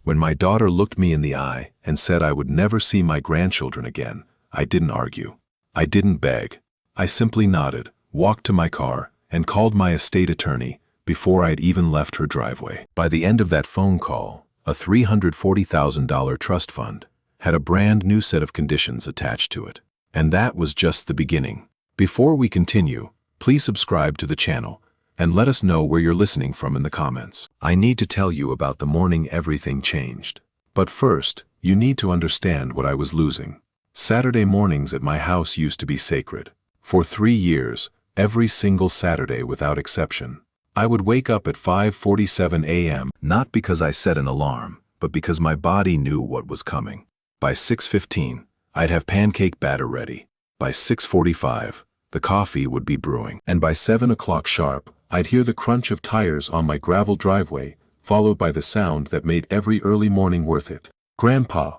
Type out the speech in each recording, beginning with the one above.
When my daughter looked me in the eye and said I would never see my grandchildren again, I didn't argue. I didn't beg. I simply nodded, walked to my car, and called my estate attorney before I'd even left her driveway. By the end of that phone call, a $340,000 trust fund had a brand new set of conditions attached to it. And that was just the beginning. Before we continue, please subscribe to the channel and let us know where you're listening from in the comments. I need to tell you about the morning everything changed. But first, you need to understand what I was losing. Saturday mornings at my house used to be sacred. For 3 years, every single Saturday without exception, I would wake up at 5:47 a.m. not because I set an alarm, but because my body knew what was coming. By 6:15, I'd have pancake batter ready. By 6:45, the coffee would be brewing. And by 7 o'clock sharp, I'd hear the crunch of tires on my gravel driveway, followed by the sound that made every early morning worth it. Grandpa.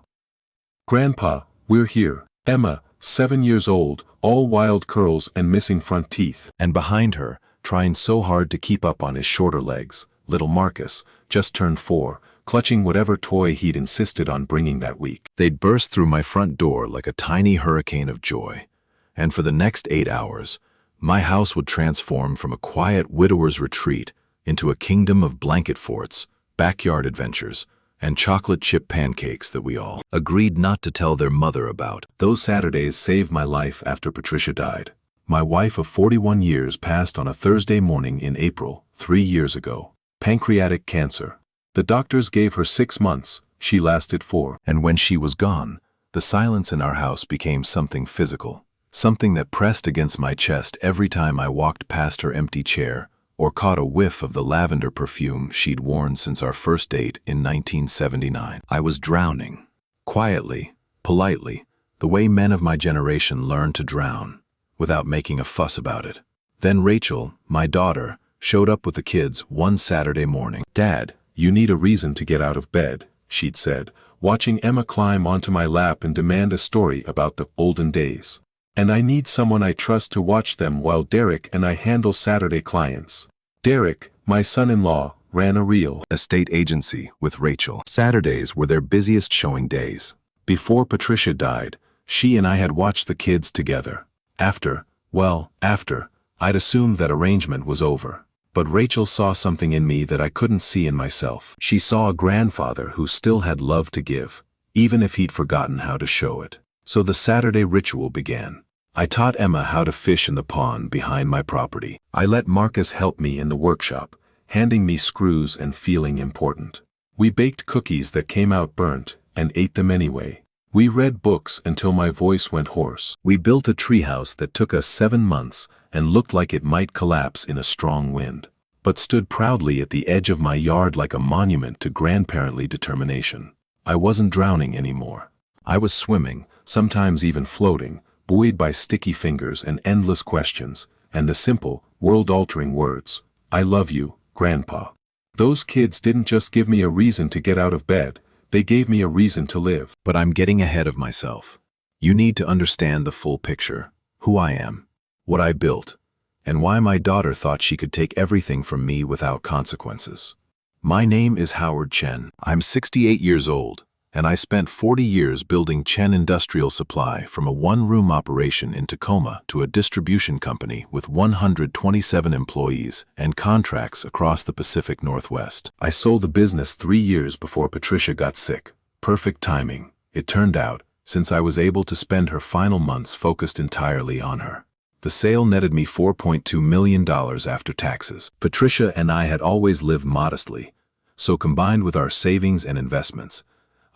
Grandpa, we're here. Emma, 7 years old, all wild curls and missing front teeth. And behind her, trying so hard to keep up on his shorter legs, little Marcus, just turned 4, clutching whatever toy he'd insisted on bringing that week. They'd burst through my front door like a tiny hurricane of joy. And for the next 8 hours, my house would transform from a quiet widower's retreat into a kingdom of blanket forts, backyard adventures, and chocolate chip pancakes that we all agreed not to tell their mother about. Those Saturdays saved my life after Patricia died. My wife of 41 years passed on a Thursday morning in April, 3 years ago. Pancreatic cancer. The doctors gave her 6 months, she lasted 4. And when she was gone, the silence in our house became something physical. Something that pressed against my chest every time I walked past her empty chair or caught a whiff of the lavender perfume she'd worn since our first date in 1979. I was drowning. Quietly, politely, the way men of my generation learned to drown, without making a fuss about it. Then Rachel, my daughter, showed up with the kids one Saturday morning. "Dad, you need a reason to get out of bed," she'd said, watching Emma climb onto my lap and demand a story about the olden days. "And I need someone I trust to watch them while Derek and I handle Saturday clients." Derek, my son-in-law, ran a real estate agency with Rachel. Saturdays were their busiest showing days. Before Patricia died, she and I had watched the kids together. After, I'd assumed that arrangement was over. But Rachel saw something in me that I couldn't see in myself. She saw a grandfather who still had love to give, even if he'd forgotten how to show it. So the Saturday ritual began. I taught Emma how to fish in the pond behind my property. I let Marcus help me in the workshop, handing me screws and feeling important. We baked cookies that came out burnt and ate them anyway. We read books until my voice went hoarse. We built a treehouse that took us 7 months and looked like it might collapse in a strong wind, but stood proudly at the edge of my yard like a monument to grandparently determination. I wasn't drowning anymore. I was swimming, sometimes even floating, buoyed by sticky fingers and endless questions, and the simple, world-altering words, "I love you, Grandpa." Those kids didn't just give me a reason to get out of bed, they gave me a reason to live. But I'm getting ahead of myself. You need to understand the full picture, who I am, what I built, and why my daughter thought she could take everything from me without consequences. My name is Howard Chen. I'm 68 years old, and I spent 40 years building Chen Industrial Supply from a one-room operation in Tacoma to a distribution company with 127 employees and contracts across the Pacific Northwest. I sold the business 3 years before Patricia got sick. Perfect timing, it turned out, since I was able to spend her final months focused entirely on her. The sale netted me $4.2 million after taxes. Patricia and I had always lived modestly, so combined with our savings and investments,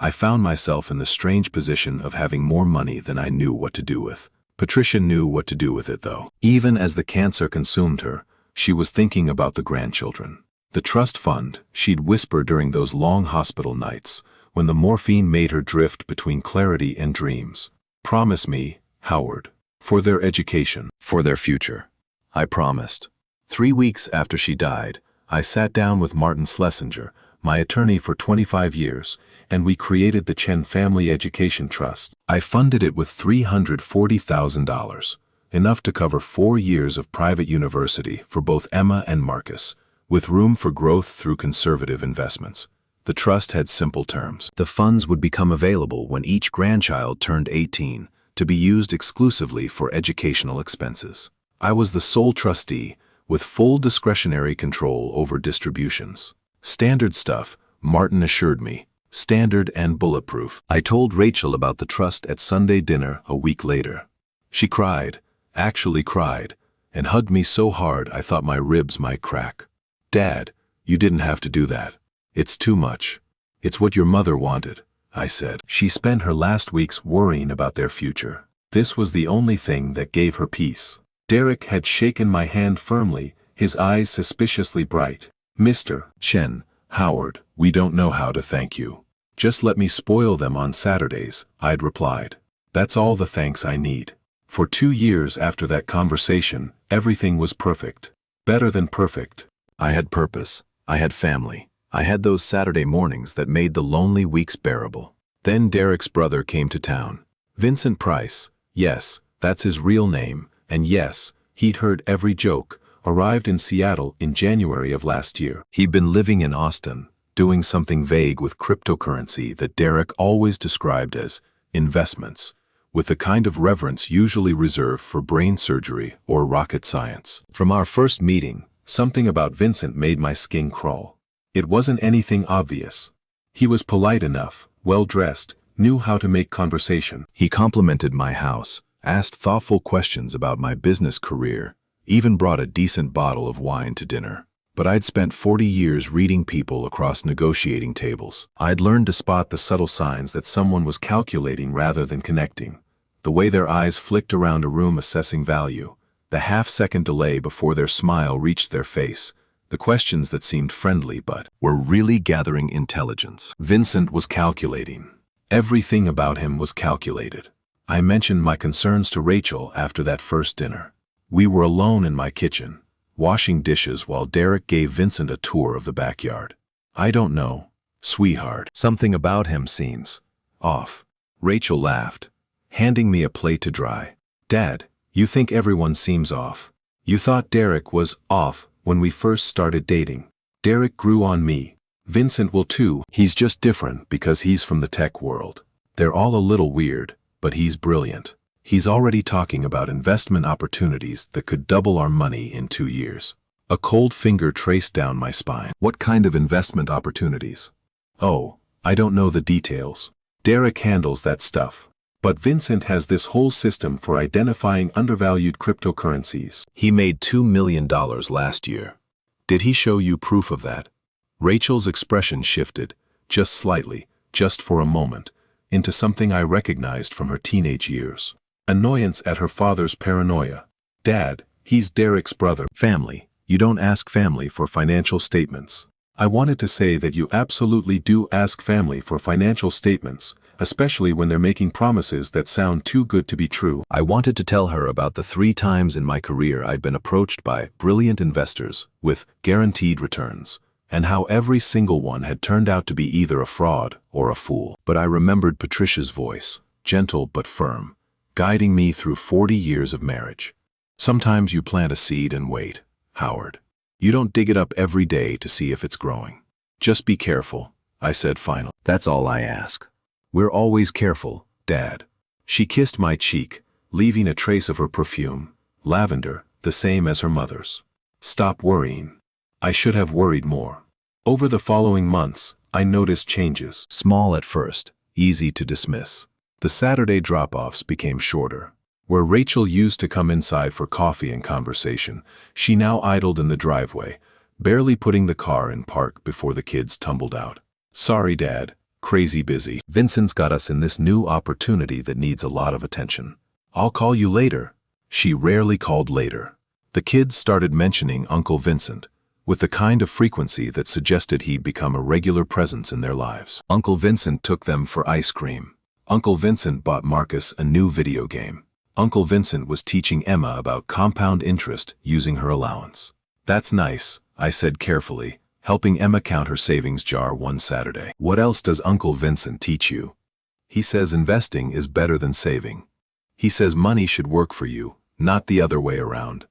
I found myself in the strange position of having more money than I knew what to do with. Patricia knew what to do with it, though. Even as the cancer consumed her, she was thinking about the grandchildren. The trust fund, she'd whisper during those long hospital nights, when the morphine made her drift between clarity and dreams. "Promise me, Howard. For their education. For their future." I promised. 3 weeks after she died, I sat down with Martin Schlesinger, my attorney for 25 years, and we created the Chen Family Education Trust. I funded it with $340,000, enough to cover 4 years of private university for both Emma and Marcus, with room for growth through conservative investments. The The trust had simple terms. The funds would become available when each grandchild turned 18, to be used exclusively for educational expenses. I was the sole trustee, with full discretionary control over distributions. Standard stuff, Martin assured me. Standard and bulletproof. I told Rachel about the trust at Sunday dinner a week later. She cried, actually cried, and hugged me so hard I thought my ribs might crack. "Dad, you didn't have to do that. It's too much. It's what your mother wanted," I said. She spent her last weeks worrying about their future. This was the only thing that gave her peace. Derek had shaken my hand firmly, his eyes suspiciously bright. "Mr. Chen, Howard, we don't know how to thank you. Just let me spoil them on Saturdays," I'd replied. "That's all the thanks I need." For 2 years after that conversation, everything was perfect. Better than perfect. I had purpose. I had family. I had those Saturday mornings that made the lonely weeks bearable. Then Derek's brother came to town. Vincent Price. Yes, that's his real name, and yes, he'd heard every joke. Arrived in Seattle in January of last year. He'd been living in Austin, doing something vague with cryptocurrency that Derek always described as investments, with the kind of reverence usually reserved for brain surgery or rocket science. From our first meeting, something about Vincent made my skin crawl. It wasn't anything obvious. He was polite enough, well-dressed, knew how to make conversation. He complimented my house, asked thoughtful questions about my business career, even brought a decent bottle of wine to dinner. But I'd spent 40 years reading people across negotiating tables. I'd learned to spot the subtle signs that someone was calculating rather than connecting. The way their eyes flicked around a room assessing value, the half-second delay before their smile reached their face, the questions that seemed friendly but were really gathering intelligence. Vincent was calculating. Everything about him was calculated. I mentioned my concerns to Rachel after that first dinner. We were alone in my kitchen, washing dishes while Derek gave Vincent a tour of the backyard. "I don't know, sweetheart. Something about him seems off." Rachel laughed, handing me a plate to dry. "Dad, you think everyone seems off. You thought Derek was off when we first started dating. Derek grew on me. Vincent will too. He's just different because he's from the tech world. They're all a little weird, but he's brilliant. He's already talking about investment opportunities that could double our money in 2 years." A cold finger traced down my spine. "What kind of investment opportunities?" "Oh, I don't know the details. Derek handles that stuff. But Vincent has this whole system for identifying undervalued cryptocurrencies. He made $2 million last year. Did he show you proof of that?" Rachel's expression shifted, just slightly, just for a moment, into something I recognized from her teenage years. Annoyance at her father's paranoia. "Dad, he's Derek's brother." "Family. You don't ask family for financial statements." I wanted to say that you absolutely do ask family for financial statements, especially when they're making promises that sound too good to be true. I wanted to tell her about the 3 times in my career I'd been approached by brilliant investors with guaranteed returns, and how every single one had turned out to be either a fraud or a fool. But I remembered Patricia's voice, gentle but firm, guiding me through 40 years of marriage. "Sometimes you plant a seed and wait, Howard. You don't dig it up every day to see if it's growing. Just be careful," I said finally. "That's all I ask." "We're always careful, Dad." She kissed my cheek, leaving a trace of her perfume, lavender, the same as her mother's. "Stop worrying." I should have worried more. Over the following months, I noticed changes. Small at first, easy to dismiss. The Saturday drop-offs became shorter. Where Rachel used to come inside for coffee and conversation, she now idled in the driveway, barely putting the car in park before the kids tumbled out. "Sorry, Dad. Crazy busy. Vincent's got us in this new opportunity that needs a lot of attention. I'll call you later." She rarely called later. The kids started mentioning Uncle Vincent, with the kind of frequency that suggested he'd become a regular presence in their lives. Uncle Vincent took them for ice cream. Uncle Vincent bought Marcus a new video game. Uncle Vincent was teaching Emma about compound interest using her allowance. "That's nice," I said carefully, helping Emma count her savings jar one Saturday. "What else does Uncle Vincent teach you?" "He says investing is better than saving. He says money should work for you, not the other way around."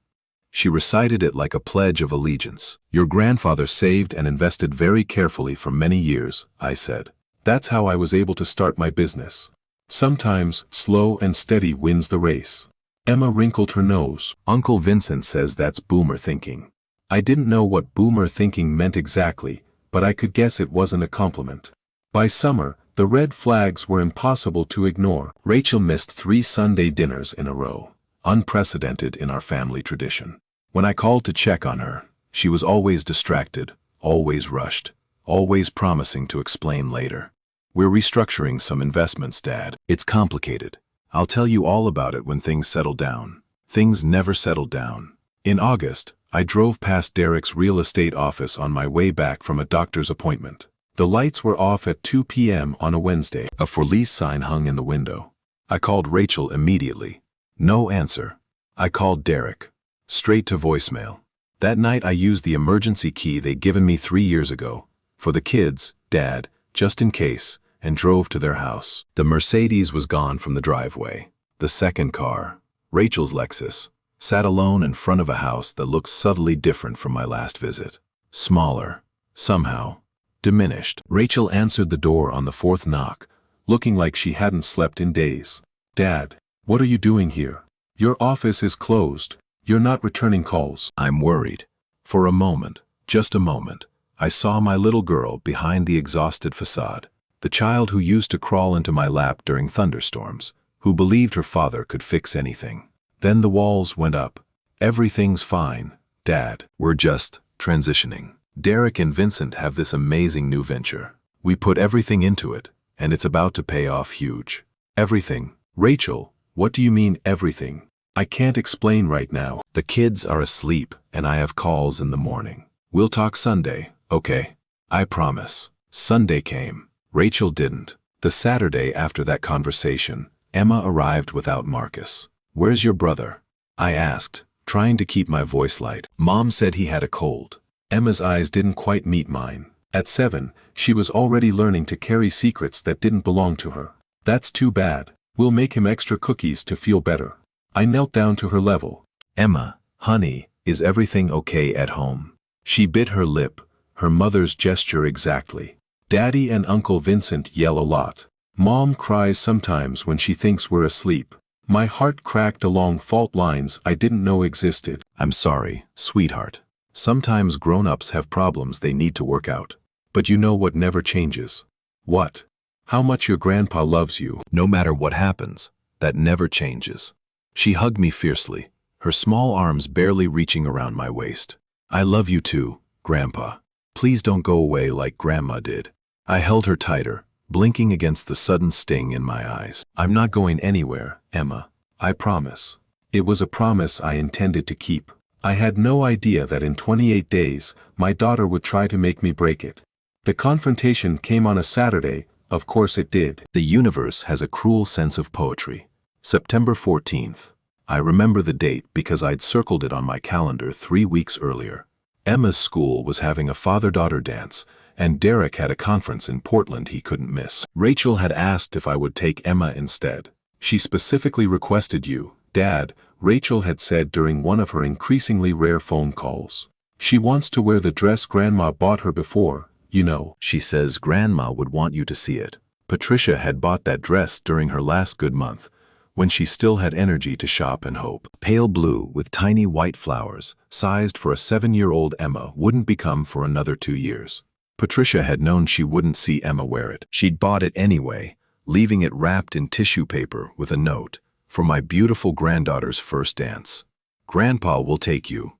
She recited it like a pledge of allegiance. Your grandfather saved and invested very carefully for many years, I said. That's how I was able to start my business. Sometimes, slow and steady wins the race. Emma wrinkled her nose. Uncle Vincent says that's boomer thinking. I didn't know what boomer thinking meant exactly, but I could guess it wasn't a compliment. By summer, the red flags were impossible to ignore. Rachel missed 3 Sunday dinners in a row, unprecedented in our family tradition. When I called to check on her, she was always distracted, always rushed, always promising to explain later. We're restructuring some investments, Dad. It's complicated. I'll tell you all about it when things settle down. Things never settled down. In August, I drove past Derek's real estate office on my way back from a doctor's appointment. The lights were off at 2 p.m. on a Wednesday. A for lease sign hung in the window. I called Rachel immediately. No answer. I called Derek. Straight to voicemail. That night I used the emergency key they'd given me 3 years ago. For the kids, Dad, just in case, and drove to their house. The Mercedes was gone from the driveway. The second car, Rachel's Lexus, sat alone in front of a house that looked subtly different from my last visit. Smaller. Somehow. Diminished. Rachel answered the door on the 4th knock, looking like she hadn't slept in days. Dad, what are you doing here? Your office is closed. You're not returning calls. I'm worried. For a moment, just a moment, I saw my little girl behind the exhausted facade. The child who used to crawl into my lap during thunderstorms, who believed her father could fix anything. Then the walls went up. Everything's fine, Dad. We're just transitioning. Derek and Vincent have this amazing new venture. We put everything into it, and it's about to pay off huge. Everything. Rachel, what do you mean everything? I can't explain right now. The kids are asleep, and I have calls in the morning. We'll talk Sunday, okay? I promise. Sunday came. Rachel didn't. The Saturday after that conversation, Emma arrived without Marcus. Where's your brother? I asked, trying to keep my voice light. Mom said he had a cold. Emma's eyes didn't quite meet mine. At 7, she was already learning to carry secrets that didn't belong to her. That's too bad. We'll make him extra cookies to feel better. I knelt down to her level. Emma, honey, is everything okay at home? She bit her lip, her mother's gesture exactly. Daddy and Uncle Vincent yell a lot. Mom cries sometimes when she thinks we're asleep. My heart cracked along fault lines I didn't know existed. I'm sorry, sweetheart. Sometimes grown-ups have problems they need to work out. But you know what never changes? What? How much your grandpa loves you. No matter what happens, that never changes. She hugged me fiercely, her small arms barely reaching around my waist. I love you too, Grandpa. Please don't go away like Grandma did. I held her tighter, blinking against the sudden sting in my eyes. I'm not going anywhere, Emma. I promise. It was a promise I intended to keep. I had no idea that in 28 days, my daughter would try to make me break it. The confrontation came on a Saturday, of course it did. The universe has a cruel sense of poetry. September 14th. I remember the date because I'd circled it on my calendar 3 weeks earlier. Emma's school was having a father-daughter dance, and Derek had a conference in Portland he couldn't miss. Rachel had asked if I would take Emma instead. She specifically requested you, Dad, Rachel had said during one of her increasingly rare phone calls. She wants to wear the dress Grandma bought her before, you know. She says Grandma would want you to see it. Patricia had bought that dress during her last good month, when she still had energy to shop and hope. Pale blue with tiny white flowers, sized for a 7-year-old Emma, wouldn't become for another 2 years. Patricia had known she wouldn't see Emma wear it. She'd bought it anyway, leaving it wrapped in tissue paper with a note, for my beautiful granddaughter's first dance. Grandpa will take you.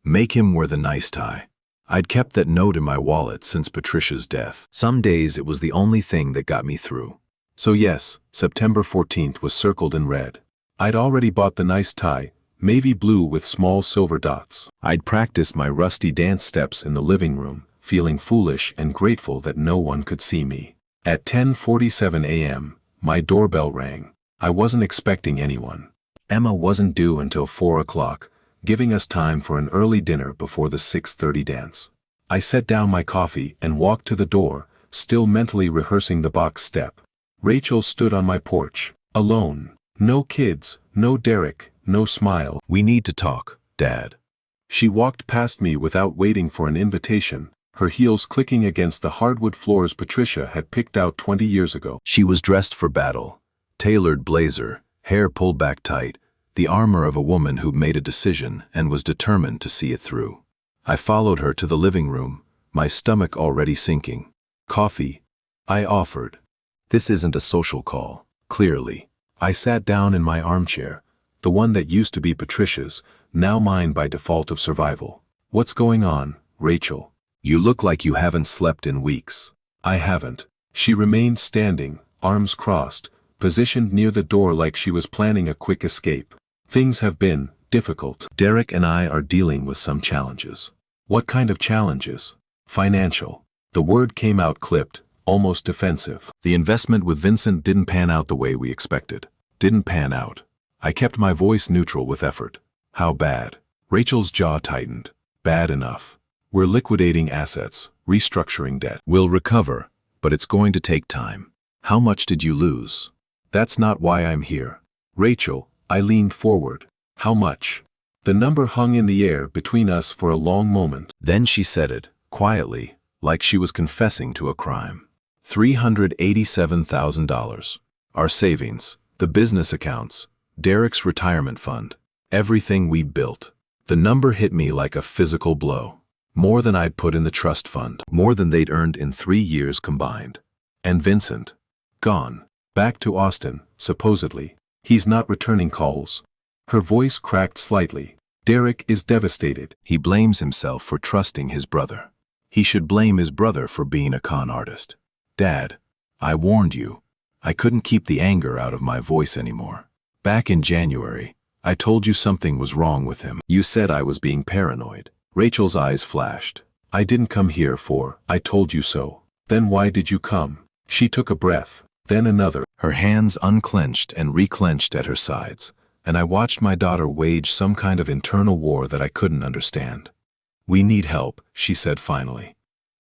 Make him wear the nice tie. I'd kept that note in my wallet since Patricia's death. Some days it was the only thing that got me through. So yes, September 14th was circled in red. I'd already bought the nice tie, navy blue with small silver dots. I'd practiced my rusty dance steps in the living room, feeling foolish and grateful that no one could see me. At 10:47 a.m., my doorbell rang. I wasn't expecting anyone. Emma wasn't due until 4 o'clock, giving us time for an early dinner before the 6:30 dance. I set down my coffee and walked to the door, still mentally rehearsing the box step. Rachel stood on my porch, alone. No kids, no Derek, no smile. We need to talk, Dad. She walked past me without waiting for an invitation, her heels clicking against the hardwood floors Patricia had picked out 20 years ago. She was dressed for battle. Tailored blazer, hair pulled back tight, the armor of a woman who made a decision and was determined to see it through. I followed her to the living room, my stomach already sinking. Coffee? I offered. This isn't a social call, clearly. I sat down in my armchair, the one that used to be Patricia's, now mine by default of survival. What's going on, Rachel? You look like you haven't slept in weeks. I haven't. She remained standing, arms crossed, positioned near the door like she was planning a quick escape. Things have been difficult. Derek and I are dealing with some challenges. What kind of challenges? Financial. The word came out clipped, almost defensive. The investment with Vincent didn't pan out the way we expected. Didn't pan out. I kept my voice neutral with effort. How bad? Rachel's jaw tightened. Bad enough. We're liquidating assets, restructuring debt. We'll recover, but it's going to take time. How much did you lose? That's not why I'm here. Rachel, I leaned forward. How much? The number hung in the air between us for a long moment. Then she said it, quietly, like she was confessing to a crime. $387,000. Our savings, the business accounts, Derek's retirement fund, everything we built. The number hit me like a physical blow. More than I'd put in the trust fund. More than they'd earned in 3 years combined. And Vincent? Gone. Back to Austin, supposedly. He's not returning calls. Her voice cracked slightly. Derek is devastated. He blames himself for trusting his brother. He should blame his brother for being a con artist. Dad, I warned you. I couldn't keep the anger out of my voice anymore. Back in January, I told you something was wrong with him. You said I was being paranoid. Rachel's eyes flashed. I didn't come here for, I told you so. Then why did you come? She took a breath, then another. Her hands unclenched and reclenched at her sides, and I watched my daughter wage some kind of internal war that I couldn't understand. We need help, she said finally.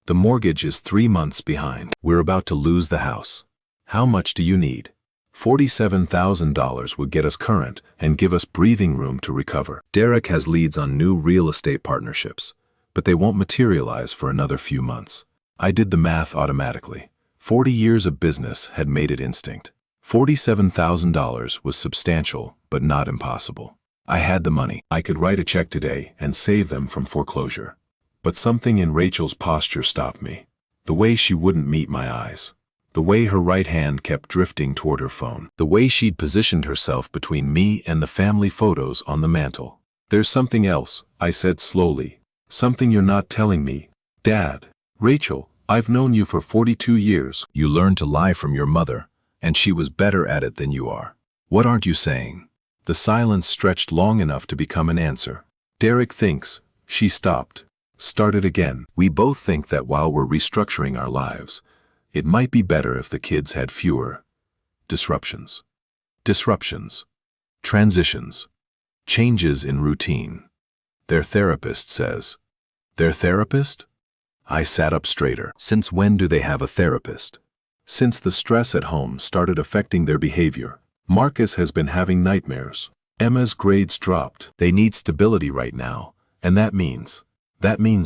The mortgage is 3 months behind. We're about to lose the house. How much do you need? $47,000 would get us current and give us breathing room to recover. Derek has leads on new real estate partnerships, but they won't materialize for another few months. I did the math automatically. 40 years of business had made it instinct. $47,000 was substantial, but not impossible. I had the money. I could write a check today and save them from foreclosure. But something in Rachel's posture stopped me. The way she wouldn't meet my eyes. The way her right hand kept drifting toward her phone. The way she'd positioned herself between me and the family photos on the mantel. There's something else, I said slowly. Something you're not telling me. Dad. Rachel, I've known you for 42 years. You learned to lie from your mother, and she was better at it than you are. What aren't you saying? The silence stretched long enough to become an answer. Derek thinks. She stopped. Started again. We both think that while we're restructuring our lives, it might be better if the kids had fewer disruptions. Disruptions. Transitions. Changes in routine. Their therapist says. Their therapist? I sat up straighter. Since when do they have a therapist? Since the stress at home started affecting their behavior. Marcus has been having nightmares. Emma's grades dropped. They need stability right now, and that means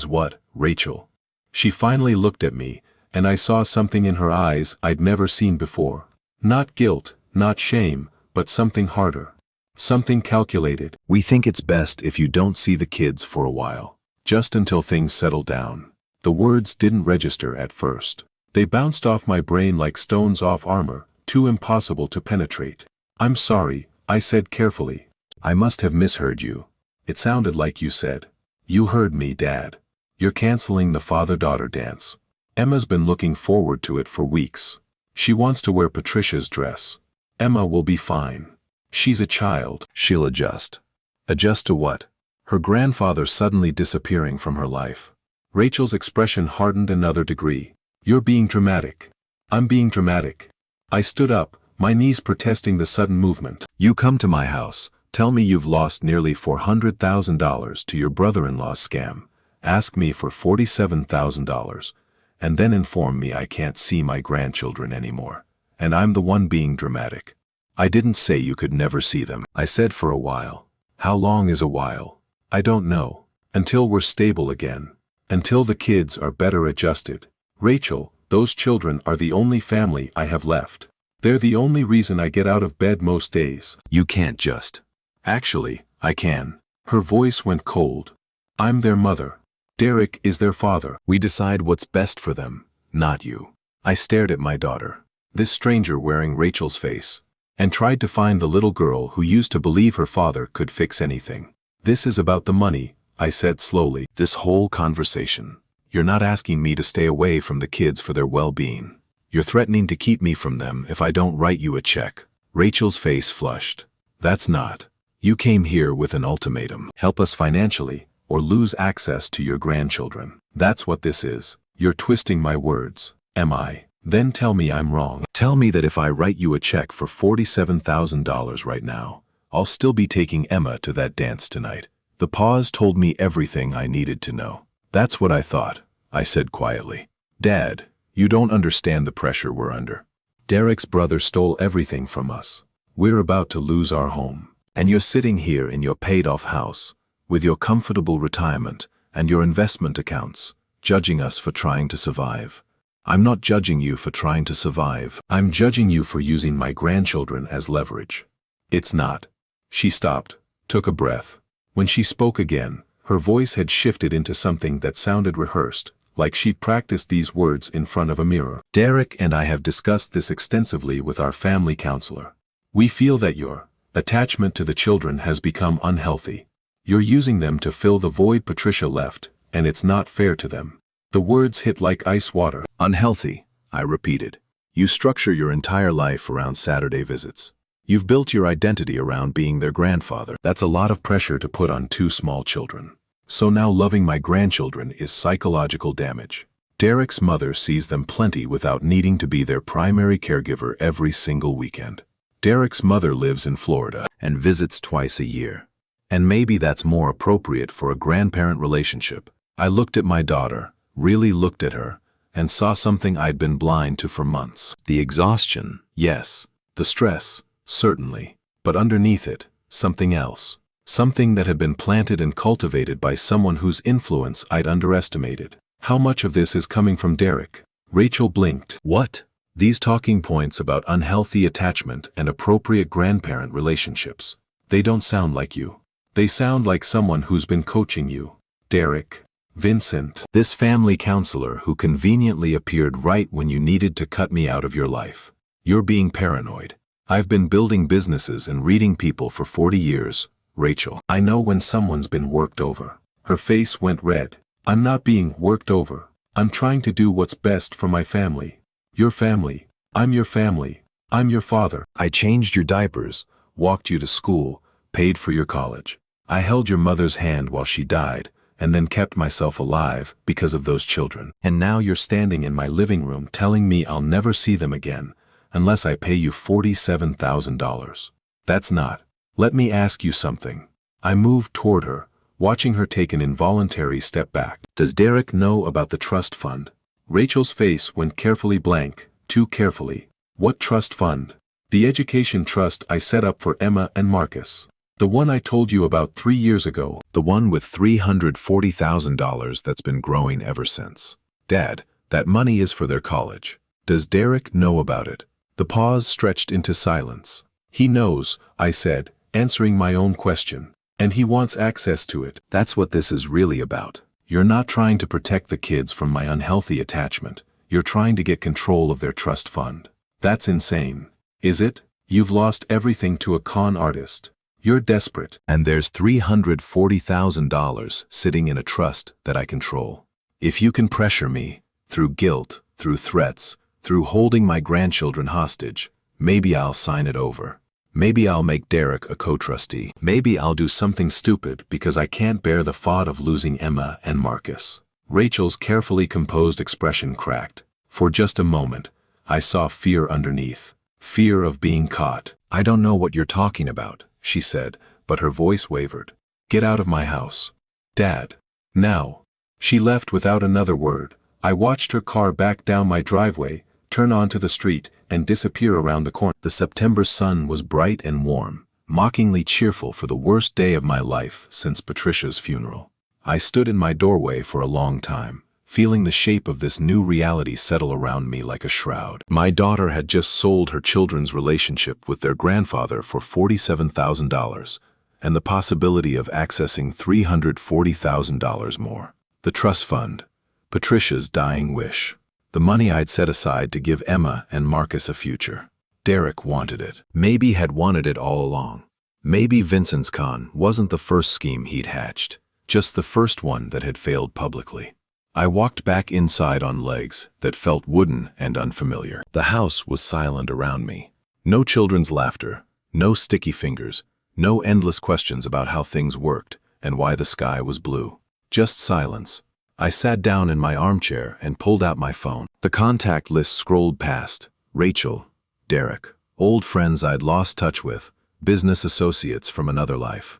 what, Rachel? She finally looked at me, and I saw something in her eyes I'd never seen before. Not guilt, not shame, but something harder. Something calculated. We think it's best if you don't see the kids for a while, just until things settle down. The words didn't register at first. They bounced off my brain like stones off armor, too impossible to penetrate. I'm sorry, I said carefully. I must have misheard you. It sounded like you said. You heard me, Dad. You're canceling the father-daughter dance. Emma's been looking forward to it for weeks. She wants to wear Patricia's dress. Emma will be fine. She's a child. She'll adjust. Adjust to what? Her grandfather suddenly disappearing from her life. Rachel's expression hardened another degree. You're being dramatic. I'm being dramatic. I stood up, my knees protesting the sudden movement. You come to my house, tell me you've lost nearly $400,000 to your brother-in-law's scam, ask me for $47,000, and then inform me I can't see my grandchildren anymore, and I'm the one being dramatic. I didn't say you could never see them. I said for a while. How long is a while? I don't know. Until we're stable again. Until the kids are better adjusted. Rachel, those children are the only family I have left. They're the only reason I get out of bed most days. You can't just. Actually, I can. Her voice went cold. I'm their mother. Derek is their father. We decide what's best for them, not you. I stared at my daughter, this stranger wearing Rachel's face, and tried to find the little girl who used to believe her father could fix anything. This is about the money, I said slowly. This whole conversation. You're not asking me to stay away from the kids for their well-being. You're threatening to keep me from them if I don't write you a check. Rachel's face flushed. That's not. You came here with an ultimatum. Help us financially, or lose access to your grandchildren. That's what this is. You're twisting my words. Am I? Then tell me I'm wrong. Tell me that if I write you a check for $47,000 right now, I'll still be taking Emma to that dance tonight. The pause told me everything I needed to know. That's what I thought, I said quietly. Dad, you don't understand the pressure we're under. Derek's brother stole everything from us. We're about to lose our home. And you're sitting here in your paid-off house, with your comfortable retirement and your investment accounts, judging us for trying to survive. I'm not judging you for trying to survive. I'm judging you for using my grandchildren as leverage. It's not. She stopped, took a breath. When she spoke again, her voice had shifted into something that sounded rehearsed, like she practiced these words in front of a mirror. Derek and I have discussed this extensively with our family counselor. We feel that your attachment to the children has become unhealthy. You're using them to fill the void Patricia left, and it's not fair to them. The words hit like ice water. Unhealthy, I repeated. You structure your entire life around Saturday visits. You've built your identity around being their grandfather. That's a lot of pressure to put on two small children. So now loving my grandchildren is psychological damage. Derek's mother sees them plenty without needing to be their primary caregiver every single weekend. Derek's mother lives in Florida and visits twice a year. And maybe that's more appropriate for a grandparent relationship. I looked at my daughter, really looked at her, and saw something I'd been blind to for months. The exhaustion, yes. The stress, certainly. But underneath it, something else. Something that had been planted and cultivated by someone whose influence I'd underestimated. How much of this is coming from Derek? Rachel blinked. What? These talking points about unhealthy attachment and appropriate grandparent relationships. They don't sound like you. They sound like someone who's been coaching you. Derek. Vincent. This family counselor who conveniently appeared right when you needed to cut me out of your life. You're being paranoid. I've been building businesses and reading people for 40 years, Rachel. I know when someone's been worked over. Her face went red. I'm not being worked over. I'm trying to do what's best for my family. Your family. I'm your family. I'm your father. I changed your diapers, walked you to school, paid for your college. I held your mother's hand while she died, and then kept myself alive because of those children. And now you're standing in my living room telling me I'll never see them again, unless I pay you $47,000. That's not. Let me ask you something. I moved toward her, watching her take an involuntary step back. Does Derek know about the trust fund? Rachel's face went carefully blank, too carefully. What trust fund? The education trust I set up for Emma and Marcus. The one I told you about 3 years ago. The one with $340,000 that's been growing ever since. Dad, that money is for their college. Does Derek know about it? The pause stretched into silence. He knows, I said, answering my own question. And he wants access to it. That's what this is really about. You're not trying to protect the kids from my unhealthy attachment. You're trying to get control of their trust fund. That's insane. Is it? You've lost everything to a con artist. You're desperate. And there's $340,000 sitting in a trust that I control. If you can pressure me, through guilt, through threats, through holding my grandchildren hostage, maybe I'll sign it over. Maybe I'll make Derek a co-trustee. Maybe I'll do something stupid because I can't bear the thought of losing Emma and Marcus. Rachel's carefully composed expression cracked. For just a moment, I saw fear underneath. Fear of being caught. I don't know what you're talking about, she said, but her voice wavered. Get out of my house. Dad. Now. She left without another word. I watched her car back down my driveway, turn onto the street, and disappear around the corner. The September sun was bright and warm, mockingly cheerful for the worst day of my life since Patricia's funeral. I stood in my doorway for a long time, feeling the shape of this new reality settle around me like a shroud. My daughter had just sold her children's relationship with their grandfather for $47,000, and the possibility of accessing $340,000 more. The trust fund, Patricia's dying wish, the money I'd set aside to give Emma and Marcus a future. Derek wanted it. Maybe had wanted it all along. Maybe Vincent's con wasn't the first scheme he'd hatched, just the first one that had failed publicly. I walked back inside on legs that felt wooden and unfamiliar. The house was silent around me. No children's laughter, no sticky fingers, no endless questions about how things worked and why the sky was blue. Just silence. I sat down in my armchair and pulled out my phone. The contact list scrolled past. Rachel, Derek, old friends I'd lost touch with, business associates from another life.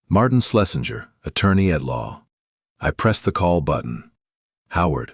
Martin Schlesinger, attorney at law. I pressed the call button. Howard.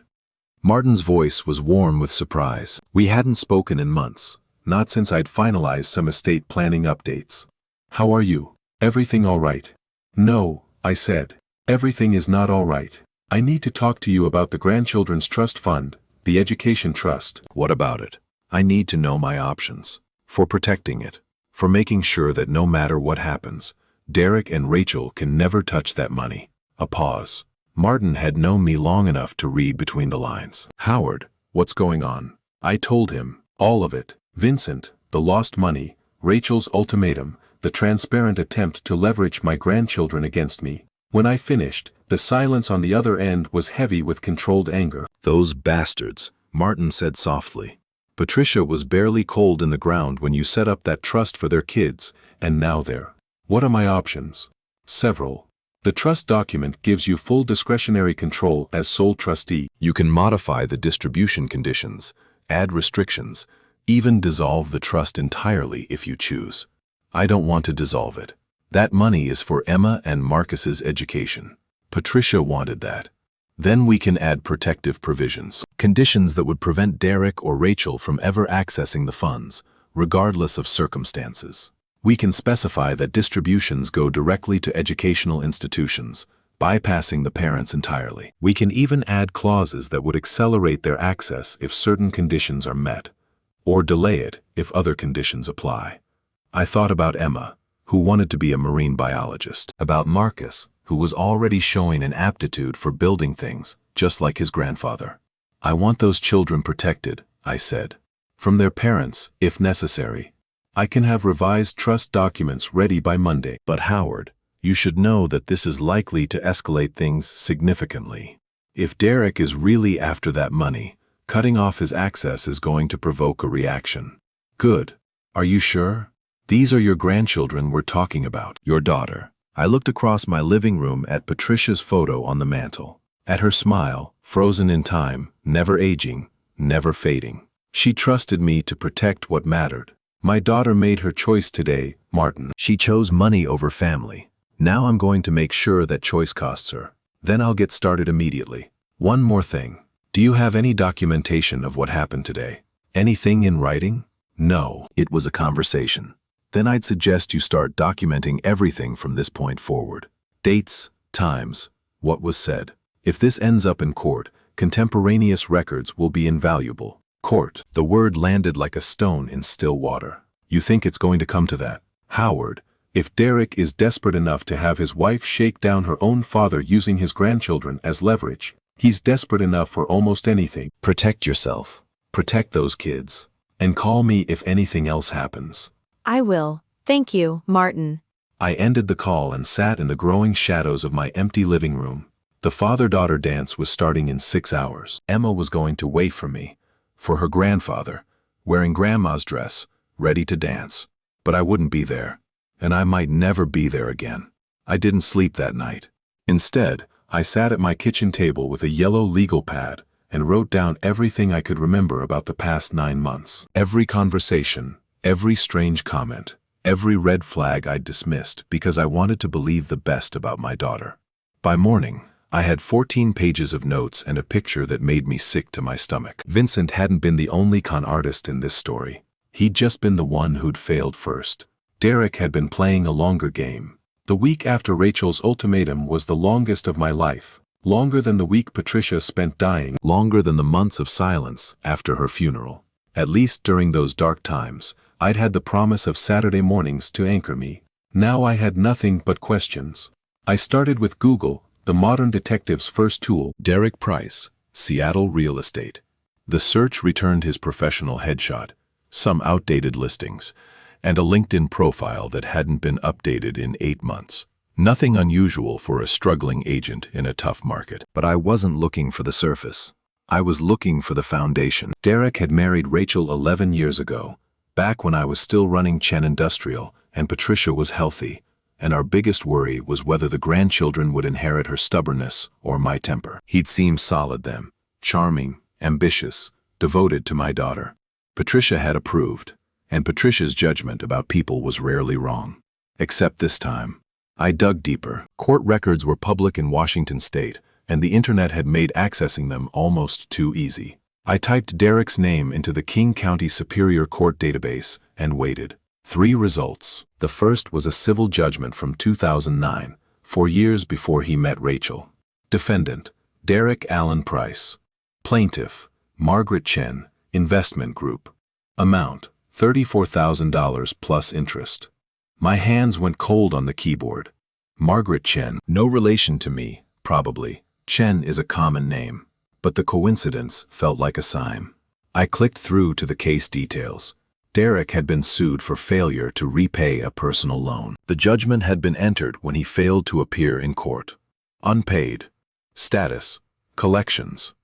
Martin's voice was warm with surprise. We hadn't spoken in months, not since I'd finalized some estate planning updates. How are you? Everything all right? No, I said. Everything is not all right. I need to talk to you about the Grandchildren's Trust Fund, the Education Trust. What about it? I need to know my options. For protecting it. For making sure that no matter what happens, Derek and Rachel can never touch that money. A pause. Martin had known me long enough to read between the lines. Howard, what's going on? I told him. All of it. Vincent, the lost money, Rachel's ultimatum, the transparent attempt to leverage my grandchildren against me. When I finished, the silence on the other end was heavy with controlled anger. Those bastards, Martin said softly. Patricia was barely cold in the ground when you set up that trust for their kids, and now they're. What are my options? Several. The trust document gives you full discretionary control as sole trustee. You can modify the distribution conditions, add restrictions, even dissolve the trust entirely if you choose. I don't want to dissolve it. That money is for Emma and Marcus's education. Patricia wanted that. Then we can add protective provisions, conditions that would prevent Derek or Rachel from ever accessing the funds, regardless of circumstances. We can specify that distributions go directly to educational institutions, bypassing the parents entirely. We can even add clauses that would accelerate their access if certain conditions are met, or delay it if other conditions apply. I thought about Emma, who wanted to be a marine biologist, about Marcus, who was already showing an aptitude for building things, just like his grandfather. I want those children protected, I said. From their parents, if necessary. I can have revised trust documents ready by Monday. But Howard, you should know that this is likely to escalate things significantly. If Derek is really after that money, cutting off his access is going to provoke a reaction. Good. Are you sure? These are your grandchildren we're talking about. Your daughter. I looked across my living room at Patricia's photo on the mantel, at her smile, frozen in time, never aging, never fading. She trusted me to protect what mattered. My daughter made her choice today, Martin. She chose money over family. Now I'm going to make sure that choice costs her. Then I'll get started immediately. One more thing. Do you have any documentation of what happened today? Anything in writing? No. It was a conversation. Then I'd suggest you start documenting everything from this point forward. Dates, times, what was said. If this ends up in court, contemporaneous records will be invaluable. Court. The word landed like a stone in still water. You think it's going to come to that? Howard, if Derek is desperate enough to have his wife shake down her own father using his grandchildren as leverage, he's desperate enough for almost anything. Protect yourself. Protect those kids. And call me if anything else happens. I will. Thank you, Martin. I ended the call and sat in the growing shadows of my empty living room. The father-daughter dance was starting in 6 hours. Emma was going to wait for me, for her grandfather, wearing grandma's dress, ready to dance. But I wouldn't be there, and I might never be there again. I didn't sleep that night. Instead, I sat at my kitchen table with a yellow legal pad and wrote down everything I could remember about the past 9 months. Every conversation, every strange comment, every red flag I'd dismissed because I wanted to believe the best about my daughter. By morning, I had 14 pages of notes and a picture that made me sick to my stomach. Vincent hadn't been the only con artist in this story. He'd just been the one who'd failed first. Derek had been playing a longer game, The week after Rachel's ultimatum was the longest of my life, longer than the week Patricia spent dying, longer than the months of silence after her funeral. At least during those dark times, I'd had the promise of Saturday mornings to anchor me. Now I had nothing but questions. I started with Google, the modern detective's first tool. Derek Price, Seattle real estate. The search returned his professional headshot, some outdated listings, and a LinkedIn profile that hadn't been updated in 8 months. Nothing unusual for a struggling agent in a tough market. But I wasn't looking for the surface. I was looking for the foundation. Derek had married Rachel 11 years ago, back when I was still running Chen Industrial and Patricia was healthy, and our biggest worry was whether the grandchildren would inherit her stubbornness or my temper. He'd seemed solid then, charming, ambitious, devoted to my daughter. Patricia had approved, and Patricia's judgment about people was rarely wrong. Except this time. I dug deeper. Court records were public in Washington state, and the internet had made accessing them almost too easy. I typed Derek's name into the King County Superior Court database and waited. 3 results. The first was a civil judgment from 2009, 4 years before he met Rachel. Defendant, Derek Allen Price. Plaintiff, Margaret Chen, Investment Group. Amount, $34,000 plus interest. My hands went cold on the keyboard. Margaret Chen, no relation to me, probably. Chen is a common name, but the coincidence felt like a sign. I clicked through to the case details. Derek had been sued for failure to repay a personal loan. The judgment had been entered when he failed to appear in court. Unpaid. Status, collections.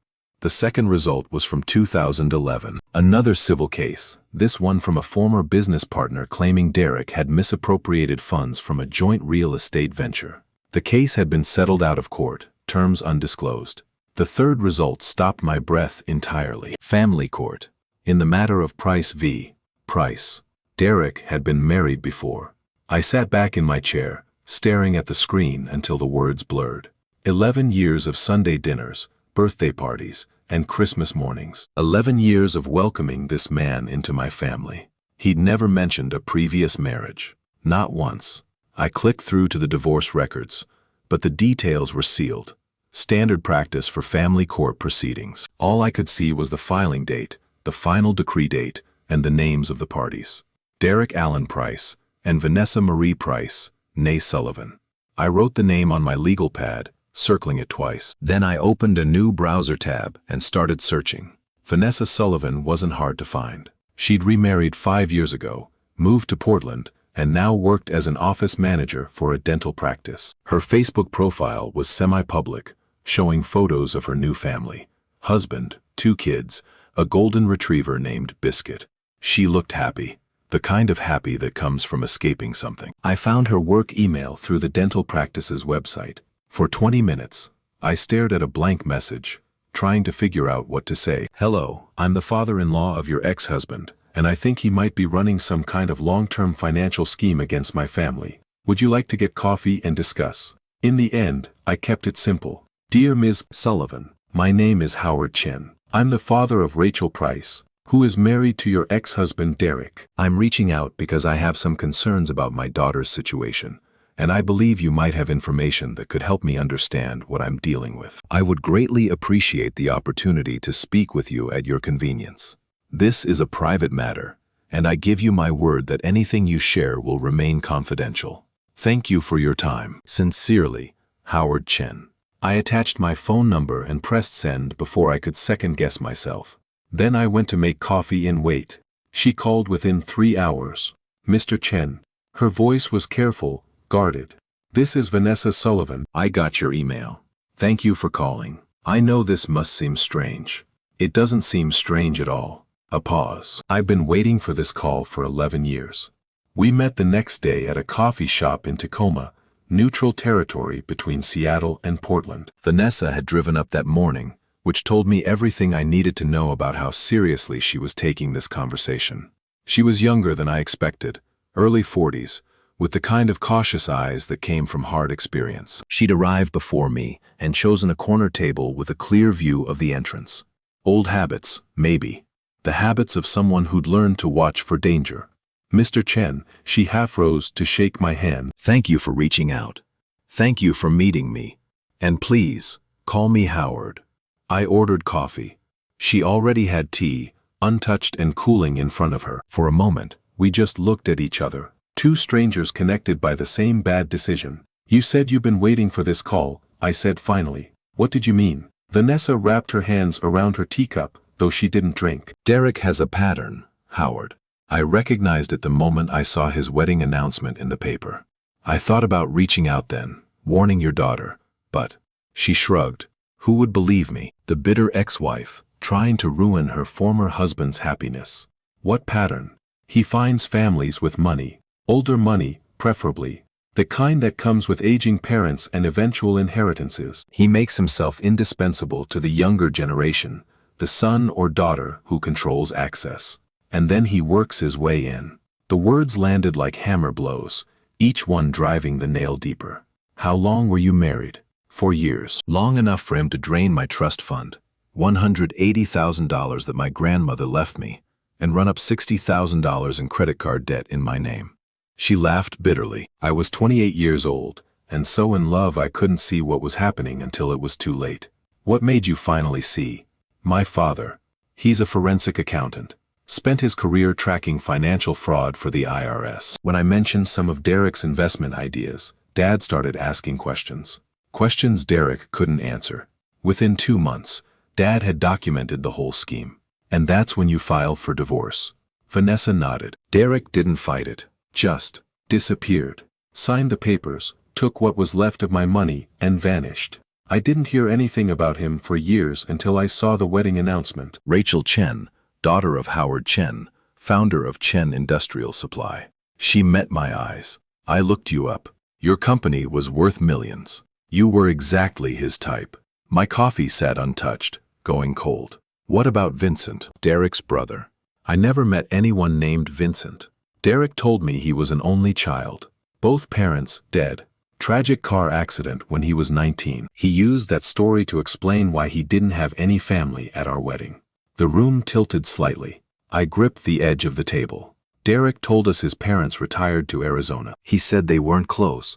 The second result was from 2011. Another civil case, this one from a former business partner claiming Derek had misappropriated funds from a joint real estate venture. The case had been settled out of court, terms undisclosed. The third result stopped my breath entirely. Family court. In the matter of Price v. Price. Derek had been married before. I sat back in my chair, staring at the screen until the words blurred. 11 years of Sunday dinners, birthday parties, and Christmas mornings. 11 years of welcoming this man into my family. He'd never mentioned a previous marriage. Not once. I clicked through to the divorce records, but the details were sealed. Standard practice for family court proceedings. All I could see was the filing date, the final decree date, and the names of the parties. Derek Allen Price and Vanessa Marie Price, née Sullivan. I wrote the name on my legal pad, circling it twice. Then I opened a new browser tab and started searching. Vanessa Sullivan wasn't hard to find. She'd remarried 5 years ago, moved to Portland, and now worked as an office manager for a dental practice. Her Facebook profile was semi-public, showing photos of her new family. Husband, 2 kids, a golden retriever named Biscuit. She looked happy, the kind of happy that comes from escaping something. I found her work email through the dental practice's website. For 20 minutes, I stared at a blank message, trying to figure out what to say. Hello, I'm the father-in-law of your ex-husband, and I think he might be running some kind of long-term financial scheme against my family. Would you like to get coffee and discuss? In the end, I kept it simple. Dear Ms. Sullivan, my name is Howard Chen. I'm the father of Rachel Price, who is married to your ex-husband Derek. I'm reaching out because I have some concerns about my daughter's situation, and I believe you might have information that could help me understand what I'm dealing with. I would greatly appreciate the opportunity to speak with you at your convenience. This is a private matter, and I give you my word that anything you share will remain confidential. Thank you for your time. Sincerely, Howard Chen. I attached my phone number and pressed send before I could second-guess myself. Then I went to make coffee and wait. She called within 3 hours. Mr. Chen. Her voice was careful, guarded. This is Vanessa Sullivan. I got your email. Thank you for calling. I know this must seem strange. It doesn't seem strange at all. A pause. I've been waiting for this call for 11 years. We met the next day at a coffee shop in Tacoma, neutral territory between Seattle and Portland. Vanessa had driven up that morning, which told me everything I needed to know about how seriously she was taking this conversation. She was younger than I expected, early 40s, with the kind of cautious eyes that came from hard experience. She'd arrived before me and chosen a corner table with a clear view of the entrance. Old habits, maybe. The habits of someone who'd learned to watch for danger. Mr. Chen, she half rose to shake my hand. Thank you for reaching out. Thank you for meeting me. And please, call me Howard. I ordered coffee. She already had tea, untouched and cooling in front of her. For a moment, we just looked at each other. Two strangers connected by the same bad decision. You said you've been waiting for this call, I said finally. What did you mean? Vanessa wrapped her hands around her teacup, though she didn't drink. Derek has a pattern, Howard. I recognized it the moment I saw his wedding announcement in the paper. I thought about reaching out then, warning your daughter, but she shrugged. Who would believe me? The bitter ex-wife, trying to ruin her former husband's happiness. What pattern? He finds families with money, older money, preferably, the kind that comes with aging parents and eventual inheritances. He makes himself indispensable to the younger generation, the son or daughter who controls access. And then he works his way in. The words landed like hammer blows, each one driving the nail deeper. How long were you married? 4 years. Long enough for him to drain my trust fund, $180,000 that my grandmother left me, and run up $60,000 in credit card debt in my name. She laughed bitterly. I was 28 years old, and so in love I couldn't see what was happening until it was too late. What made you finally see? My father. He's a forensic accountant. Spent his career tracking financial fraud for the IRS. When I mentioned some of Derek's investment ideas, Dad started asking questions. Questions Derek couldn't answer. Within 2 months, Dad had documented the whole scheme. And that's when you filed for divorce. Vanessa nodded. Derek didn't fight it. Just disappeared. Signed the papers, took what was left of my money, and vanished. I didn't hear anything about him for years until I saw the wedding announcement. Rachel Chen, daughter of Howard Chen, founder of Chen Industrial Supply. She met my eyes. I looked you up. Your company was worth millions. You were exactly his type. My coffee sat untouched, going cold. What about Vincent, Derek's brother? I never met anyone named Vincent. Derek told me he was an only child. Both parents dead. Tragic car accident when he was 19. He used that story to explain why he didn't have any family at our wedding. The room tilted slightly. I gripped the edge of the table. Derek told us his parents retired to Arizona. He said they weren't close,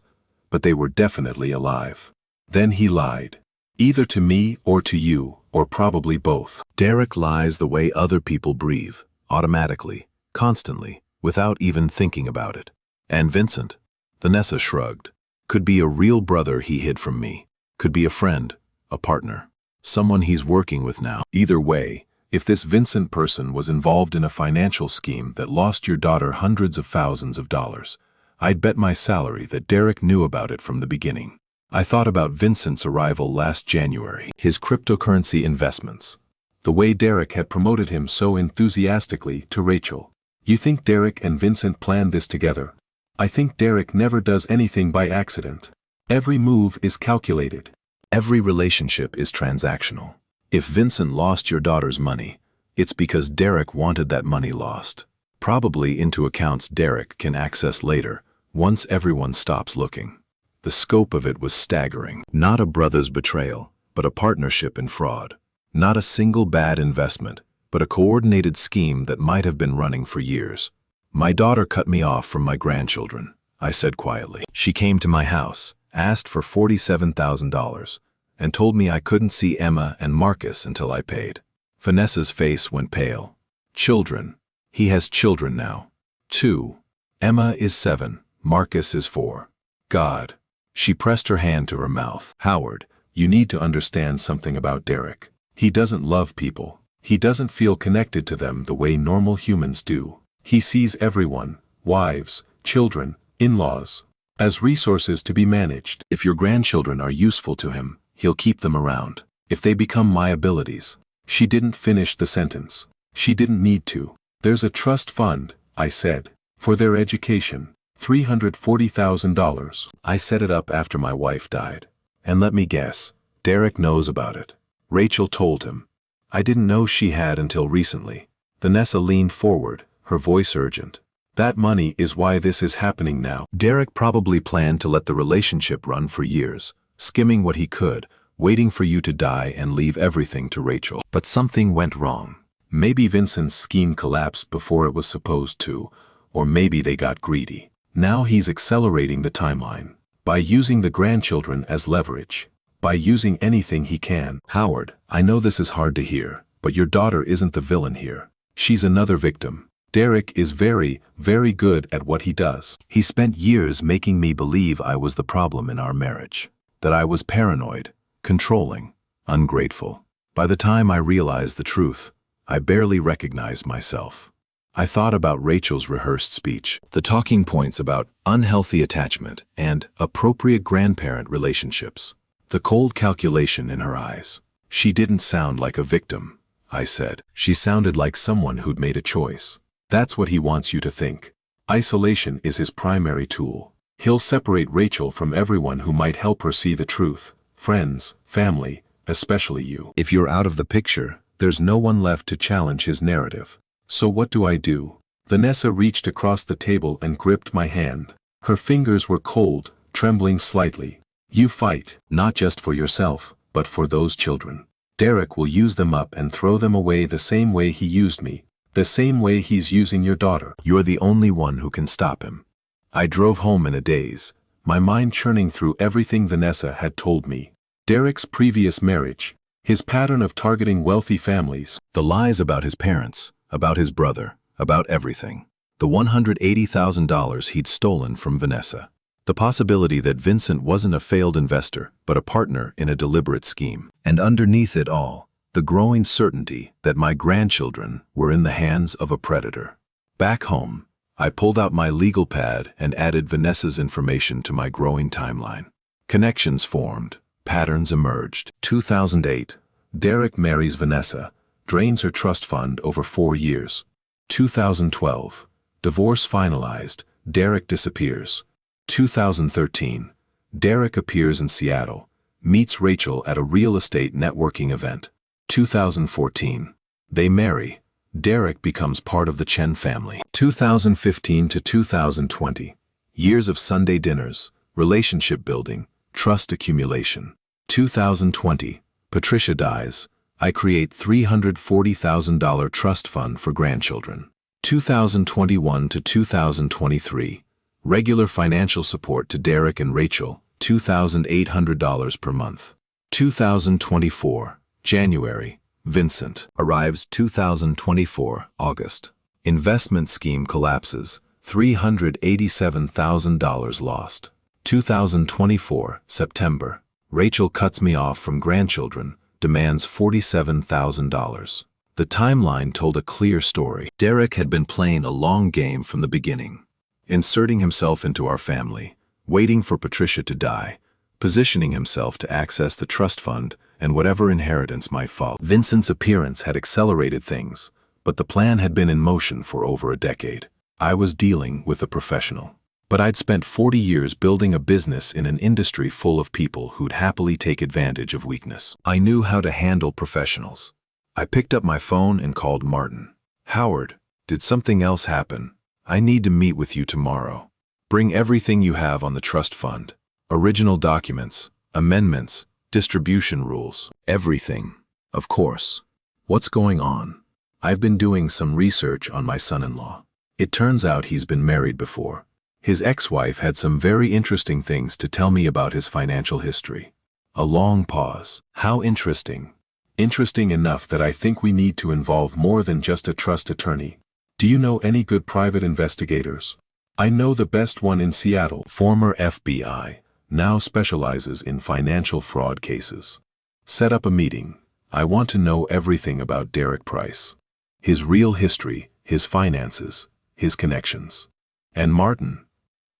but they were definitely alive. Then he lied. Either to me or to you, or probably both. Derek lies the way other people breathe, automatically, constantly, without even thinking about it. And Vincent, Vanessa shrugged, could be a real brother he hid from me. Could be a friend, a partner, someone he's working with now. Either way, if this Vincent person was involved in a financial scheme that lost your daughter hundreds of thousands of dollars, I'd bet my salary that Derek knew about it from the beginning. I thought about Vincent's arrival last January, his cryptocurrency investments, the way Derek had promoted him so enthusiastically to Rachel. You think Derek and Vincent planned this together? I think Derek never does anything by accident. Every move is calculated. Every relationship is transactional. If Vincent lost your daughter's money, it's because Derek wanted that money lost. Probably into accounts Derek can access later, once everyone stops looking. The scope of it was staggering. Not a brother's betrayal, but a partnership in fraud. Not a single bad investment, but a coordinated scheme that might have been running for years. My daughter cut me off from my grandchildren, I said quietly. She came to my house, asked for $47,000, and told me I couldn't see Emma and Marcus until I paid. Vanessa's face went pale. Children. He has children now. 2. Emma is 7, Marcus is 4. God. She pressed her hand to her mouth. Howard, you need to understand something about Derek. He doesn't love people. He doesn't feel connected to them the way normal humans do. He sees everyone, wives, children, in-laws, as resources to be managed. If your grandchildren are useful to him, he'll keep them around. If they become liabilities. She didn't finish the sentence. She didn't need to. There's a trust fund, I said, for their education. $340,000. I set it up after my wife died. And let me guess, Derek knows about it. Rachel told him. I didn't know she had until recently. Vanessa leaned forward, her voice urgent. That money is why this is happening now. Derek probably planned to let the relationship run for years, skimming what he could, waiting for you to die and leave everything to Rachel. But something went wrong. Maybe Vincent's scheme collapsed before it was supposed to, Or maybe they got greedy. Now he's accelerating the timeline. By using the grandchildren as leverage. By using anything he can. Howard, I know this is hard to hear, but your daughter isn't the villain here. She's another victim. Derek is very, very good at what he does. He spent years making me believe I was the problem in our marriage. That I was paranoid, controlling, ungrateful. By the time I realized the truth, I barely recognized myself. I thought about Rachel's rehearsed speech, the talking points about unhealthy attachment and appropriate grandparent relationships, the cold calculation in her eyes. She didn't sound like a victim, I said. She sounded like someone who'd made a choice. That's what he wants you to think. Isolation is his primary tool. He'll separate Rachel from everyone who might help her see the truth. Friends, family, especially you. If you're out of the picture, there's no one left to challenge his narrative. So what do? Vanessa reached across the table and gripped my hand. Her fingers were cold, trembling slightly. You fight, not just for yourself, but for those children. Derek will use them up and throw them away the same way he used me, the same way he's using your daughter. You're the only one who can stop him. I drove home in a daze, my mind churning through everything Vanessa had told me. Derek's previous marriage, his pattern of targeting wealthy families, the lies about his parents, about his brother, about everything. The $180,000 he'd stolen from Vanessa. The possibility that Vincent wasn't a failed investor, but a partner in a deliberate scheme. And underneath it all, the growing certainty that my grandchildren were in the hands of a predator. Back home, I pulled out my legal pad and added Vanessa's information to my growing timeline. Connections formed, patterns emerged. 2008, Derek marries Vanessa, drains her trust fund over 4 years. 2012, divorce finalized, Derek disappears. 2013, Derek appears in Seattle, meets Rachel at a real estate networking event. 2014, they marry. Derek becomes part of the Chen family. 2015 to 2020, years of Sunday dinners, relationship building, trust accumulation. 2020, Patricia dies. I create $340,000 trust fund for grandchildren. 2021 to 2023, regular financial support to Derek and Rachel, $2,800 per month. 2024, January, Vincent arrives. 2024, August. Investment scheme collapses, $387,000 lost. 2024, September, Rachel cuts me off from grandchildren, demands $47,000. The timeline told a clear story. Derek had been playing a long game from the beginning, inserting himself into our family, waiting for Patricia to die, positioning himself to access the trust fund and whatever inheritance might follow. Vincent's appearance had accelerated things, but the plan had been in motion for over a decade. I was dealing with a professional. But I'd spent 40 years building a business in an industry full of people who'd happily take advantage of weakness. I knew how to handle professionals. I picked up my phone and called Martin. Howard, did something else happen? I need to meet with you tomorrow. Bring everything you have on the trust fund. Original documents, amendments, distribution rules. Everything, of course. What's going on? I've been doing some research on my son-in-law. It turns out he's been married before. His ex-wife had some very interesting things to tell me about his financial history. A long pause. How interesting. Interesting enough that I think we need to involve more than just a trust attorney. Do you know any good private investigators? I know the best one in Seattle. Former FBI, now specializes in financial fraud cases. Set up a meeting. I want to know everything about Derek Price. His real history, his finances, his connections. And Martin.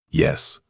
Yes.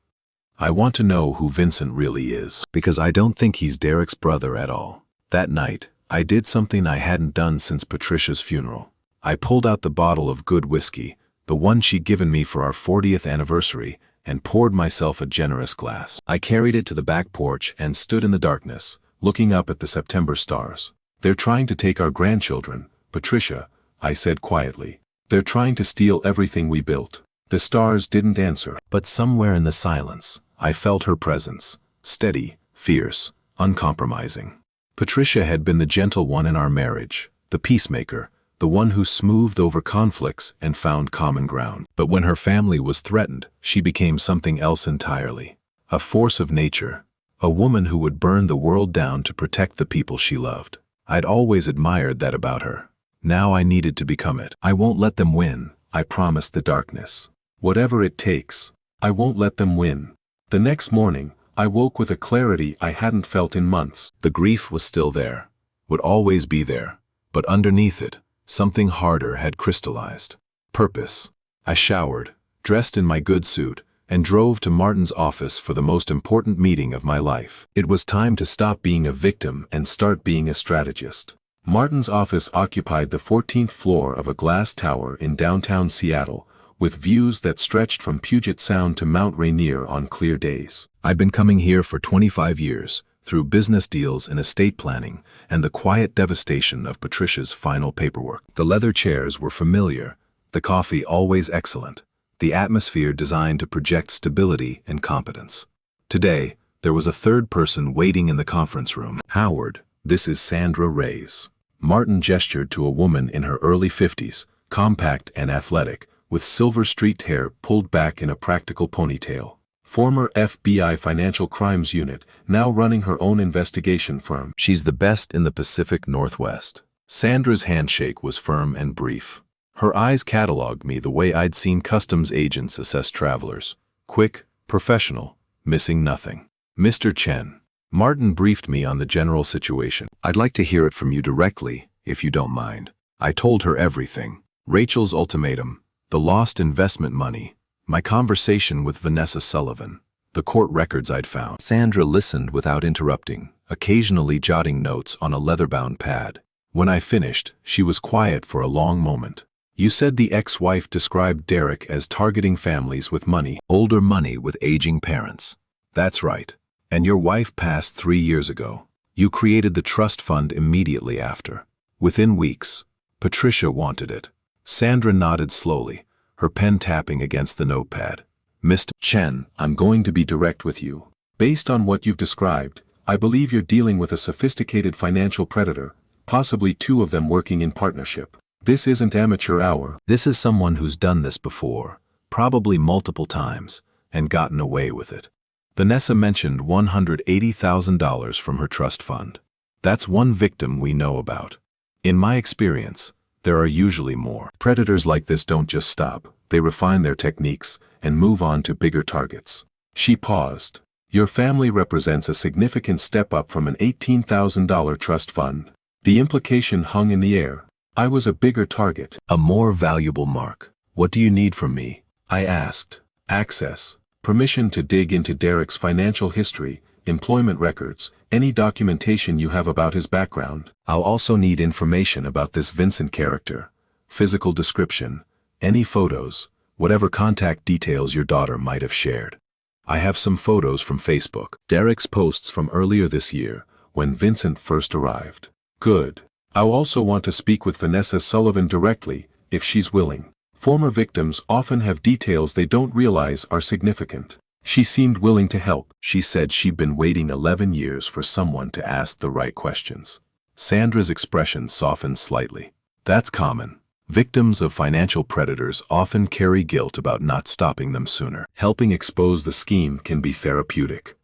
I want to know who Vincent really is, because I don't think he's Derek's brother at all. That night, I did something I hadn't done since Patricia's funeral. I pulled out the bottle of good whiskey, the one she'd given me for our 40th anniversary, and poured myself a generous glass. I carried it to the back porch and stood in the darkness, looking up at the September stars. They're trying to take our grandchildren, Patricia, I said quietly. They're trying to steal everything we built. The stars didn't answer, but somewhere in the silence, I felt her presence, steady, fierce, uncompromising. Patricia had been the gentle one in our marriage, the peacemaker, the one who smoothed over conflicts and found common ground. But when her family was threatened, she became something else entirely. A force of nature. A woman who would burn the world down to protect the people she loved. I'd always admired that about her. Now I needed to become it. I won't let them win, I promised the darkness. Whatever it takes, I won't let them win. The next morning, I woke with a clarity I hadn't felt in months. The grief was still there, would always be there, but underneath it, something harder had crystallized. Purpose. I showered, dressed in my good suit, and drove to Martin's office for the most important meeting of my life. It was time to stop being a victim and start being a strategist. Martin's office occupied the 14th floor of a glass tower in downtown Seattle, with views that stretched from Puget Sound to Mount Rainier on clear days. I'd been coming here for 25 years, through business deals and estate planning, and the quiet devastation of Patricia's final paperwork. The leather chairs were familiar, the coffee always excellent, the atmosphere designed to project stability and competence. Today, there was a third person waiting in the conference room. Howard, this is Sandra Reyes. Martin gestured to a woman in her early 50s, compact and athletic, with silver-streaked hair pulled back in a practical ponytail. Former FBI Financial Crimes Unit, now running her own investigation firm. She's the best in the Pacific Northwest. Sandra's handshake was firm and brief. Her eyes cataloged me the way I'd seen customs agents assess travelers. Quick, professional, missing nothing. Mr. Chen. Martin briefed me on the general situation. I'd like to hear it from you directly, if you don't mind. I told her everything. Rachel's ultimatum, the lost investment money, my conversation with Vanessa Sullivan, the court records I'd found. Sandra listened without interrupting, occasionally jotting notes on a leather-bound pad. When I finished, she was quiet for a long moment. You said the ex-wife described Derek as targeting families with money. Older money with aging parents. That's right. And your wife passed 3 years ago. You created the trust fund immediately after. Within weeks, Patricia wanted it. Sandra nodded slowly, her pen tapping against the notepad. Mr. Chen, I'm going to be direct with you. Based on what you've described, I believe you're dealing with a sophisticated financial predator, possibly 2 of them working in partnership. This isn't amateur hour. This is someone who's done this before, probably multiple times, and gotten away with it. Vanessa mentioned $180,000 from her trust fund. That's one victim we know about. In my experience, there are usually more. Predators like this don't just stop, they refine their techniques and move on to bigger targets. She paused. Your family represents a significant step up from an $18,000 trust fund. The implication hung in the air. I was a bigger target, a more valuable mark. What do you need from me? I asked. Access. Permission to dig into Derek's financial history, employment records, any documentation you have about his background. I'll also need information about this Vincent character, physical description, any photos, whatever contact details your daughter might have shared. I have some photos from Facebook, Derek's posts from earlier this year, when Vincent first arrived. Good. I'll also want to speak with Vanessa Sullivan directly, if she's willing. Former victims often have details they don't realize are significant. She seemed willing to help. She said she'd been waiting 11 years for someone to ask the right questions. Sandra's expression softened slightly. That's common. Victims of financial predators often carry guilt about not stopping them sooner. Helping expose the scheme can be therapeutic.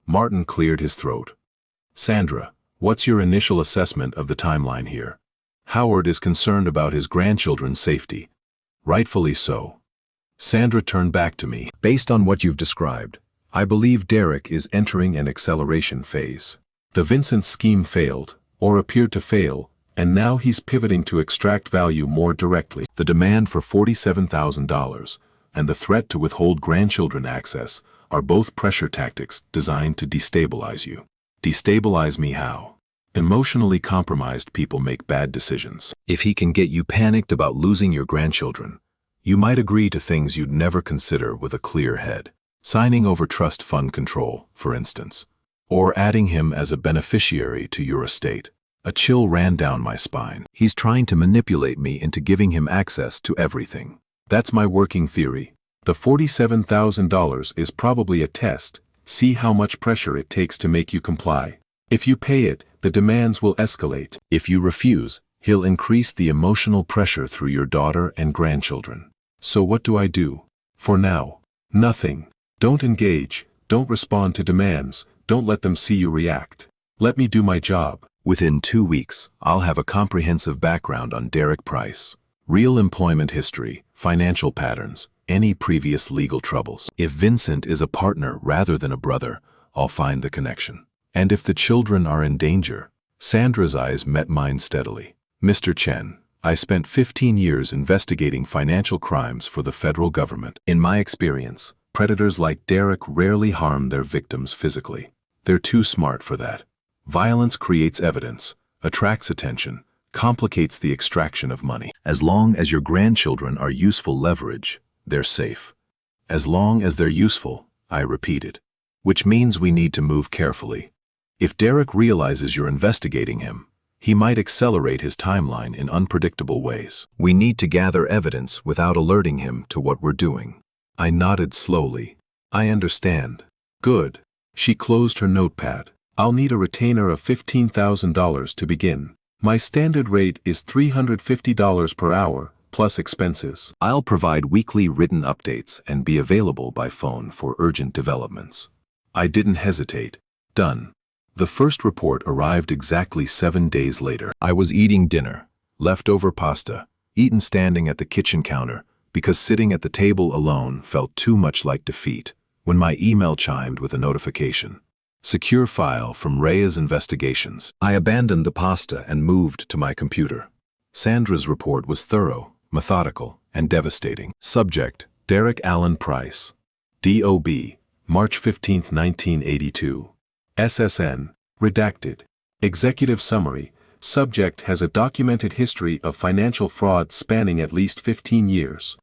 Martin cleared his throat. Sandra, what's your initial assessment of the timeline here? Howard is concerned about his grandchildren's safety. Rightfully so. Sandra turned back to me. Based on what you've described, I believe Derek is entering an acceleration phase. The Vincent scheme failed, or appeared to fail, and now he's pivoting to extract value more directly. The demand for $47,000 and the threat to withhold grandchildren access are both pressure tactics designed to destabilize you. Destabilize me how? Emotionally compromised people make bad decisions. If he can get you panicked about losing your grandchildren, you might agree to things you'd never consider with a clear head. Signing over trust fund control, for instance. Or adding him as a beneficiary to your estate. A chill ran down my spine. He's trying to manipulate me into giving him access to everything. That's my working theory. The $47,000 is probably a test. See how much pressure it takes to make you comply. If you pay it, the demands will escalate. If you refuse, He'll increase the emotional pressure through your daughter and grandchildren. So what do I do? For now, nothing. Don't engage, don't respond to demands, don't let them see you react. Let me do my job. Within 2 weeks, I'll have a comprehensive background on Derek Price. Real employment history, financial patterns, any previous legal troubles. If Vincent is a partner rather than a brother, I'll find the connection. And if the children are in danger, Sandra's eyes met mine steadily. Mr. Chen, I spent 15 years investigating financial crimes for the federal government. In my experience, predators like Derek rarely harm their victims physically. They're too smart for that. Violence creates evidence, attracts attention, complicates the extraction of money. As long as your grandchildren are useful leverage, they're safe. As long as they're useful, I repeated. Which means we need to move carefully. If Derek realizes you're investigating him, he might accelerate his timeline in unpredictable ways. We need to gather evidence without alerting him to what we're doing. I nodded slowly. I understand. Good. She closed her notepad. I'll need a retainer of $15,000 to begin. My standard rate is $350 per hour, plus expenses. I'll provide weekly written updates and be available by phone for urgent developments. I didn't hesitate. Done. The first report arrived exactly 7 days later. I was eating dinner, leftover pasta, eaten standing at the kitchen counter, because sitting at the table alone felt too much like defeat, when my email chimed with a notification. Secure file from Rhea's investigations. I abandoned the pasta and moved to my computer. Sandra's report was thorough, methodical, and devastating. Subject, Derek Allen Price. D.O.B., March 15, 1982. SSN, redacted. Executive summary, subject has a documented history of financial fraud spanning at least 15 years.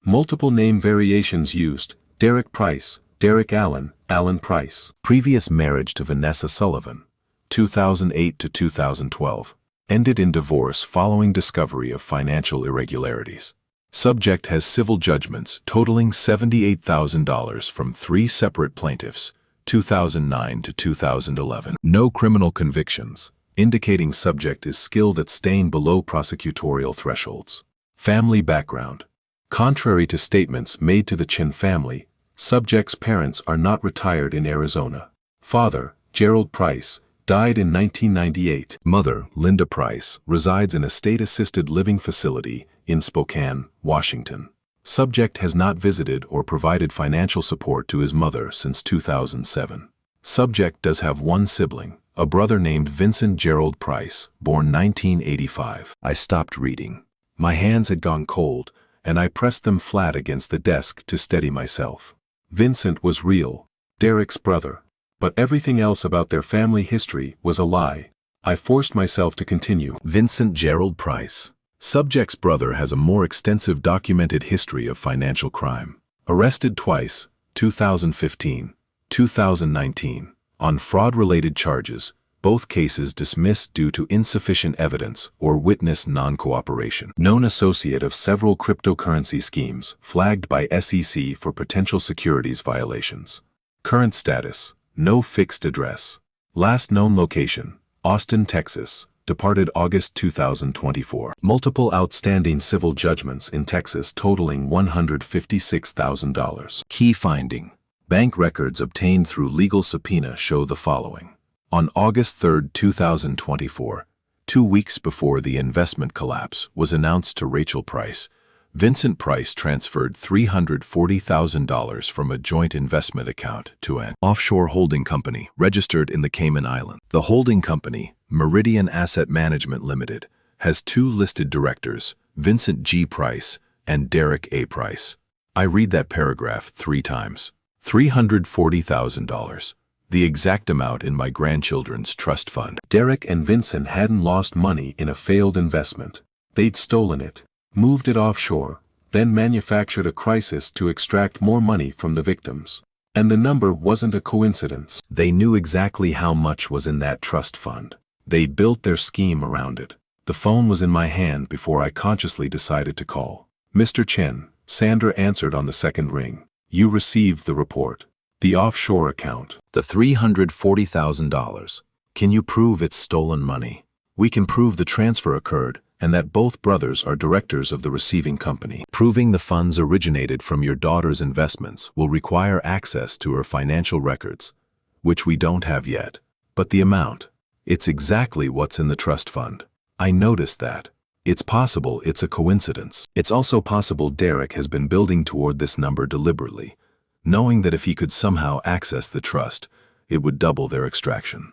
Multiple name variations used, Derek Price, Derek Allen, Allen Price. Previous marriage to Vanessa Sullivan, 2008 to 2012, ended in divorce following discovery of financial irregularities. Subject has civil judgments totaling $78,000 from 3 separate plaintiffs, 2009 to 2011. No criminal convictions, indicating subject is skilled at staying below prosecutorial thresholds. Family background. Contrary to statements made to the Chen family, subject's parents are not retired in Arizona. Father, Gerald Price, died in 1998. Mother, Linda Price, resides in a state-assisted living facility in Spokane, Washington. Subject has not visited or provided financial support to his mother since 2007. Subject does have one sibling, a brother named Vincent Gerald Price, born 1985. I stopped reading. My hands had gone cold, and I pressed them flat against the desk to steady myself. Vincent was real, Derek's brother, but everything else about their family history was a lie. I forced myself to continue. Vincent Gerald Price. Subject's brother has a more extensive documented history of financial crime. Arrested twice, 2015, 2019, on fraud-related charges, both cases dismissed due to insufficient evidence or witness non-cooperation. Known associate of several cryptocurrency schemes flagged by SEC for potential securities violations. Current status, no fixed address. Last known location, Austin, Texas. Departed August 2024. Multiple outstanding civil judgments in Texas totaling $156,000. Key finding. Bank records obtained through legal subpoena show the following. On August 3, 2024, 2 weeks before the investment collapse was announced to Rachel Price, Vincent Price transferred $340,000 from a joint investment account to an offshore holding company registered in the Cayman Islands. The holding company, Meridian Asset Management Limited, has 2 listed directors, Vincent G. Price and Derek A. Price. I read that paragraph 3 times. $340,000, the exact amount in my grandchildren's trust fund. Derek and Vincent hadn't lost money in a failed investment. They'd stolen it, moved it offshore, then manufactured a crisis to extract more money from the victims. And the number wasn't a coincidence. They knew exactly how much was in that trust fund. They'd built their scheme around it. The phone was in my hand before I consciously decided to call. Mr. Chen, Sandra answered on the second ring. You received the report. The offshore account. The $340,000. Can you prove it's stolen money? We can prove the transfer occurred and that both brothers are directors of the receiving company. Proving the funds originated from your daughter's investments will require access to her financial records, which we don't have yet. But the amount, it's exactly what's in the trust fund. I noticed that. It's possible it's a coincidence. It's also possible Derek has been building toward this number deliberately, knowing that if he could somehow access the trust, it would double their extraction.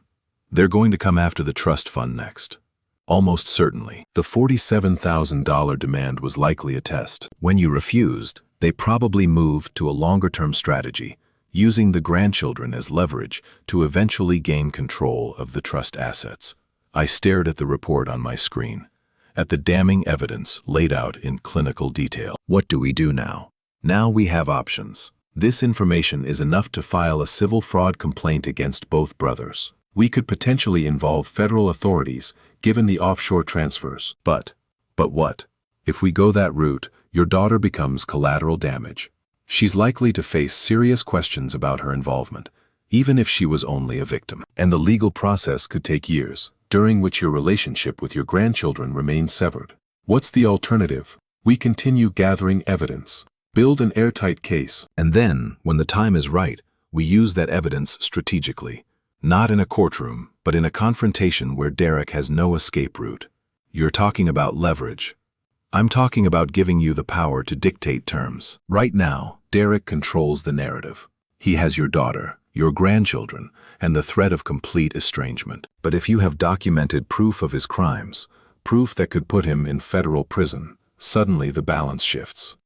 They're going to come after the trust fund next. Almost certainly. The $47,000 demand was likely a test. When you refused, they probably moved to a longer-term strategy, using the grandchildren as leverage to eventually gain control of the trust assets. I stared at the report on my screen, at the damning evidence laid out in clinical detail. What do we do now? Now we have options. This information is enough to file a civil fraud complaint against both brothers. We could potentially involve federal authorities, given the offshore transfers. But what? If we go that route, your daughter becomes collateral damage. She's likely to face serious questions about her involvement, even if she was only a victim. And the legal process could take years, during which your relationship with your grandchildren remains severed. What's the alternative? We continue gathering evidence, build an airtight case, and then, when the time is right, we use that evidence strategically. Not in a courtroom, but in a confrontation where Derek has no escape route. You're talking about leverage. I'm talking about giving you the power to dictate terms. Right now, Derek controls the narrative. He has your daughter, your grandchildren, and the threat of complete estrangement. But if you have documented proof of his crimes, proof that could put him in federal prison, suddenly the balance shifts.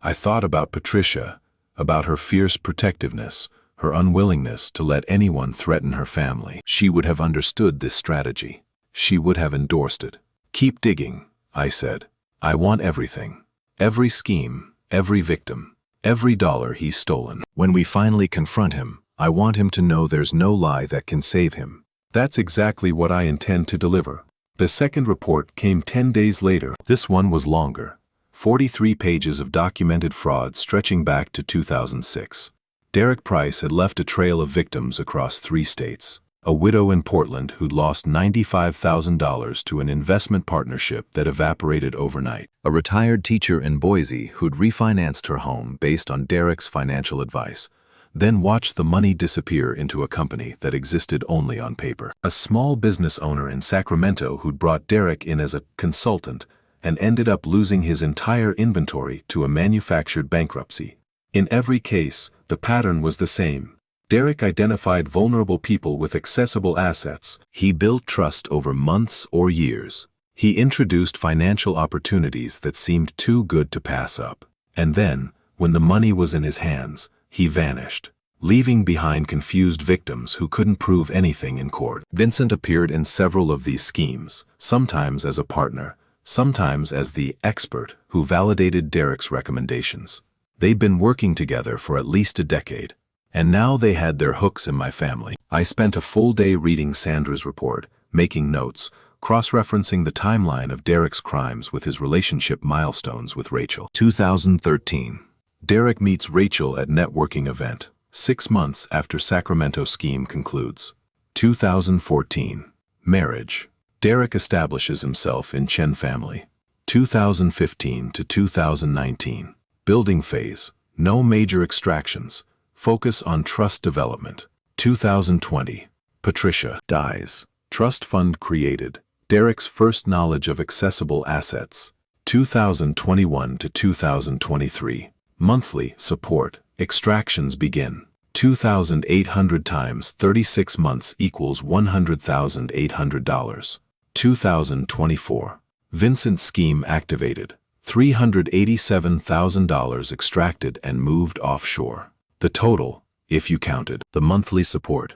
I thought about Patricia, about her fierce protectiveness, her unwillingness to let anyone threaten her family. She would have understood this strategy. She would have endorsed it. Keep digging, I said. I want everything. Every scheme, every victim, every dollar he's stolen. When we finally confront him, I want him to know there's no lie that can save him. That's exactly what I intend to deliver. The second report came 10 days later. This one was longer. 43 pages of documented fraud stretching back to 2006. Derek Price had left a trail of victims across 3 states. A widow in Portland who'd lost $95,000 to an investment partnership that evaporated overnight. A retired teacher in Boise who'd refinanced her home based on Derek's financial advice, then watched the money disappear into a company that existed only on paper. A small business owner in Sacramento who'd brought Derek in as a consultant and ended up losing his entire inventory to a manufactured bankruptcy. In every case, the pattern was the same. Derek identified vulnerable people with accessible assets. He built trust over months or years. He introduced financial opportunities that seemed too good to pass up. And then, when the money was in his hands, he vanished, leaving behind confused victims who couldn't prove anything in court. Vincent appeared in several of these schemes, sometimes as a partner, sometimes as the expert who validated Derek's recommendations. They'd been working together for at least a decade, and now they had their hooks in my family. I spent a full day reading Sandra's report, making notes, cross-referencing the timeline of Derek's crimes with his relationship milestones with Rachel. 2013. Derek meets Rachel at networking event, 6 months after Sacramento scheme concludes. 2014. Marriage. Derek establishes himself in Chen family. 2015 to 2019. Building phase. No major extractions. Focus on trust development. 2020. Patricia dies. Trust fund created. Derek's first knowledge of accessible assets. 2021 to 2023. Monthly support. Extractions begin. 2,800 times 36 months equals $100,800. 2024. Vincent scheme activated. $387,000 extracted and moved offshore. The total, if you counted, the monthly support,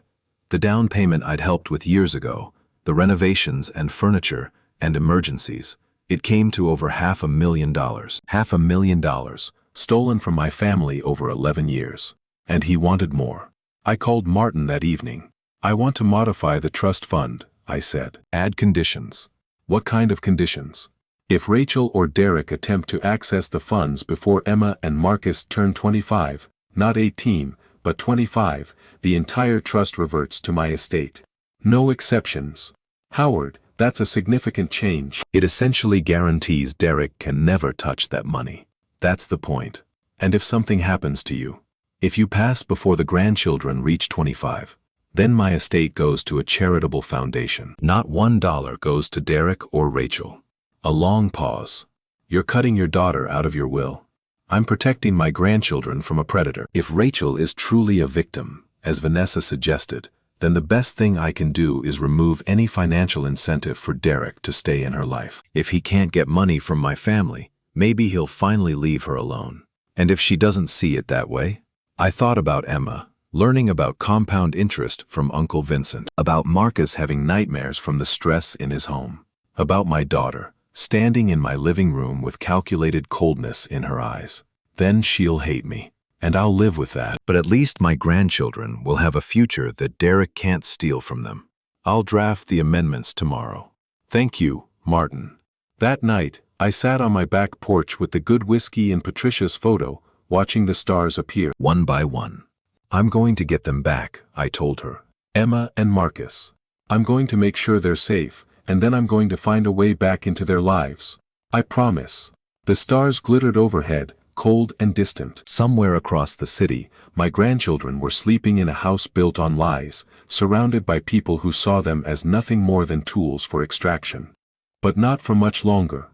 the down payment I'd helped with years ago, the renovations and furniture and emergencies, it came to over $500,000. $500,000, stolen from my family over 11 years. And he wanted more. I called Martin that evening. I want to modify the trust fund, I said. Add conditions. What kind of conditions? If Rachel or Derek attempt to access the funds before Emma and Marcus turn 25, not 18, but 25, the entire trust reverts to my estate. No exceptions. Howard, That's a significant change. It essentially guarantees Derek can never touch that money. That's the point. And if something happens to you, if you pass before the grandchildren reach 25, then my estate goes to a charitable foundation. Not $1 goes to Derek or Rachel. A long pause. You're cutting your daughter out of your will. I'm protecting my grandchildren from a predator. If Rachel is truly a victim, as Vanessa suggested, then the best thing I can do is remove any financial incentive for Derek to stay in her life. If he can't get money from my family, maybe he'll finally leave her alone. And if she doesn't see it that way? I thought about Emma, learning about compound interest from Uncle Vincent, about Marcus having nightmares from the stress in his home, about my daughter, standing in my living room with calculated coldness in her eyes. Then she'll hate me, and I'll live with that. But at least my grandchildren will have a future that Derek can't steal from them. I'll draft the amendments tomorrow. Thank you, Martin. That night, I sat on my back porch with the good whiskey and Patricia's photo, watching the stars appear one by one. I'm going to get them back, I told her. Emma and Marcus. I'm going to make sure they're safe, and then I'm going to find a way back into their lives. I promise. The stars glittered overhead, cold and distant. Somewhere across the city, my grandchildren were sleeping in a house built on lies, surrounded by people who saw them as nothing more than tools for extraction. But not for much longer.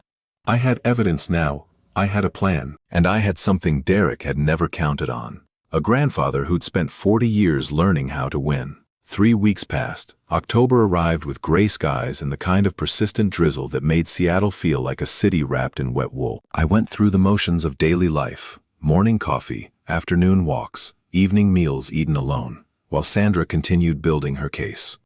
I had evidence now, I had a plan, and I had something Derek had never counted on. A grandfather who'd spent 40 years learning how to win. 3 weeks passed. October arrived with gray skies and the kind of persistent drizzle that made Seattle feel like a city wrapped in wet wool. I went through the motions of daily life, morning coffee, afternoon walks, evening meals eaten alone, while Sandra continued building her case.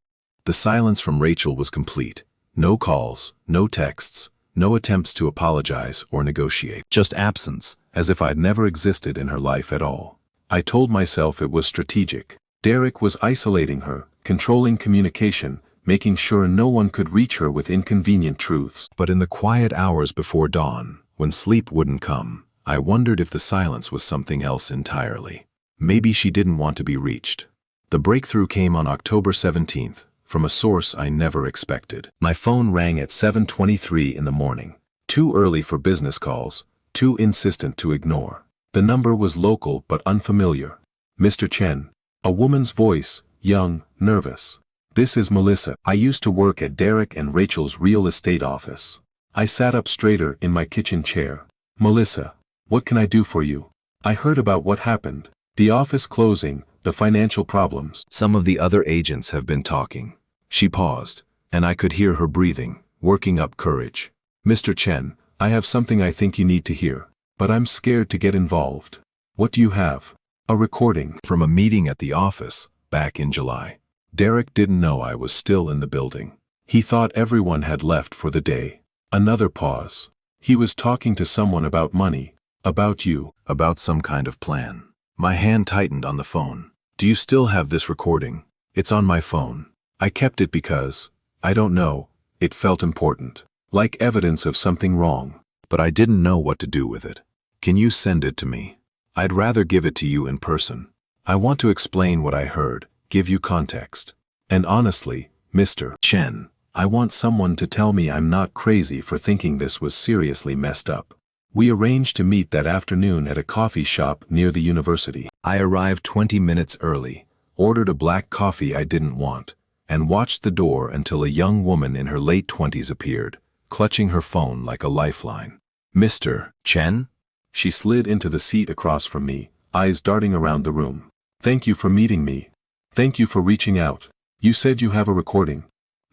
The silence from Rachel was complete. No calls, no texts, no attempts to apologize or negotiate. Just absence, as if I'd never existed in her life at all. I told myself it was strategic. Derek was isolating her, controlling communication, making sure no one could reach her with inconvenient truths. But in the quiet hours before dawn, when sleep wouldn't come, I wondered if the silence was something else entirely. Maybe she didn't want to be reached. The breakthrough came on October 17th, from a source I never expected. My phone rang at 7:23 in the morning. Too early for business calls, too insistent to ignore. The number was local but unfamiliar. Mr. Chen. A woman's voice, young, nervous. This is Melissa. I used to work at Derek and Rachel's real estate office. I sat up straighter in my kitchen chair. Melissa, what can I do for you? I heard about what happened. The office closing, the financial problems. Some of the other agents have been talking. She paused, and I could hear her breathing, working up courage. Mr. Chen, I have something I think you need to hear, but I'm scared to get involved. What do you have? A recording from a meeting at the office, back in July. Derek didn't know I was still in the building. He thought everyone had left for the day. Another pause. He was talking to someone about money, about you, about some kind of plan. My hand tightened on the phone. Do you still have this recording? It's on my phone. I kept it because, I don't know, it felt important. Like evidence of something wrong. But I didn't know what to do with it. Can you send it to me? I'd rather give it to you in person. I want to explain what I heard, give you context. And honestly, Mr. Chen, I want someone to tell me I'm not crazy for thinking this was seriously messed up. We arranged to meet that afternoon at a coffee shop near the university. I arrived 20 minutes early, ordered a black coffee I didn't want, and watched the door until a young woman in her late 20s appeared, clutching her phone like a lifeline. Mr. Chen? She slid into the seat across from me, eyes darting around the room. Thank you for meeting me. Thank you for reaching out. You said you have a recording.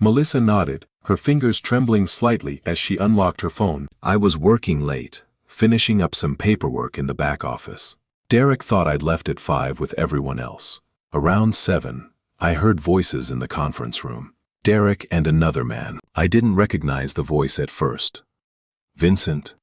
Melissa nodded, her fingers trembling slightly as she unlocked her phone. I was working late, finishing up some paperwork in the back office. Derek thought I'd left at 5 with everyone else. Around 7, I heard voices in the conference room. Derek and another man. I didn't recognize the voice at first. Vincent.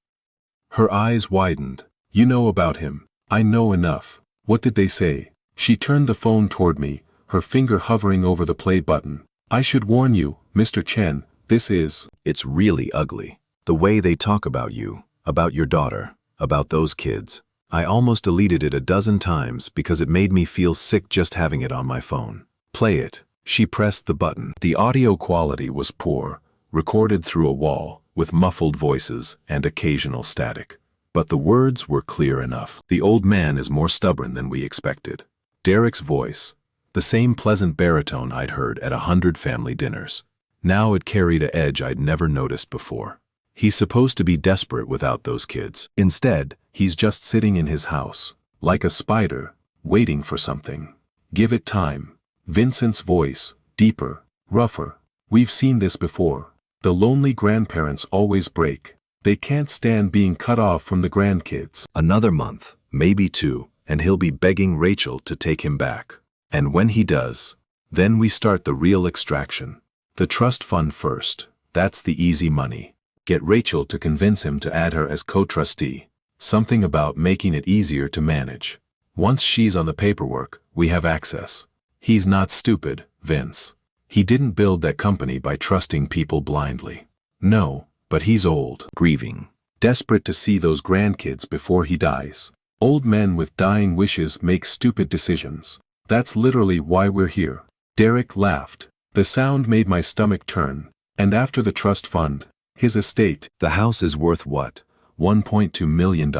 Her eyes widened. You know about him. I know enough. What did they say? She turned the phone toward me, her finger hovering over the play button. I should warn you, Mr. Chen, this is... It's really ugly. The way they talk about you, about your daughter, about those kids. I almost deleted it a dozen times because it made me feel sick just having it on my phone. Play it. She pressed the button. The audio quality was poor, recorded through a wall, with muffled voices and occasional static. But the words were clear enough. The old man is more stubborn than we expected. Derek's voice, the same pleasant baritone I'd heard at 100 family dinners. Now it carried an edge I'd never noticed before. He's supposed to be desperate without those kids. Instead, he's just sitting in his house, like a spider, waiting for something. Give it time. Vincent's voice, deeper, rougher. We've seen this before. The lonely grandparents always break. They can't stand being cut off from the grandkids. Another month, maybe 2, and he'll be begging Rachel to take him back. And when he does, then we start the real extraction. The trust fund first. That's the easy money. Get Rachel to convince him to add her as co-trustee. Something about making it easier to manage. Once she's on the paperwork, we have access. He's not stupid, Vince. He didn't build that company by trusting people blindly. No, but he's old, grieving, desperate to see those grandkids before he dies. Old men with dying wishes make stupid decisions. That's literally why we're here. Derek laughed. The sound made my stomach turn. And after the trust fund, his estate, the house is worth what? $1.2 million.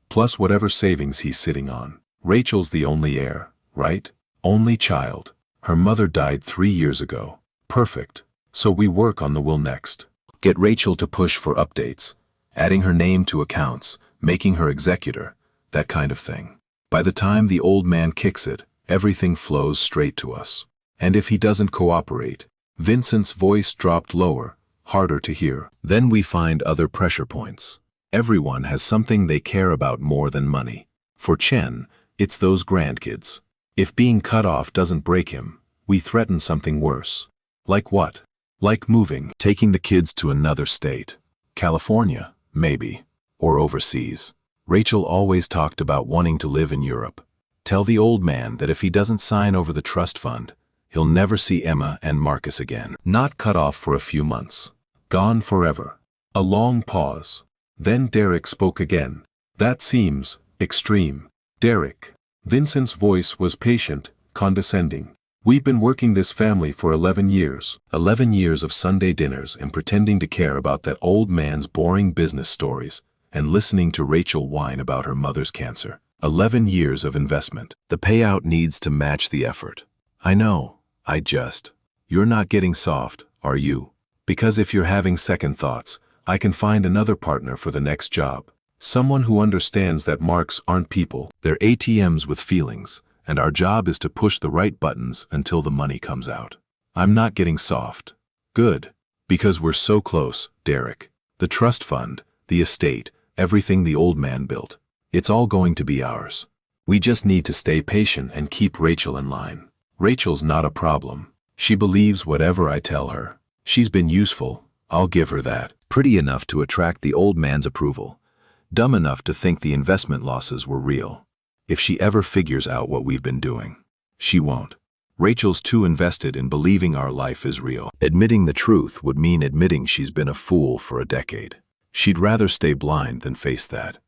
Plus whatever savings he's sitting on. Rachel's the only heir, right? Only child. Her mother died 3 years ago. Perfect. So we work on the will next. Get Rachel to push for updates, adding her name to accounts, making her executor, that kind of thing. By the time the old man kicks it, everything flows straight to us. And if he doesn't cooperate, Vincent's voice dropped lower, harder to hear. Then we find other pressure points. Everyone has something they care about more than money. For Chen, it's those grandkids. If being cut off doesn't break him, we threaten something worse. Like what? Like moving, taking the kids to another state. California, maybe. Or overseas. Rachel always talked about wanting to live in Europe. Tell the old man that if he doesn't sign over the trust fund, he'll never see Emma and Marcus again. Not cut off for a few months. Gone forever. A long pause. Then Derek spoke again. That seems extreme. Derek. Vincent's voice was patient, condescending. We've been working this family for 11 years. 11 years of Sunday dinners and pretending to care about that old man's boring business stories and listening to Rachel whine about her mother's cancer. 11 years of investment. The payout needs to match the effort. I know. You're not getting soft, are you? Because if you're having second thoughts, I can find another partner for the next job. Someone who understands that marks aren't people. They're ATMs with feelings, and our job is to push the right buttons until the money comes out. I'm not getting soft. Good. Because we're so close, Derek. The trust fund, the estate, everything the old man built. It's all going to be ours. We just need to stay patient and keep Rachel in line. Rachel's not a problem. She believes whatever I tell her. She's been useful, I'll give her that. Pretty enough to attract the old man's approval. Dumb enough to think the investment losses were real. If she ever figures out what we've been doing. She won't. Rachel's too invested in believing our life is real. Admitting the truth would mean admitting she's been a fool for a decade. She'd rather stay blind than face that.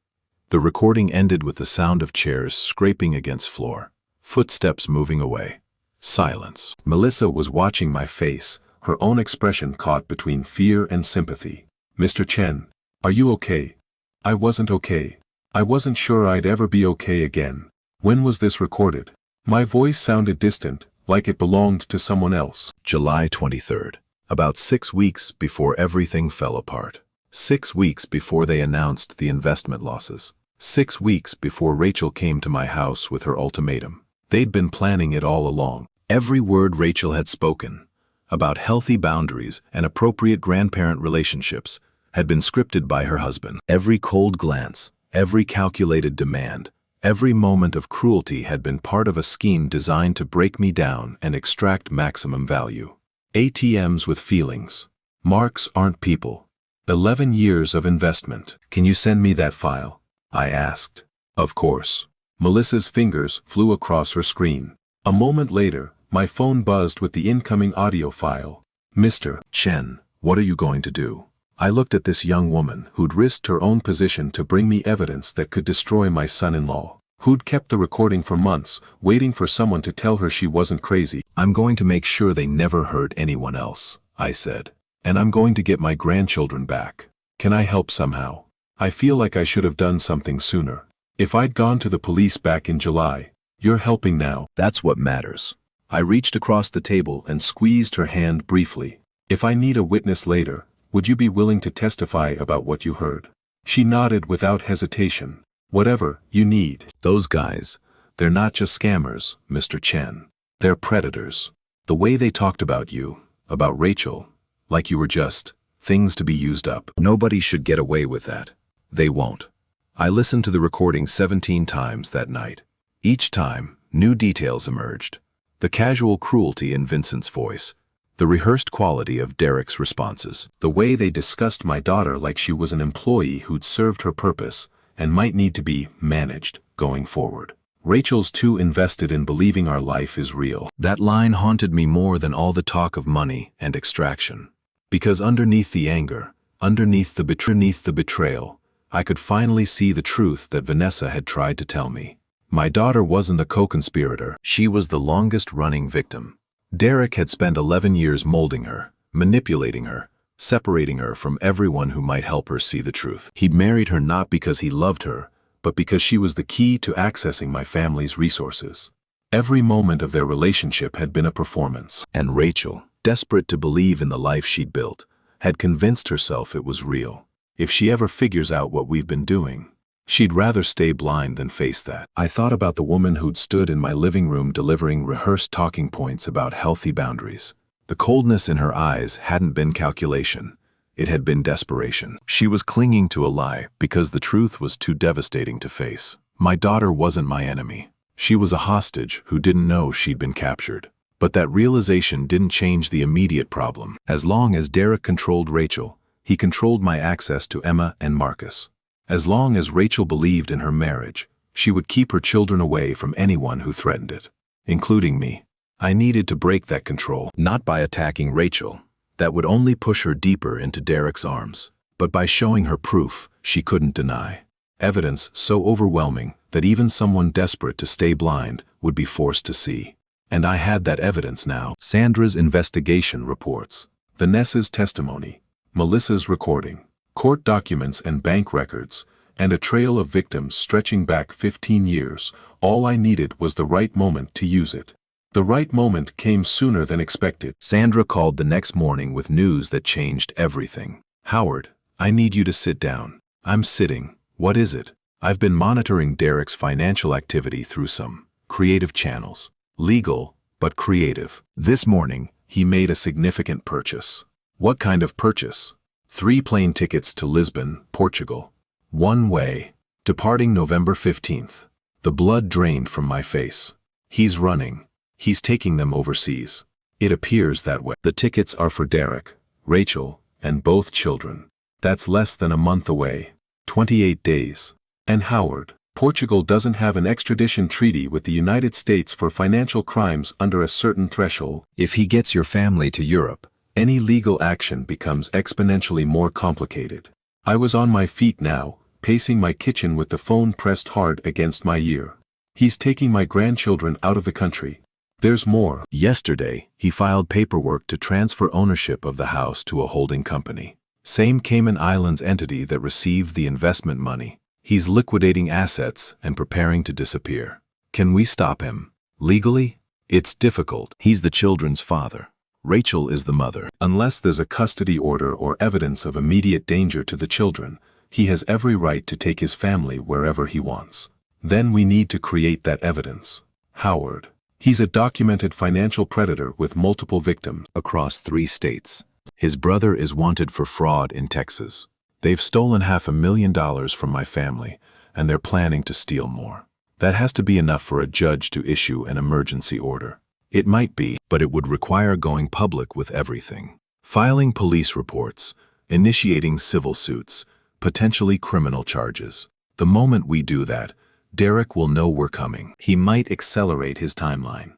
The recording ended with the sound of chairs scraping against floor. Footsteps moving away. Silence. Melissa was watching my face, her own expression caught between fear and sympathy. Mr. Chen, are you okay? I wasn't okay. I wasn't sure I'd ever be okay again. When was this recorded? My voice sounded distant, like it belonged to someone else. July 23rd. About 6 weeks before everything fell apart. 6 weeks before they announced the investment losses. 6 weeks before Rachel came to my house with her ultimatum. They'd been planning it all along. Every word Rachel had spoken about healthy boundaries and appropriate grandparent relationships had been scripted by her husband. Every cold glance, every calculated demand, every moment of cruelty had been part of a scheme designed to break me down and extract maximum value. ATMs with feelings. Marks aren't people. 11 years of investment. Can you send me that file? I asked. Of course. Melissa's fingers flew across her screen. A moment later, my phone buzzed with the incoming audio file. Mr. Chen, what are you going to do? I looked at this young woman who'd risked her own position to bring me evidence that could destroy my son-in-law, who'd kept the recording for months, waiting for someone to tell her she wasn't crazy. I'm going to make sure they never hurt anyone else, I said. And I'm going to get my grandchildren back. Can I help somehow? I feel like I should have done something sooner. If I'd gone to the police back in July, you're helping now. That's what matters. I reached across the table and squeezed her hand briefly. If I need a witness later, would you be willing to testify about what you heard? She nodded without hesitation. Whatever you need. Those guys, They're not just scammers, Mr. Chen. They're predators. The way they talked about you, about Rachel, like you were just things to be used up. nobody should get away with that. They won't. I listened to the recording 17 times that night. Each time, new details emerged. The casual cruelty in Vincent's voice, the rehearsed quality of Derek's responses. The way they discussed my daughter like she was an employee who'd served her purpose and might need to be managed going forward. Rachel's too invested in believing our life is real. That line haunted me more than all the talk of money and extraction. Because underneath the anger, underneath the betrayal, I could finally see the truth that Vanessa had tried to tell me. My daughter wasn't the co-conspirator. She was the longest-running victim. Derek had spent 11 years molding her, manipulating her, separating her from everyone who might help her see the truth. He'd married her not because he loved her, but because she was the key to accessing my family's resources. Every moment of their relationship had been a performance. And Rachel, desperate to believe in the life she'd built, had convinced herself it was real. If she ever figures out what we've been doing, she'd rather stay blind than face that. I thought about the woman who'd stood in my living room delivering rehearsed talking points about healthy boundaries. The coldness in her eyes hadn't been calculation. It had been desperation. She was clinging to a lie because the truth was too devastating to face. My daughter wasn't my enemy. She was a hostage who didn't know she'd been captured. But that realization didn't change the immediate problem. As long as Derek controlled Rachel, he controlled my access to Emma and Marcus. As long as Rachel believed in her marriage, she would keep her children away from anyone who threatened it, including me. I needed to break that control. Not by attacking Rachel. That would only push her deeper into Derek's arms. But by showing her proof she couldn't deny. Evidence so overwhelming that even someone desperate to stay blind would be forced to see. And I had that evidence now. Sandra's investigation reports, Vanessa's testimony, Melissa's recording, court documents and bank records, and a trail of victims stretching back 15 years. All I needed was the right moment to use it. The right moment came sooner than expected. Sandra called the next morning with news that changed everything. Howard, I need you to sit down. I'm sitting. What is it? I've been monitoring Derek's financial activity through some creative channels. Legal, but creative. This morning, he made a significant purchase. What kind of purchase? 3 plane tickets to Lisbon, Portugal. One way. Departing November 15th. The blood drained from my face. He's running. He's taking them overseas. It appears that way. The tickets are for Derek, Rachel, and both children. That's less than a month away. 28 days. And Howard, Portugal doesn't have an extradition treaty with the United States for financial crimes under a certain threshold. If he gets your family to Europe, any legal action becomes exponentially more complicated. I was on my feet now, pacing my kitchen with the phone pressed hard against my ear. He's taking my grandchildren out of the country. There's more. Yesterday, he filed paperwork to transfer ownership of the house to a holding company. Same Cayman Islands entity that received the investment money. He's liquidating assets and preparing to disappear. Can we stop him? Legally? It's difficult. He's the children's father. Rachel is the mother. Unless there's a custody order or evidence of immediate danger to the children, he has every right to take his family wherever he wants. Then we need to create that evidence. Howard. He's a documented financial predator with multiple victims across 3 states. His brother is wanted for fraud in Texas. They've stolen $500,000 from my family, and they're planning to steal more. That has to be enough for a judge to issue an emergency order. It might be, but it would require going public with everything. Filing police reports, initiating civil suits, potentially criminal charges. The moment we do that, Derek will know we're coming. He might accelerate his timeline.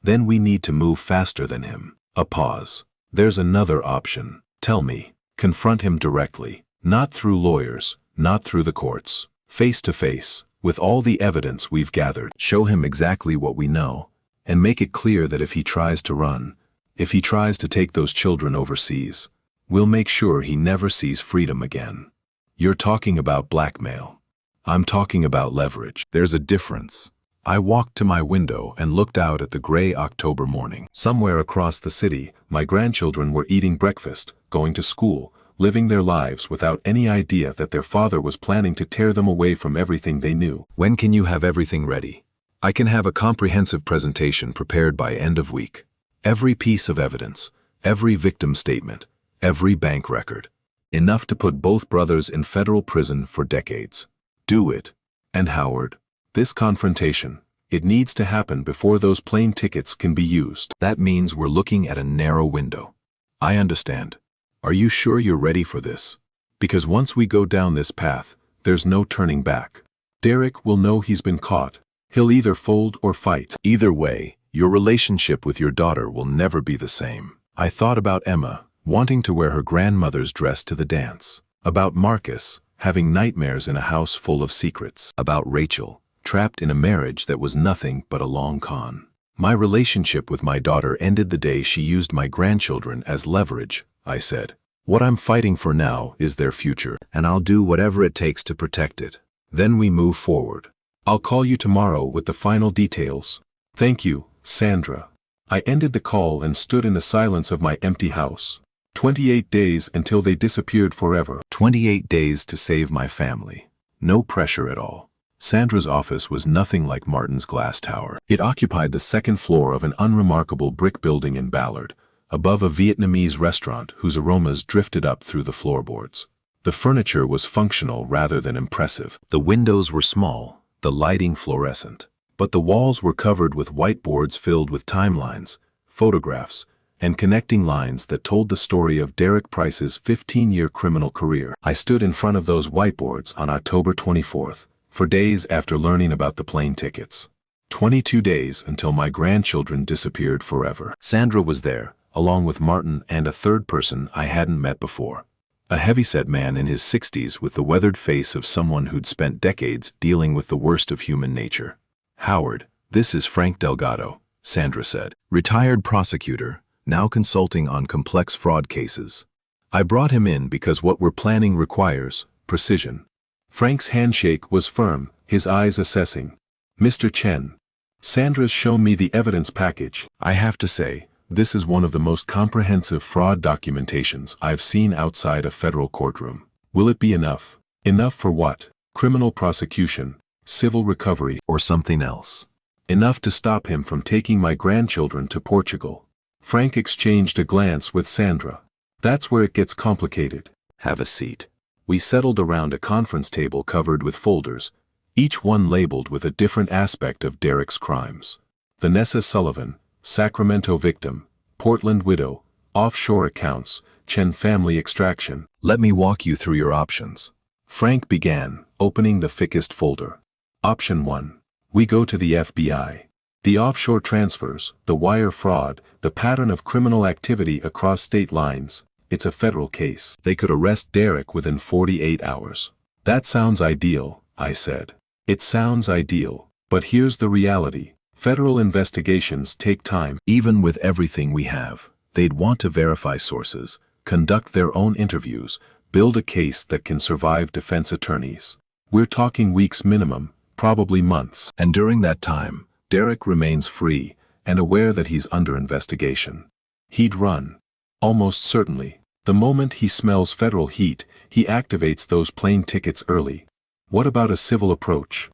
Then we need to move faster than him. A pause. There's another option. Tell me. Confront him directly. Not through lawyers, not through the courts. Face to face, with all the evidence we've gathered. Show him exactly what we know, and make it clear that if he tries to run, if he tries to take those children overseas, We'll make sure he never sees freedom again. You're talking about blackmail. I'm talking about leverage. There's a difference. I walked to my window and looked out at the gray October morning. Somewhere across the city, my grandchildren were eating breakfast, going to school, living their lives without any idea that their father was planning to tear them away from everything they knew. When can you have everything ready? I can have a comprehensive presentation prepared by end of week. Every piece of evidence, every victim statement, every bank record. Enough to put both brothers in federal prison for decades. Do it. And Howard, this confrontation, it needs to happen before those plane tickets can be used. That means we're looking at a narrow window. I understand. Are you sure you're ready for this? Because once we go down this path, there's no turning back. Derek will know he's been caught. He'll either fold or fight. Either way, your relationship with your daughter will never be the same. I thought about Emma, wanting to wear her grandmother's dress to the dance. About Marcus, having nightmares in a house full of secrets. About Rachel, trapped in a marriage that was nothing but a long con. My relationship with my daughter ended the day she used my grandchildren as leverage, I said. What I'm fighting for now is their future, and I'll do whatever it takes to protect it. Then we move forward. I'll call you tomorrow with the final details. Thank you, Sandra. I ended the call and stood in the silence of my empty house. 28 days until they disappeared forever. 28 days to save my family. No pressure at all. Sandra's office was nothing like Martin's glass tower. It occupied the second floor of an unremarkable brick building in Ballard, above a Vietnamese restaurant whose aromas drifted up through the floorboards. The furniture was functional rather than impressive. The windows were small, the lighting fluorescent, but the walls were covered with whiteboards filled with timelines, photographs, and connecting lines that told the story of Derek Price's 15-year criminal career. I stood in front of those whiteboards on October 24th, for days after learning about the plane tickets. 22 days until my grandchildren disappeared forever. Sandra was there, along with Martin and a third person I hadn't met before. A heavyset man in his 60s with the weathered face of someone who'd spent decades dealing with the worst of human nature. Howard, this is Frank Delgado, Sandra said. Retired prosecutor, now consulting on complex fraud cases. I brought him in because what we're planning requires precision. Frank's handshake was firm, his eyes assessing. Mr. Chen, Sandra's shown me the evidence package. I have to say, this is one of the most comprehensive fraud documentations I've seen outside a federal courtroom. Will it be enough? Enough for what? Criminal prosecution, civil recovery, or something else? Enough to stop him from taking my grandchildren to Portugal. Frank exchanged a glance with Sandra. That's where it gets complicated. Have a seat. We settled around a conference table covered with folders, each one labeled with a different aspect of Derek's crimes. Vanessa Sullivan, Sacramento victim, Portland widow, offshore accounts, Chen family extraction. Let me walk you through your options. Frank began, opening the thickest folder. Option 1. We go to the FBI. The offshore transfers, the wire fraud, the pattern of criminal activity across state lines. It's a federal case. They could arrest Derek within 48 hours. That sounds ideal, I said. It sounds ideal, but here's the reality. Federal investigations take time. Even with everything we have, they'd want to verify sources, conduct their own interviews, build a case that can survive defense attorneys. We're talking weeks minimum, probably months. And during that time, Derek remains free and aware that he's under investigation. He'd run. Almost certainly. The moment he smells federal heat, he activates those plane tickets early. What about a civil approach?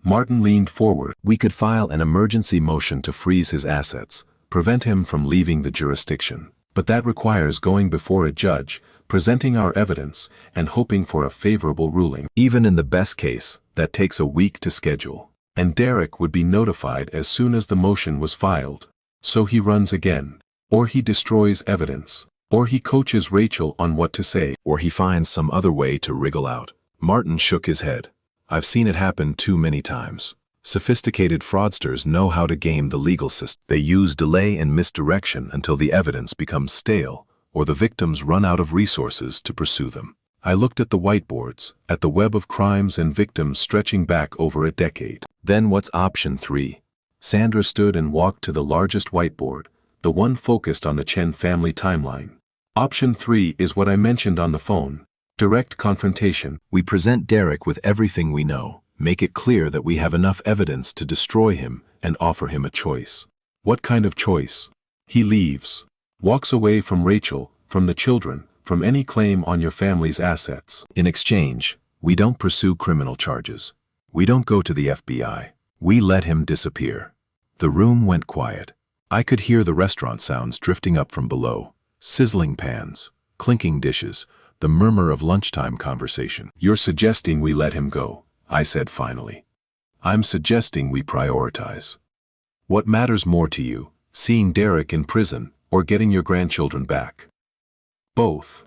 Martin leaned forward. We could file an emergency motion to freeze his assets, prevent him from leaving the jurisdiction. But that requires going before a judge, presenting our evidence, and hoping for a favorable ruling. Even in the best case, that takes a week to schedule. And Derek would be notified as soon as the motion was filed. So he runs again. Or he destroys evidence. Or he coaches Rachel on what to say. Or he finds some other way to wriggle out. Martin shook his head. I've seen it happen too many times. Sophisticated fraudsters know how to game the legal system. They use delay and misdirection until the evidence becomes stale, or the victims run out of resources to pursue them. I looked at the whiteboards, at the web of crimes and victims stretching back over a decade. Then what's option 3? Sandra stood and walked to the largest whiteboard, the one focused on the Chen family timeline. Option 3 is what I mentioned on the phone. Direct confrontation. We present Derek with everything we know, make it clear that we have enough evidence to destroy him, and offer him a choice. What kind of choice? He leaves. Walks away from Rachel, from the children, from any claim on your family's assets. In exchange, we don't pursue criminal charges. We don't go to the FBI. We let him disappear. The room went quiet. I could hear the restaurant sounds drifting up from below. Sizzling pans, clinking dishes, the murmur of lunchtime conversation. You're suggesting we let him go, I said finally. I'm suggesting we prioritize. What matters more to you, seeing Derek in prison or getting your grandchildren back? Both.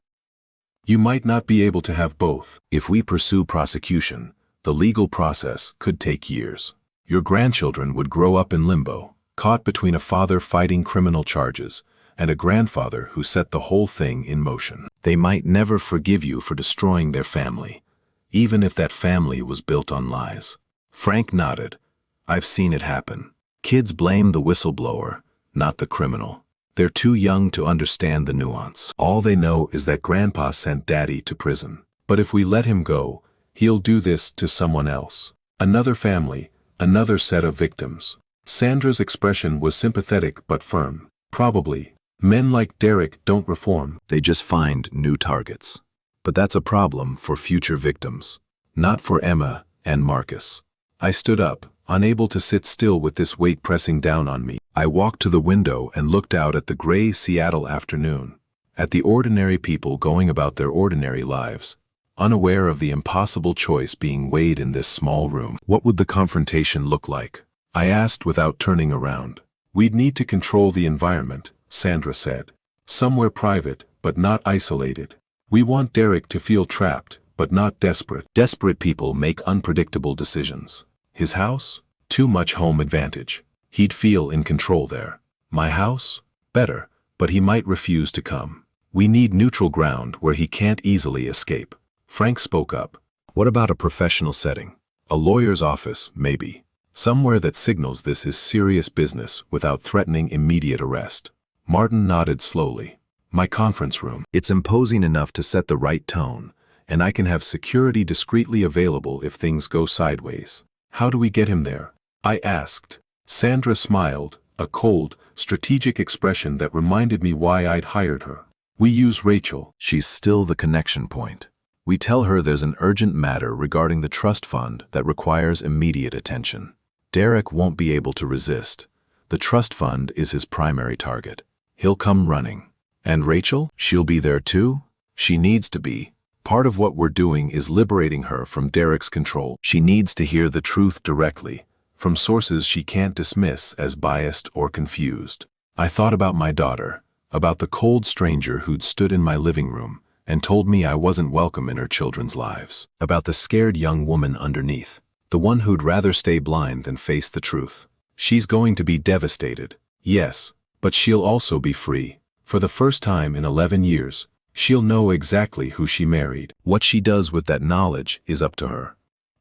You might not be able to have both. If we pursue prosecution, the legal process could take years. Your grandchildren would grow up in limbo, caught between a father fighting criminal charges and a grandfather who set the whole thing in motion. They might never forgive you for destroying their family, even if that family was built on lies. Frank nodded. I've seen it happen. Kids blame the whistleblower, not the criminal. They're too young to understand the nuance. All they know is that Grandpa sent Daddy to prison. But if we let him go, he'll do this to someone else. Another family, another set of victims. Sandra's expression was sympathetic but firm. Probably. Men like Derek don't reform. They just find new targets. But that's a problem for future victims, not for Emma and Marcus. I stood up, unable to sit still with this weight pressing down on me. I walked to the window and looked out at the gray Seattle afternoon, at the ordinary people going about their ordinary lives, unaware of the impossible choice being weighed in this small room. What would the confrontation look like? I asked without turning around. We'd need to control the environment, Sandra said. Somewhere private, but not isolated. We want Derek to feel trapped, but not desperate. Desperate people make unpredictable decisions. His house? Too much home advantage. He'd feel in control there. My house? Better, but he might refuse to come. We need neutral ground where he can't easily escape. Frank spoke up. What about a professional setting? A lawyer's office, maybe. Somewhere that signals this is serious business without threatening immediate arrest. Martin nodded slowly. My conference room. It's imposing enough to set the right tone, and I can have security discreetly available if things go sideways. How do we get him there? I asked. Sandra smiled, a cold, strategic expression that reminded me why I'd hired her. We use Rachel. She's still the connection point. We tell her there's an urgent matter regarding the trust fund that requires immediate attention. Derek won't be able to resist. The trust fund is his primary target. He'll come running. And Rachel? She'll be there too? She needs to be. Part of what we're doing is liberating her from Derek's control. She needs to hear the truth directly, from sources she can't dismiss as biased or confused. I thought about my daughter, about the cold stranger who'd stood in my living room and told me I wasn't welcome in her children's lives, about the scared young woman underneath, the one who'd rather stay blind than face the truth. She's going to be devastated, yes, but she'll also be free. For the first time in 11 years, she'll know exactly who she married. What she does with that knowledge is up to her.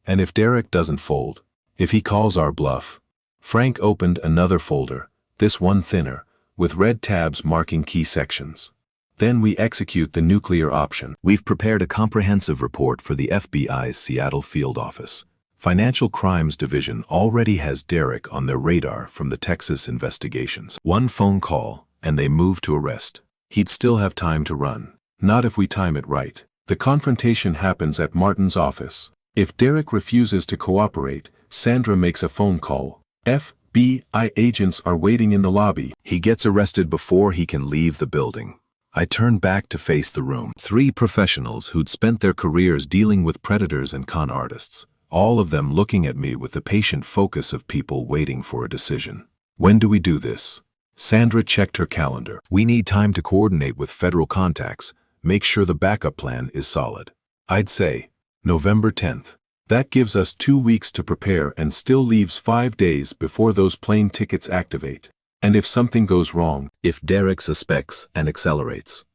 And if Derek doesn't fold, if he calls our bluff. Frank opened another folder, this one thinner, with red tabs marking key sections. Then we execute the nuclear option. We've prepared a comprehensive report for the FBI's Seattle field office. Financial Crimes Division already has Derek on their radar from the Texas investigations. One phone call, and they move to arrest. He'd still have time to run. Not if we time it right. The confrontation happens at Martin's office. If Derek refuses to cooperate, Sandra makes a phone call. FBI agents are waiting in the lobby. He gets arrested before he can leave the building. I turned back to face the room. 3 professionals who'd spent their careers dealing with predators and con artists, all of them looking at me with the patient focus of people waiting for a decision. When do we do this? Sandra checked her calendar. We need time to coordinate with federal contacts, make sure the backup plan is solid. I'd say November 10th. That gives us 2 weeks to prepare and still leaves 5 days before those plane tickets activate. And if something goes wrong, if Derek suspects and accelerates,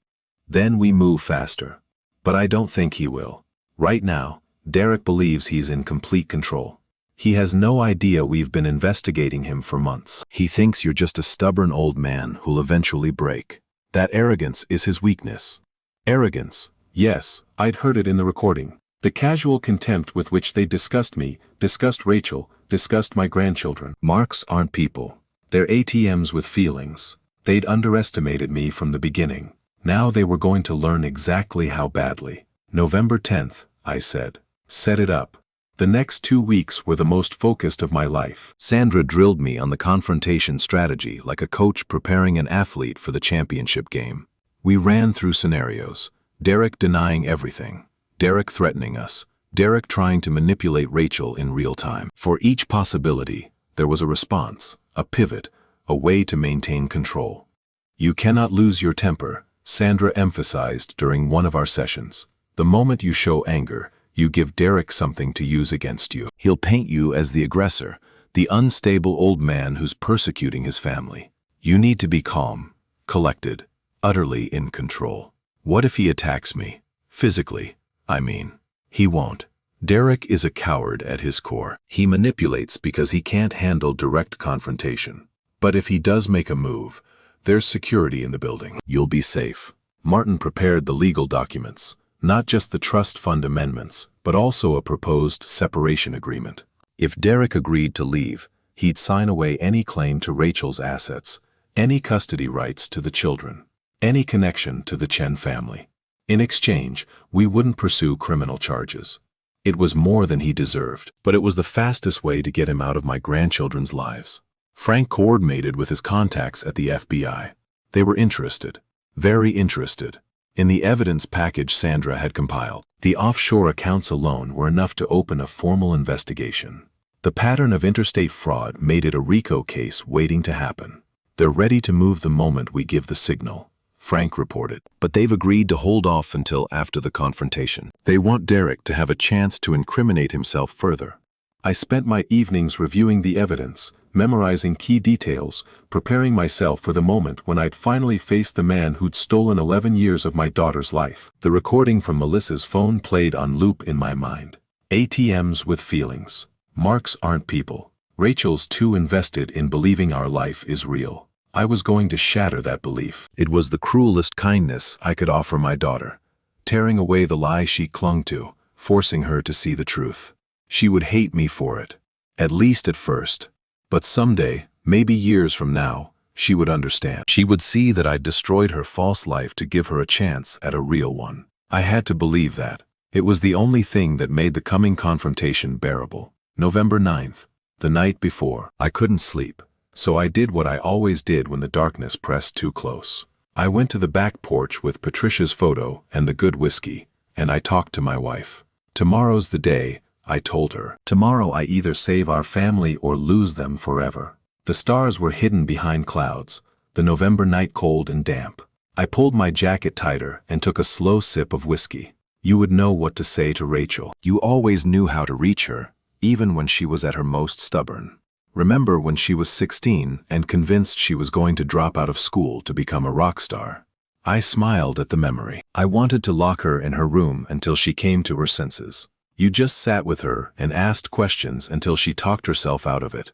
then we move faster. But I don't think he will. Right now, Derek believes he's in complete control. He has no idea we've been investigating him for months. He thinks you're just a stubborn old man who'll eventually break. That arrogance is his weakness. Arrogance. Yes, I'd heard it in the recording. The casual contempt with which they discussed me, discussed Rachel, discussed my grandchildren. Marks aren't people. They're ATMs with feelings. They'd underestimated me from the beginning. Now they were going to learn exactly how badly. November 10th, I said. Set it up. The next 2 weeks were the most focused of my life. Sandra drilled me on the confrontation strategy like a coach preparing an athlete for the championship game. We ran through scenarios. Derek denying everything. Derek threatening us. Derek trying to manipulate Rachel in real time. For each possibility, there was a response, a pivot, a way to maintain control. You cannot lose your temper, Sandra emphasized during one of our sessions. The moment you show anger, you give Derek something to use against you. He'll paint you as the aggressor, the unstable old man who's persecuting his family. You need to be calm, collected, utterly in control. What if he attacks me? Physically, I mean. He won't. Derek is a coward at his core. He manipulates because he can't handle direct confrontation. But if he does make a move, there's security in the building. You'll be safe. Martin prepared the legal documents. Not just the trust fund amendments, but also a proposed separation agreement. If Derek agreed to leave, he'd sign away any claim to Rachel's assets, any custody rights to the children, any connection to the Chen family. In exchange, we wouldn't pursue criminal charges. It was more than he deserved, but it was the fastest way to get him out of my grandchildren's lives. Frank coordinated with his contacts at the FBI. They were interested, very interested, in the evidence package Sandra had compiled. The offshore accounts alone were enough to open a formal investigation. The pattern of interstate fraud made it a RICO case waiting to happen. They're ready to move the moment we give the signal, Frank reported. But they've agreed to hold off until after the confrontation. They want Derek to have a chance to incriminate himself further. I spent my evenings reviewing the evidence, memorizing key details, preparing myself for the moment when I'd finally face the man who'd stolen 11 years of my daughter's life. The recording from Melissa's phone played on loop in my mind. ATMs with feelings. Marks aren't people. Rachel's too invested in believing our life is real. I was going to shatter that belief. It was the cruelest kindness I could offer my daughter, tearing away the lie she clung to, forcing her to see the truth. She would hate me for it, at least at first. But someday, maybe years from now, she would understand. She would see that I'd destroyed her false life to give her a chance at a real one. I had to believe that. It was the only thing that made the coming confrontation bearable. November 9th, the night before. I couldn't sleep, so I did what I always did when the darkness pressed too close. I went to the back porch with Patricia's photo and the good whiskey, and I talked to my wife. Tomorrow's the day, I told her. Tomorrow I either save our family or lose them forever. The stars were hidden behind clouds, the November night cold and damp. I pulled my jacket tighter and took a slow sip of whiskey. You would know what to say to Rachel. You always knew how to reach her, even when she was at her most stubborn. Remember when she was 16 and convinced she was going to drop out of school to become a rock star? I smiled at the memory. I wanted to lock her in her room until she came to her senses. You just sat with her and asked questions until she talked herself out of it.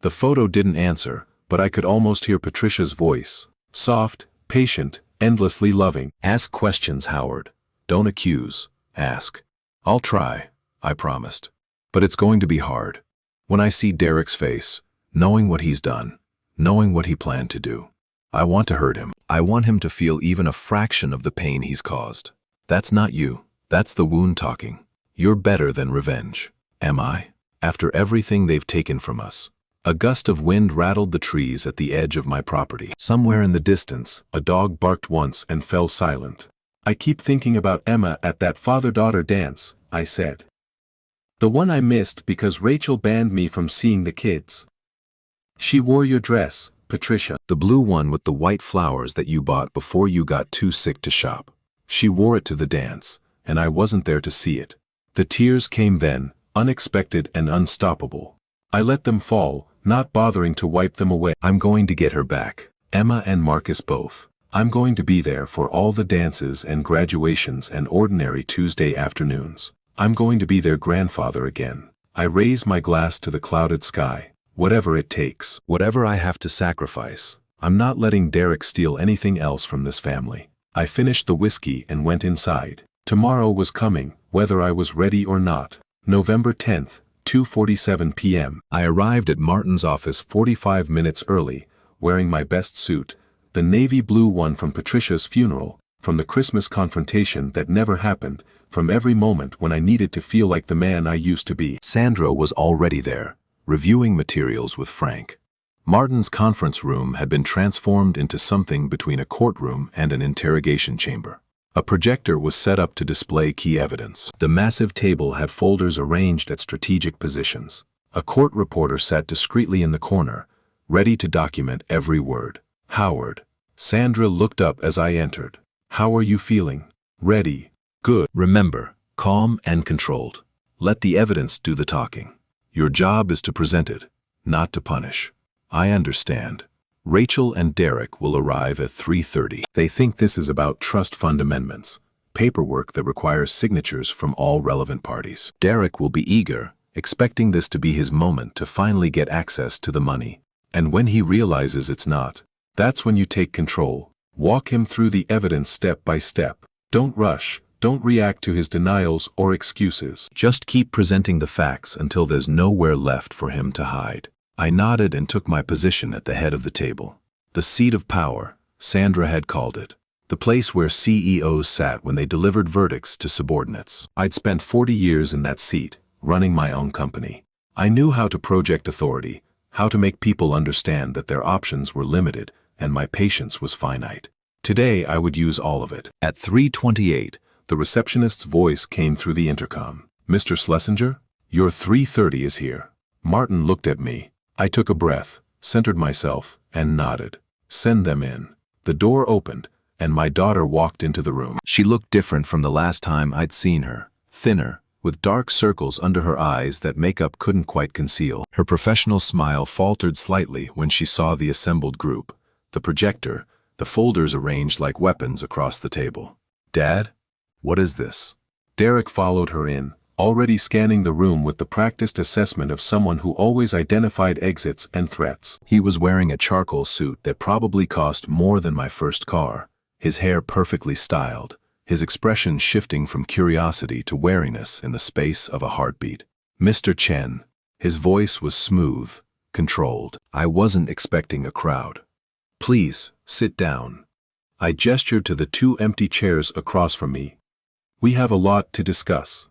The photo didn't answer, but I could almost hear Patricia's voice. Soft, patient, endlessly loving. Ask questions, Howard. Don't accuse. Ask. I'll try, I promised. But it's going to be hard. When I see Derek's face, knowing what he's done, knowing what he planned to do, I want to hurt him. I want him to feel even a fraction of the pain he's caused. That's not you. That's the wound talking. You're better than revenge. Am I? After everything they've taken from us. A gust of wind rattled the trees at the edge of my property. Somewhere in the distance, a dog barked once and fell silent. I keep thinking about Emma at that father-daughter dance, I said. The one I missed because Rachel banned me from seeing the kids. She wore your dress, Patricia. The blue one with the white flowers that you bought before you got too sick to shop. She wore it to the dance, and I wasn't there to see it. The tears came then, unexpected and unstoppable. I let them fall, not bothering to wipe them away. I'm going to get her back. Emma and Marcus both. I'm going to be there for all the dances and graduations and ordinary Tuesday afternoons. I'm going to be their grandfather again. I raise my glass to the clouded sky. Whatever it takes. Whatever I have to sacrifice. I'm not letting Derek steal anything else from this family. I finished the whiskey and went inside. Tomorrow was coming, whether I was ready or not. November 10th, 2:47 p.m. I arrived at Martin's office 45 minutes early, wearing my best suit, the navy blue one from Patricia's funeral, from the Christmas confrontation that never happened, from every moment when I needed to feel like the man I used to be. Sandra was already there, reviewing materials with Frank. Martin's conference room had been transformed into something between a courtroom and an interrogation chamber. A projector was set up to display key evidence. The massive table had folders arranged at strategic positions. A court reporter sat discreetly in the corner, ready to document every word. Howard. Sandra looked up as I entered. How are you feeling? Ready. Good. Remember, calm and controlled. Let the evidence do the talking. Your job is to present it, not to punish. I understand. Rachel and Derek will arrive at 3:30. They think this is about trust fund amendments, paperwork that requires signatures from all relevant parties. Derek will be eager, expecting this to be his moment to finally get access to the money. And when he realizes it's not, that's when you take control. Walk him through the evidence step by step. Don't rush. Don't react to his denials or excuses. Just keep presenting the facts until there's nowhere left for him to hide. I nodded and took my position at the head of the table. The seat of power, Sandra had called it. The place where CEOs sat when they delivered verdicts to subordinates. I'd spent 40 years in that seat, running my own company. I knew how to project authority, how to make people understand that their options were limited and my patience was finite. Today I would use all of it. At 3:28, the receptionist's voice came through the intercom. Mr. Schlesinger, your 3:30 is here. Martin looked at me. I took a breath, centered myself, and nodded. Send them in. The door opened, and my daughter walked into the room. She looked different from the last time I'd seen her. Thinner, with dark circles under her eyes that makeup couldn't quite conceal. Her professional smile faltered slightly when she saw the assembled group. The projector, the folders arranged like weapons across the table. Dad? What is this? Derek followed her in, already scanning the room with the practiced assessment of someone who always identified exits and threats. He was wearing a charcoal suit that probably cost more than my first car, his hair perfectly styled, his expression shifting from curiosity to wariness in the space of a heartbeat. Mr. Chen. His voice was smooth, controlled. I wasn't expecting a crowd. Please, sit down. I gestured to the two empty chairs across from me. We have a lot to discuss.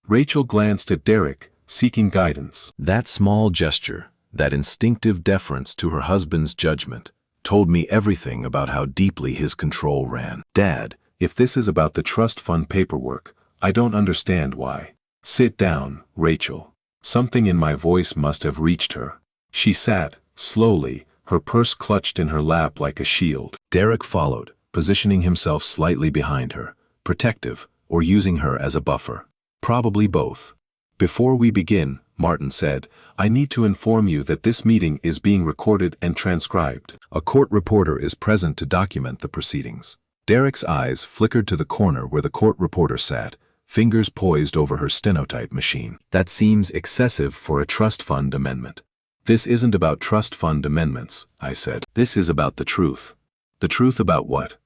Rachel glanced at Derek, seeking guidance. That small gesture, that instinctive deference to her husband's judgment, told me everything about how deeply his control ran. Dad, if this is about the trust fund paperwork, I don't understand why. Sit down, Rachel. Something in my voice must have reached her. She sat, slowly, her purse clutched in her lap like a shield. Derek followed, positioning himself slightly behind her, protective, or using her as a buffer. Probably both. Before we begin, Martin said, I need to inform you that this meeting is being recorded and transcribed. A court reporter is present to document the proceedings. Derek's eyes flickered to the corner where the court reporter sat, fingers poised over her stenotype machine. That seems excessive for a trust fund amendment. This isn't about trust fund amendments, I said. This is about the truth. The truth about what?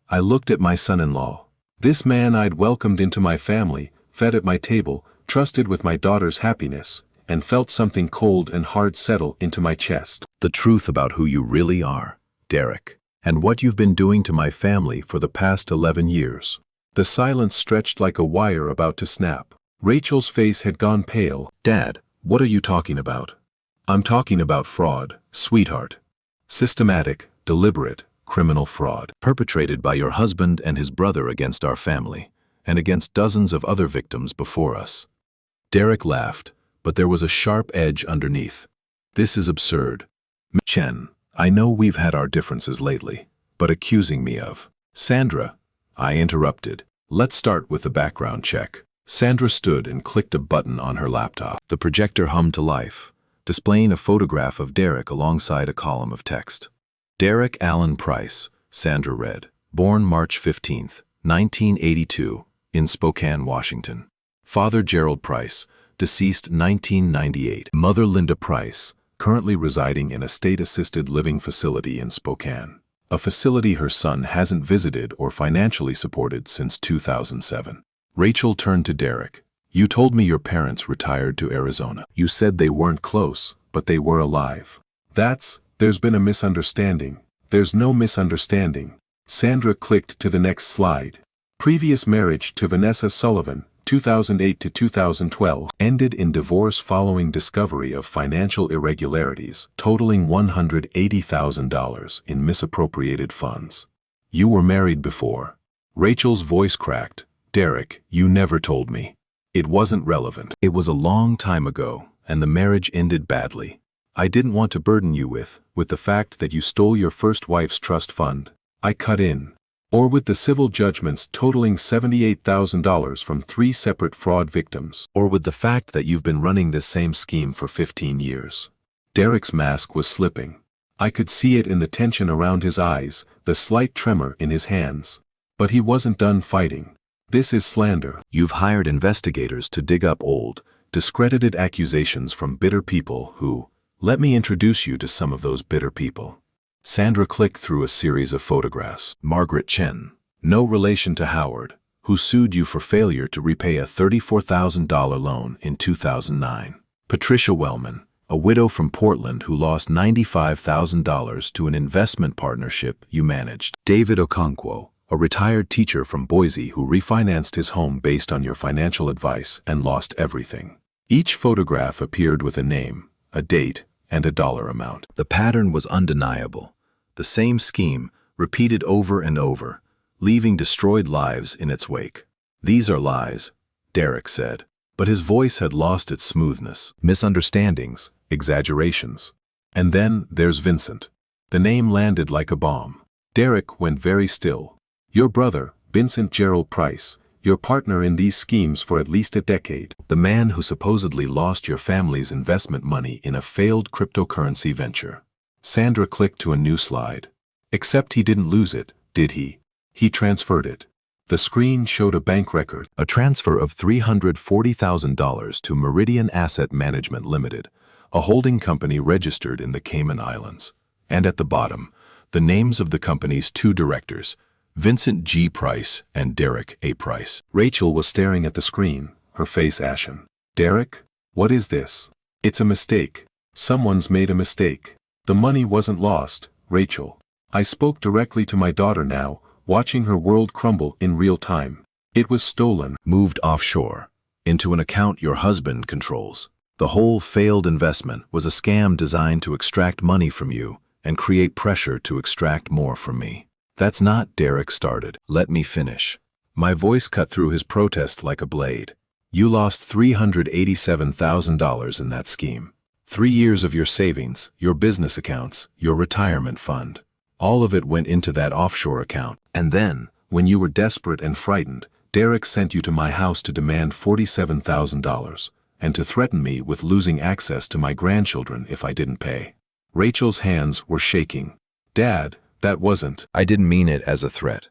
I looked at my son-in-law. This man I'd welcomed into my family, fed at my table, trusted with my daughter's happiness, and felt something cold and hard settle into my chest. The truth about who you really are, Derek, and what you've been doing to my family for the past 11 years. The silence stretched like a wire about to snap. Rachel's face had gone pale. Dad, what are you talking about? I'm talking about fraud, sweetheart. Systematic, deliberate, criminal fraud. Perpetrated by your husband and his brother against our family, and against dozens of other victims before us. Derek laughed, but there was a sharp edge underneath. This is absurd. Chen, I know we've had our differences lately, but accusing me of... Sandra, I interrupted. Let's start with the background check. Sandra stood and clicked a button on her laptop. The projector hummed to life, displaying a photograph of Derek alongside a column of text. Derek Allen Price, Sandra read, born March 15, 1982, in Spokane, Washington. Father Gerald Price, deceased 1998. Mother Linda Price, currently residing in a state-assisted living facility in Spokane, a facility her son hasn't visited or financially supported since 2007. Rachel turned to Derek. You told me your parents retired to Arizona. You said they weren't close, but they were alive. There's been a misunderstanding. There's no misunderstanding. Sandra clicked to the next slide. Previous marriage to Vanessa Sullivan, 2008 to 2012, ended in divorce following discovery of financial irregularities, totaling $180,000 in misappropriated funds. You were married before. Rachel's voice cracked. Derek, you never told me. It wasn't relevant. It was a long time ago, and the marriage ended badly. I didn't want to burden you with the fact that you stole your first wife's trust fund. I cut in. Or with the civil judgments totaling $78,000 from 3 separate fraud victims. Or with the fact that you've been running this same scheme for 15 years. Derek's mask was slipping. I could see it in the tension around his eyes, the slight tremor in his hands. But he wasn't done fighting. This is slander. You've hired investigators to dig up old, discredited accusations from bitter people who, let me introduce you to some of those bitter people. Sandra clicked through a series of photographs. Margaret Chen, no relation to Howard, who sued you for failure to repay a $34,000 loan in 2009. Patricia Wellman, a widow from Portland who lost $95,000 to an investment partnership you managed. David Okonkwo, a retired teacher from Boise who refinanced his home based on your financial advice and lost everything. Each photograph appeared with a name, a date, and a dollar amount. The pattern was undeniable. The same scheme, repeated over and over, leaving destroyed lives in its wake. These are lies, Derek said, but his voice had lost its smoothness. Misunderstandings, exaggerations. And then there's Vincent. The name landed like a bomb. Derek went very still. Your brother, Vincent Gerald Price, your partner in these schemes for at least a decade, the man who supposedly lost your family's investment money in a failed cryptocurrency venture. Sandra clicked to a new slide. Except he didn't lose it, did he? He transferred it. The screen showed a bank record. A transfer of $340,000 to Meridian Asset Management Limited, a holding company registered in the Cayman Islands. And at the bottom, the names of the company's 2 directors, Vincent G. Price and Derek A. Price. Rachel was staring at the screen, her face ashen. Derek, what is this? It's a mistake. Someone's made a mistake. The money wasn't lost, Rachel. I spoke directly to my daughter now, watching her world crumble in real time. It was stolen. Moved offshore, into an account your husband controls. The whole failed investment was a scam designed to extract money from you and create pressure to extract more from me. That's not, Derek started. Let me finish. My voice cut through his protest like a blade. You lost $387,000 in that scheme. 3 years of your savings, your business accounts, your retirement fund. All of it went into that offshore account. And then, when you were desperate and frightened, Derek sent you to my house to demand $47,000 and to threaten me with losing access to my grandchildren if I didn't pay. Rachel's hands were shaking. Dad, that wasn't. I didn't mean it as a threat.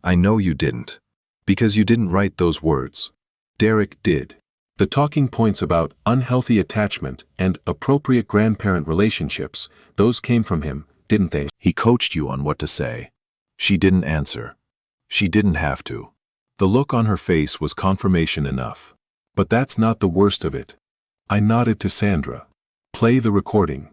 I know you didn't. Because you didn't write those words. Derek did. The talking points about unhealthy attachment and appropriate grandparent relationships, those came from him, didn't they? He coached you on what to say. She didn't answer. She didn't have to. The look on her face was confirmation enough. But that's not the worst of it. I nodded to Sandra. Play the recording.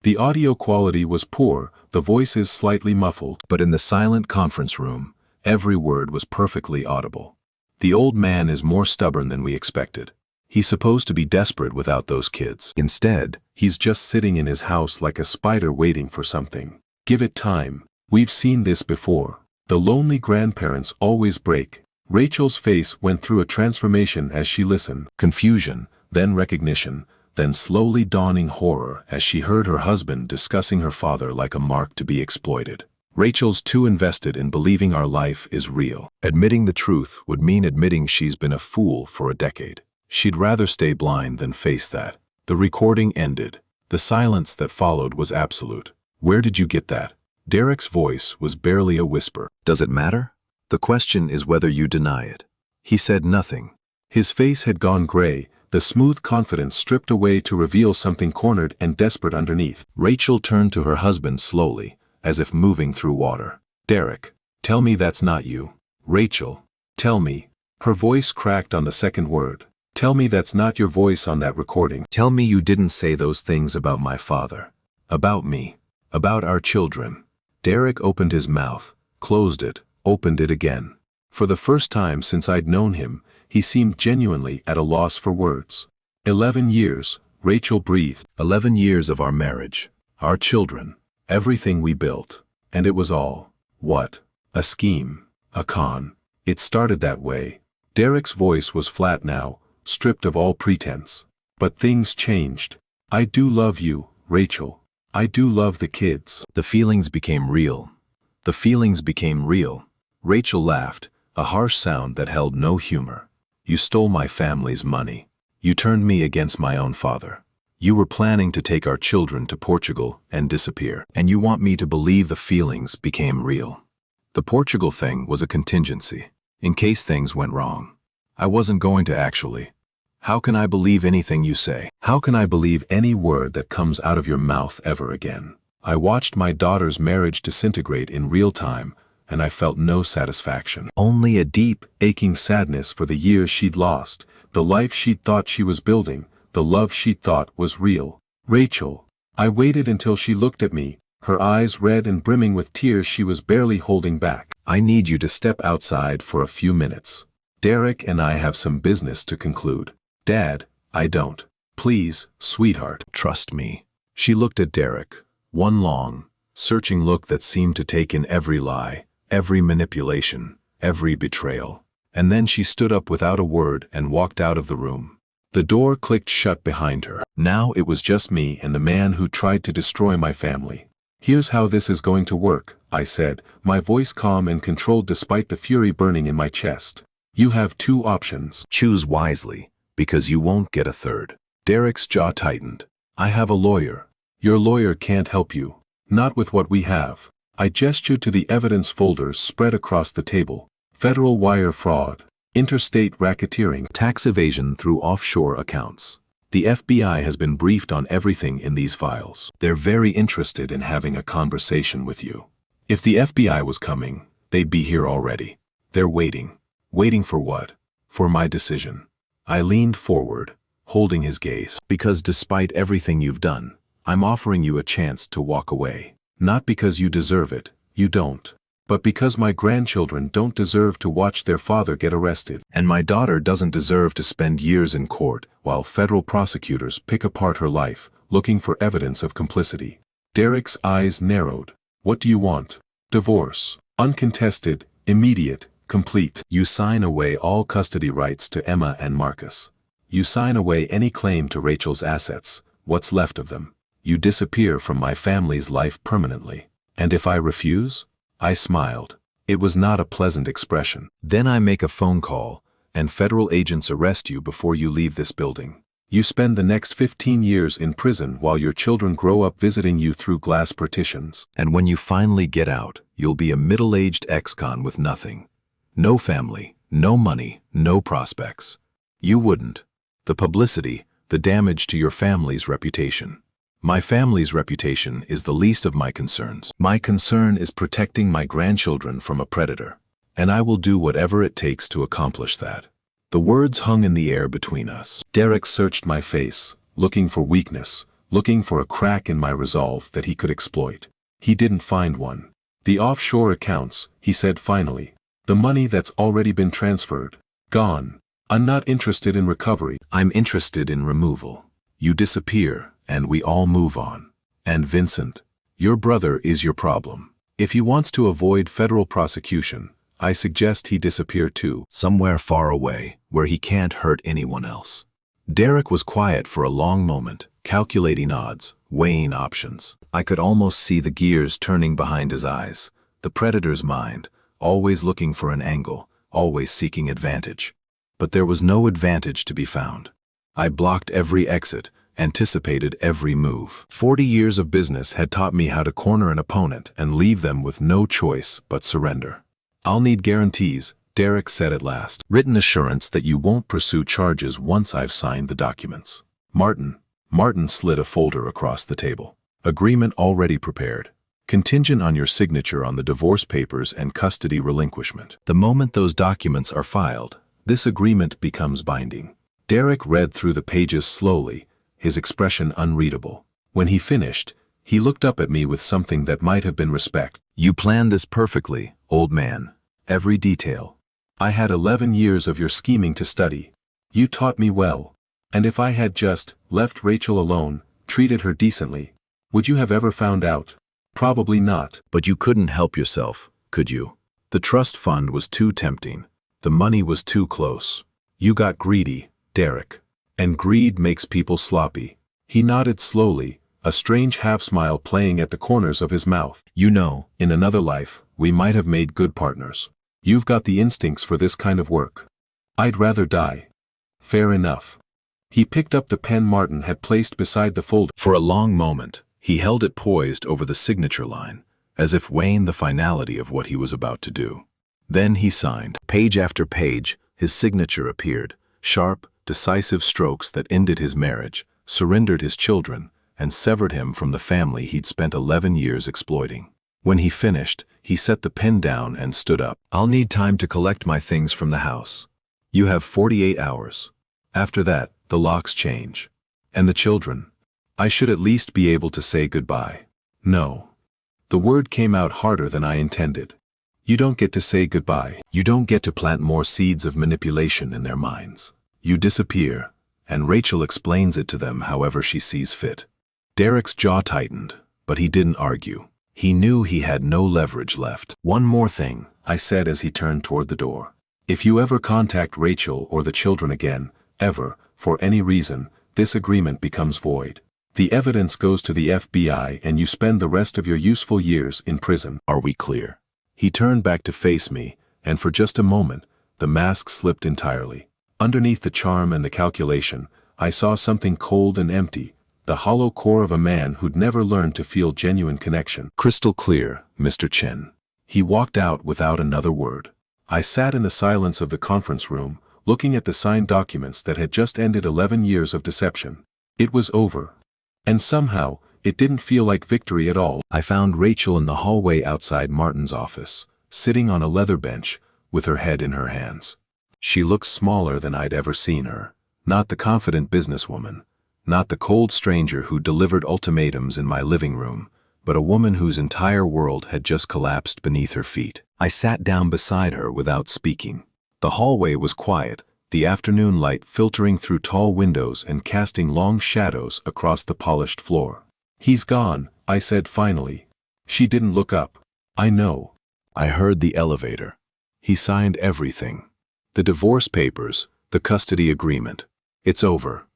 The audio quality was poor, the voices slightly muffled, but in the silent conference room, every word was perfectly audible. The old man is more stubborn than we expected. He's supposed to be desperate without those kids. Instead, he's just sitting in his house like a spider waiting for something. Give it time. We've seen this before. The lonely grandparents always break. Rachel's face went through a transformation as she listened. Confusion, then recognition, then slowly dawning horror as she heard her husband discussing her father like a mark to be exploited. Rachel's too invested in believing our life is real. Admitting the truth would mean admitting she's been a fool for a decade. She'd rather stay blind than face that. The recording ended. The silence that followed was absolute. Where did you get that? Derek's voice was barely a whisper. Does it matter? The question is whether you deny it. He said nothing. His face had gone gray, the smooth confidence stripped away to reveal something cornered and desperate underneath. Rachel turned to her husband slowly, as if moving through water. Derek, tell me that's not you. Rachel, tell me. Her voice cracked on the second word. Tell me that's not your voice on that recording. Tell me you didn't say those things about my father. About me. About our children. Derek opened his mouth, closed it, opened it again. For the first time since I'd known him, he seemed genuinely at a loss for words. 11 years, Rachel breathed. 11 years of our marriage. Our children. Everything we built. And it was all, what? A scheme. A con. It started that way. Derek's voice was flat now, stripped of all pretense. But things changed. I do love you, Rachel. I do love the kids. The feelings became real. The feelings became real. Rachel laughed, a harsh sound that held no humor. You stole my family's money. You turned me against my own father. You were planning to take our children to Portugal and disappear. And you want me to believe the feelings became real. The Portugal thing was a contingency, in case things went wrong. I wasn't going to actually. How can I believe anything you say? How can I believe any word that comes out of your mouth ever again? I watched my daughter's marriage disintegrate in real time, and I felt no satisfaction. Only a deep, aching sadness for the years she'd lost, the life she'd thought she was building, the love she'd thought was real. Rachel. I waited until she looked at me, her eyes red and brimming with tears she was barely holding back. I need you to step outside for a few minutes. Derek and I have some business to conclude. Dad, I don't. Please, sweetheart. Trust me. She looked at Derek, one long, searching look that seemed to take in every lie, every manipulation, every betrayal. And then she stood up without a word and walked out of the room. The door clicked shut behind her. Now it was just me and the man who tried to destroy my family. Here's how this is going to work, I said, my voice calm and controlled despite the fury burning in my chest. You have two options. Choose wisely, because you won't get a third. Derek's jaw tightened. I have a lawyer. Your lawyer can't help you. Not with what we have. I gestured to the evidence folders spread across the table. Federal wire fraud, interstate racketeering, tax evasion through offshore accounts. The FBI has been briefed on everything in these files. They're very interested in having a conversation with you. If the FBI was coming, they'd be here already. They're waiting. Waiting for what? For my decision. I leaned forward, holding his gaze. Because despite everything you've done, I'm offering you a chance to walk away. Not because you deserve it, you don't. But because my grandchildren don't deserve to watch their father get arrested. And my daughter doesn't deserve to spend years in court while federal prosecutors pick apart her life, looking for evidence of complicity. Derek's eyes narrowed. What do you want? Divorce. Uncontested, immediate, complete. You sign away all custody rights to Emma and Marcus. You sign away any claim to Rachel's assets, what's left of them. You disappear from my family's life permanently. And if I refuse? I smiled. It was not a pleasant expression. Then I make a phone call, and federal agents arrest you before you leave this building. You spend the next 15 years in prison while your children grow up visiting you through glass partitions. And when you finally get out, you'll be a middle-aged ex-con with nothing. No family, no money, no prospects. You wouldn't. The publicity, the damage to your family's reputation. My family's reputation is the least of my concerns. My concern is protecting my grandchildren from a predator. And I will do whatever it takes to accomplish that. The words hung in the air between us. Derek searched my face, looking for weakness, looking for a crack in my resolve that he could exploit. He didn't find one. The offshore accounts, he said finally. The money that's already been transferred. Gone. I'm not interested in recovery. I'm interested in removal. You disappear, and we all move on. And Vincent, your brother is your problem. If he wants to avoid federal prosecution, I suggest he disappear too. Somewhere far away, where he can't hurt anyone else. Derek was quiet for a long moment, calculating odds, weighing options. I could almost see the gears turning behind his eyes. The predator's mind, always looking for an angle, always seeking advantage. But there was no advantage to be found. I blocked every exit, anticipated every move. 40 years of business had taught me how to corner an opponent and leave them with no choice but surrender. I'll need guarantees, Derek said at last. Written assurance that you won't pursue charges once I've signed the documents. Martin slid a folder across the table. Agreement already prepared. Contingent on your signature on the divorce papers and custody relinquishment. The moment those documents are filed, this agreement becomes binding. Derek read through the pages slowly, his expression unreadable. When he finished, he looked up at me with something that might have been respect. You planned this perfectly, old man. Every detail. I had 11 years of your scheming to study. You taught me well. And if I had just left Rachel alone, treated her decently, would you have ever found out? Probably not. But you couldn't help yourself, could you? The trust fund was too tempting. The money was too close. You got greedy, Derek. And greed makes people sloppy. He nodded slowly, a strange half-smile playing at the corners of his mouth. You know, in another life, we might have made good partners. You've got the instincts for this kind of work. I'd rather die. Fair enough. He picked up the pen Martin had placed beside the folder. For a long moment, he held it poised over the signature line, as if weighing the finality of what he was about to do. Then he signed. Page after page, his signature appeared, sharp, decisive strokes that ended his marriage, surrendered his children, and severed him from the family he'd spent 11 years exploiting. When he finished, he set the pen down and stood up. I'll need time to collect my things from the house. You have 48 hours. After that, the locks change. And the children. I should at least be able to say goodbye. No. The word came out harder than I intended. You don't get to say goodbye. You don't get to plant more seeds of manipulation in their minds. You disappear, and Rachel explains it to them however she sees fit. Derek's jaw tightened, but he didn't argue. He knew he had no leverage left. One more thing, I said as he turned toward the door. If you ever contact Rachel or the children again, ever, for any reason, this agreement becomes void. The evidence goes to the FBI and you spend the rest of your useful years in prison. Are we clear? He turned back to face me, and for just a moment, the mask slipped entirely. Underneath the charm and the calculation, I saw something cold and empty, the hollow core of a man who'd never learned to feel genuine connection. Crystal clear, Mr. Chen. He walked out without another word. I sat in the silence of the conference room, looking at the signed documents that had just ended 11 years of deception. It was over. And somehow, it didn't feel like victory at all. I found Rachel in the hallway outside Martin's office, sitting on a leather bench, with her head in her hands. She looked smaller than I'd ever seen her. Not the confident businesswoman, not the cold stranger who delivered ultimatums in my living room, but a woman whose entire world had just collapsed beneath her feet. I sat down beside her without speaking. The hallway was quiet, the afternoon light filtering through tall windows and casting long shadows across the polished floor. He's gone, I said finally. She didn't look up. I know. I heard the elevator. He signed everything. The divorce papers, the custody agreement. It's over.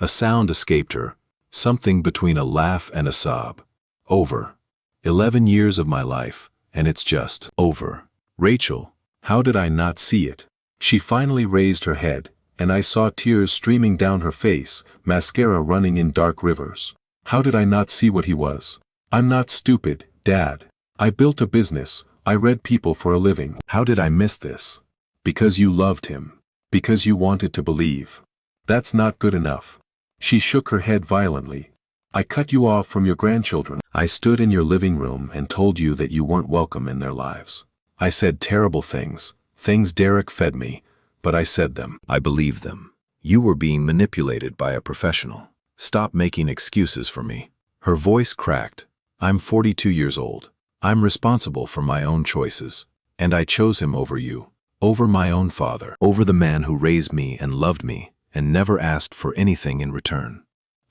A sound escaped her, something between a laugh and a sob. Over. 11 years of my life, and it's just over. Rachel, how did I not see it? She finally raised her head, and I saw tears streaming down her face, mascara running in dark rivers. How did I not see what he was? I'm not stupid, Dad. I built a business, I read people for a living. How did I miss this? Because you loved him. Because you wanted to believe. That's not good enough. She shook her head violently. I cut you off from your grandchildren. I stood in your living room and told you that you weren't welcome in their lives. I said terrible things, things Derek fed me, but I said them. I believed them. You were being manipulated by a professional. Stop making excuses for me. Her voice cracked. I'm 42 years old. I'm responsible for my own choices. And I chose him over you. Over my own father. Over the man who raised me and loved me and never asked for anything in return.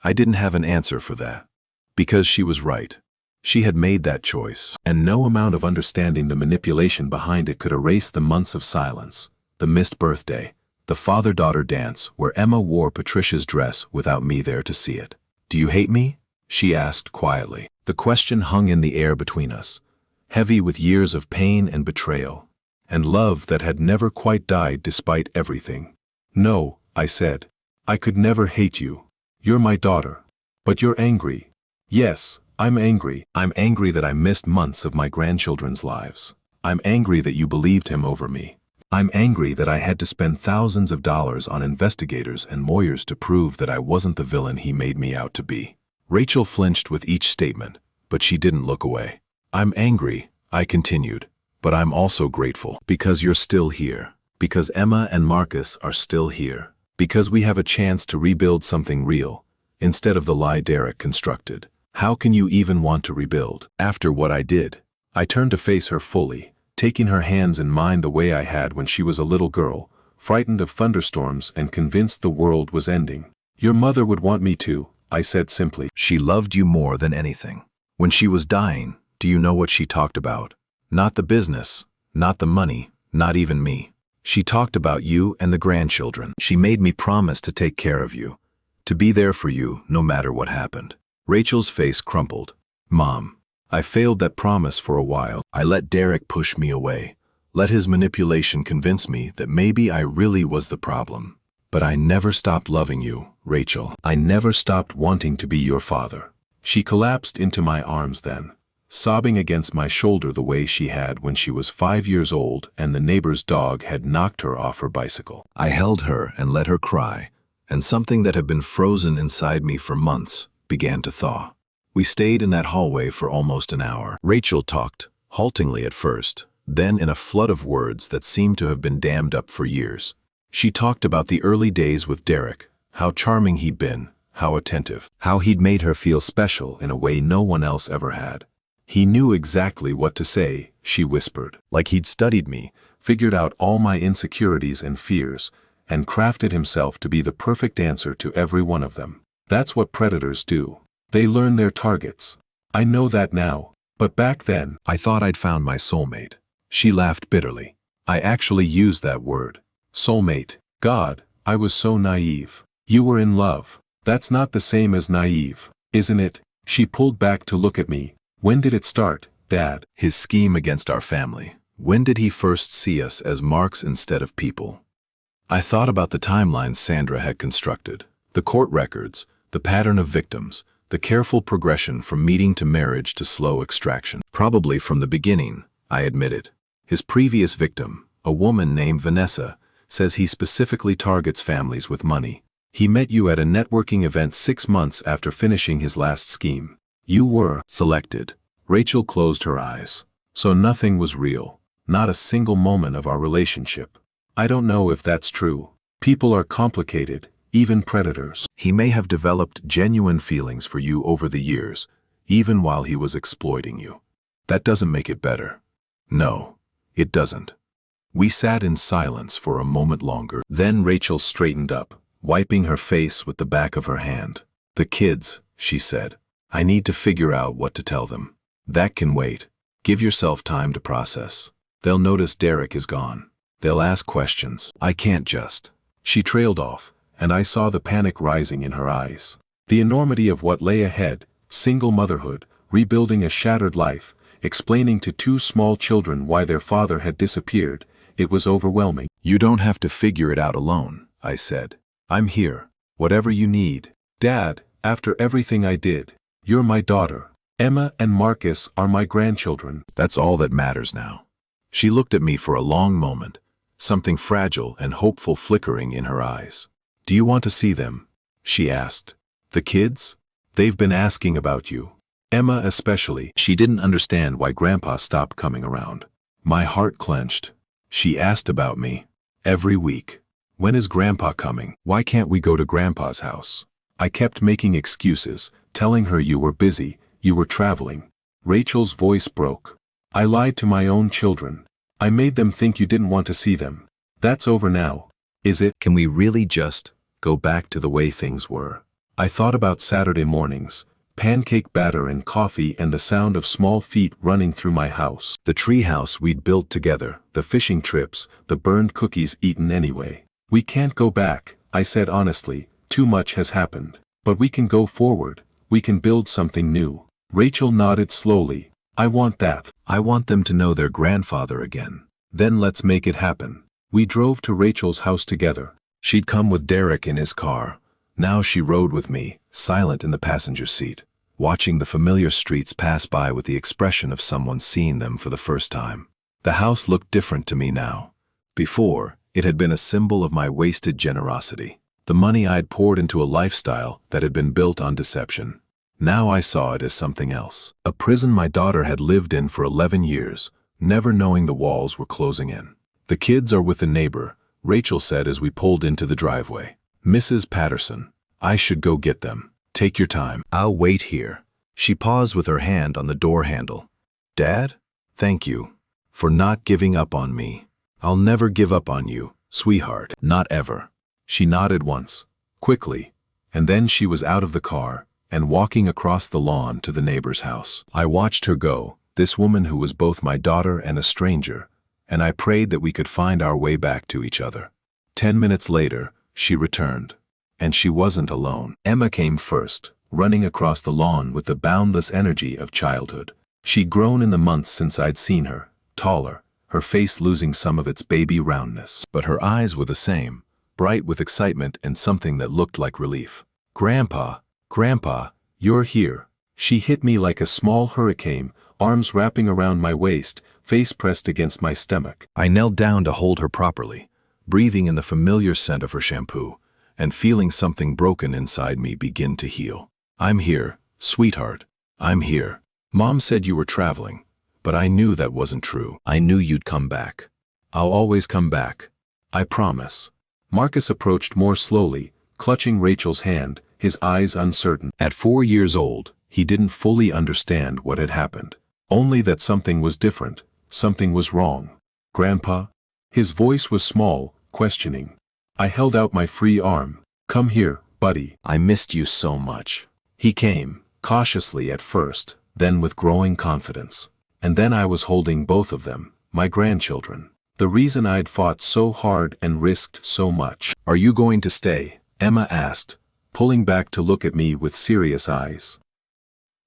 I didn't have an answer for that. Because she was right. She had made that choice. And no amount of understanding the manipulation behind it could erase the months of silence. The missed birthday. The father-daughter dance where Emma wore Patricia's dress without me there to see it. Do you hate me? She asked quietly. The question hung in the air between us, heavy with years of pain and betrayal, and love that had never quite died despite everything. No, I said. I could never hate you. You're my daughter. But you're angry. Yes, I'm angry. I'm angry that I missed months of my grandchildren's lives. I'm angry that you believed him over me. I'm angry that I had to spend thousands of dollars on investigators and lawyers to prove that I wasn't the villain he made me out to be. Rachel flinched with each statement, but she didn't look away. I'm angry, I continued, but I'm also grateful because you're still here, because Emma and Marcus are still here, because we have a chance to rebuild something real, instead of the lie Derek constructed. How can you even want to rebuild after what I did? I turned to face her fully, taking her hands in mine the way I had when she was a little girl, frightened of thunderstorms and convinced the world was ending. Your mother would want me to, I said simply. She loved you more than anything. When she was dying, do you know what she talked about? Not the business, not the money, not even me. She talked about you and the grandchildren. She made me promise to take care of you, to be there for you no matter what happened. Rachel's face crumpled. Mom, I failed that promise for a while. I let Derek push me away, let his manipulation convince me that maybe I really was the problem. But I never stopped loving you, Rachel. I never stopped wanting to be your father. She collapsed into my arms then, sobbing against my shoulder the way she had when she was 5 years old and the neighbor's dog had knocked her off her bicycle. I held her and let her cry, and something that had been frozen inside me for months began to thaw. We stayed in that hallway for almost an hour. Rachel talked, haltingly at first, then in a flood of words that seemed to have been dammed up for years. She talked about the early days with Derek, how charming he'd been, how attentive, how he'd made her feel special in a way no one else ever had. He knew exactly what to say, she whispered. Like he'd studied me, figured out all my insecurities and fears, and crafted himself to be the perfect answer to every one of them. That's what predators do. They learn their targets. I know that now, but back then, I thought I'd found my soulmate. She laughed bitterly. I actually used that word. Soulmate. God, I was so naive. You were in love. That's not the same as naive, isn't it? She pulled back to look at me. When did it start, Dad? His scheme against our family. When did he first see us as marks instead of people? I thought about the timelines Sandra had constructed, the court records, the pattern of victims, the careful progression from meeting to marriage to slow extraction. Probably from the beginning, I admitted. His previous victim, a woman named Vanessa, says he specifically targets families with money. He met you at a networking event 6 months after finishing his last scheme. You were selected. Rachel closed her eyes. So nothing was real. Not a single moment of our relationship. I don't know if that's true. People are complicated, even predators. He may have developed genuine feelings for you over the years, even while he was exploiting you. That doesn't make it better. No, it doesn't. We sat in silence for a moment longer. Then Rachel straightened up, wiping her face with the back of her hand. The kids, she said. I need to figure out what to tell them. That can wait. Give yourself time to process. They'll notice Derek is gone. They'll ask questions. I can't just. She trailed off, and I saw the panic rising in her eyes. The enormity of what lay ahead, single motherhood, rebuilding a shattered life, explaining to 2 small children why their father had disappeared, it was overwhelming. You don't have to figure it out alone, I said. I'm here. Whatever you need. Dad, after everything I did, you're my daughter. Emma and Marcus are my grandchildren. That's all that matters now. She looked at me for a long moment, something fragile and hopeful flickering in her eyes. Do you want to see them? She asked. The kids? They've been asking about you. Emma especially. She didn't understand why Grandpa stopped coming around. My heart clenched. She asked about me. Every week. When is Grandpa coming? Why can't we go to Grandpa's house? I kept making excuses, telling her you were busy, you were traveling. Rachel's voice broke. I lied to my own children. I made them think you didn't want to see them. That's over now. Is it? Can we really just go back to the way things were? I thought about Saturday mornings, pancake batter and coffee and the sound of small feet running through my house. The tree house we'd built together, the fishing trips, the burned cookies eaten anyway. We can't go back, I said honestly. Too much has happened. But we can go forward. We can build something new. Rachel nodded slowly. I want that. I want them to know their grandfather again. Then let's make it happen. We drove to Rachel's house together. She'd come with Derek in his car. Now she rode with me, silent in the passenger seat, watching the familiar streets pass by with the expression of someone seeing them for the first time. The house looked different to me now. Before, it had been a symbol of my wasted generosity, the money I'd poured into a lifestyle that had been built on deception. Now I saw it as something else. A prison my daughter had lived in for 11 years, never knowing the walls were closing in. "The kids are with a neighbor," Rachel said as we pulled into the driveway. "Mrs. Patterson, I should go get them. Take your time." "I'll wait here." She paused with her hand on the door handle. "Dad, thank you for not giving up on me. I'll never give up on you, sweetheart. Not ever." She nodded once, quickly, and then she was out of the car and walking across the lawn to the neighbor's house. I watched her go, this woman who was both my daughter and a stranger, and I prayed that we could find our way back to each other. 10 minutes later, she returned, and she wasn't alone. Emma came first, running across the lawn with the boundless energy of childhood. She'd grown in the months since I'd seen her, taller, her face losing some of its baby roundness. But her eyes were the same, bright with excitement and something that looked like relief. "Grandpa, Grandpa, you're here." She hit me like a small hurricane, arms wrapping around my waist, face pressed against my stomach. I knelt down to hold her properly, breathing in the familiar scent of her shampoo, and feeling something broken inside me begin to heal. "I'm here, sweetheart. I'm here. Mom said you were traveling, but I knew that wasn't true. I knew you'd come back. I'll always come back. I promise." Marcus approached more slowly, clutching Rachel's hand, his eyes uncertain. At 4 years old, he didn't fully understand what had happened. Only that something was different, something was wrong. "Grandpa?" His voice was small, questioning. I held out my free arm. "Come here, buddy. I missed you so much." He came, cautiously at first, then with growing confidence. And then I was holding both of them, my grandchildren. The reason I'd fought so hard and risked so much. "Are you going to stay?" Emma asked, pulling back to look at me with serious eyes.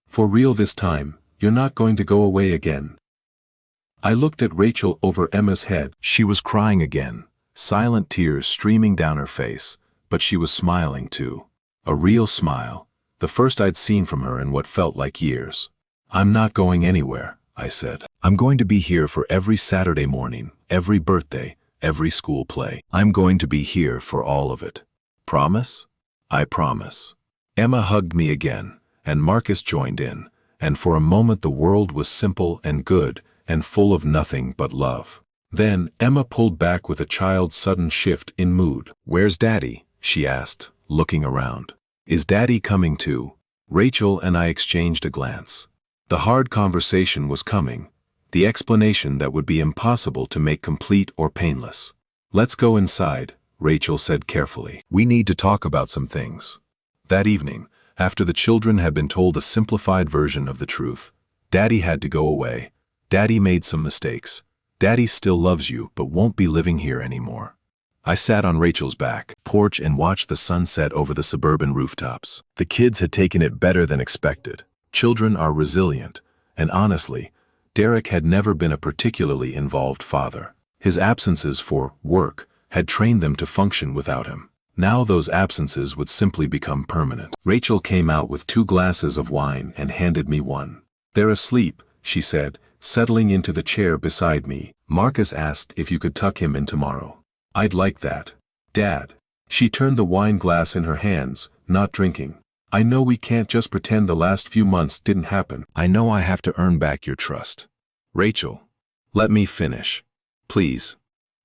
"For real this time, you're not going to go away again?" I looked at Rachel over Emma's head. She was crying again, silent tears streaming down her face, but she was smiling too. A real smile, the first I'd seen from her in what felt like years. "I'm not going anywhere," I said. "I'm going to be here for every Saturday morning, every birthday, every school play. I'm going to be here for all of it. Promise?" "I promise." Emma hugged me again, and Marcus joined in, and for a moment the world was simple and good, and full of nothing but love. Then Emma pulled back with a child's sudden shift in mood. "Where's Daddy?" she asked, looking around. "Is Daddy coming too?" Rachel and I exchanged a glance. The hard conversation was coming, the explanation that would be impossible to make complete or painless. "Let's go inside," Rachel said carefully. "We need to talk about some things." That evening, after the children had been told a simplified version of the truth, Daddy had to go away. Daddy made some mistakes. Daddy still loves you but won't be living here anymore. I sat on Rachel's back porch and watched the sunset over the suburban rooftops. The kids had taken it better than expected. Children are resilient, and honestly, Derek had never been a particularly involved father. His absences for work had trained them to function without him. Now those absences would simply become permanent. Rachel came out with 2 glasses of wine and handed me one. "They're asleep," she said, settling into the chair beside me. "Marcus asked if you could tuck him in tomorrow." "I'd like that, Dad." She turned the wine glass in her hands, not drinking. "I know we can't just pretend the last few months didn't happen. I know I have to earn back your trust." "Rachel, let me finish. Please."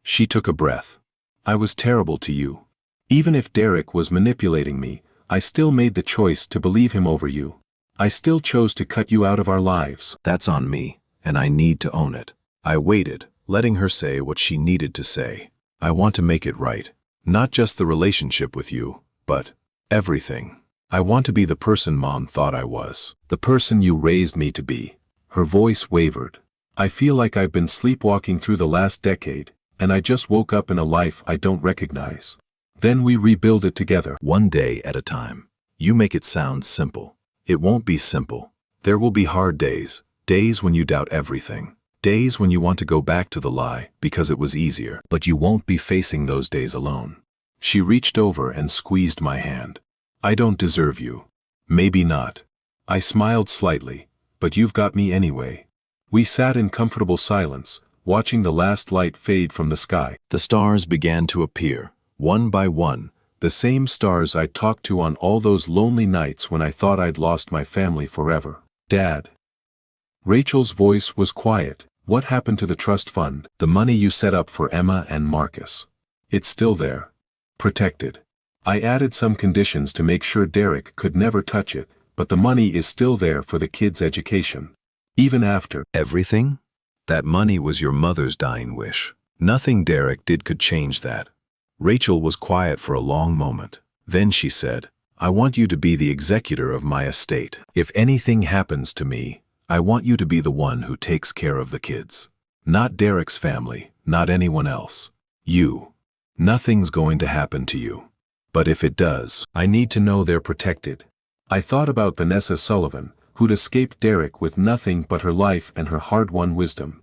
She took a breath. "I was terrible to you. Even if Derek was manipulating me, I still made the choice to believe him over you. I still chose to cut you out of our lives." "That's on me, and I need to own it." I waited, letting her say what she needed to say. "I want to make it right. Not just the relationship with you, but everything. I want to be the person Mom thought I was. The person you raised me to be." Her voice wavered. "I feel like I've been sleepwalking through the last decade, and I just woke up in a life I don't recognize. Then we rebuild it together. One day at a time." You make it sound simple. It won't be simple. There will be hard days, days when you doubt everything, days when you want to go back to the lie because it was easier. But you won't be facing those days alone. She reached over and squeezed my hand. "I don't deserve you." "Maybe not." I smiled slightly, "but you've got me anyway." We sat in comfortable silence, watching the last light fade from the sky. The stars began to appear, one by one, The same stars I talked to on all those lonely nights when I thought I'd lost my family forever. Dad. Rachel's voice was quiet. What happened to the trust fund? The money you set up for Emma and Marcus. It's still there. Protected. I added some conditions to make sure Derek could never touch it, but the money is still there for the kids' education. Even after. Everything? That money was your mother's dying wish. Nothing Derek did could change that. Rachel was quiet for a long moment. Then she said, I want you to be the executor of my estate. If anything happens to me, I want you to be the one who takes care of the kids. Not Derek's family, not anyone else. You. Nothing's going to happen to you. But if it does, I need to know they're protected. I thought about Vanessa Sullivan, who'd escaped Derek with nothing but her life and her hard-won wisdom.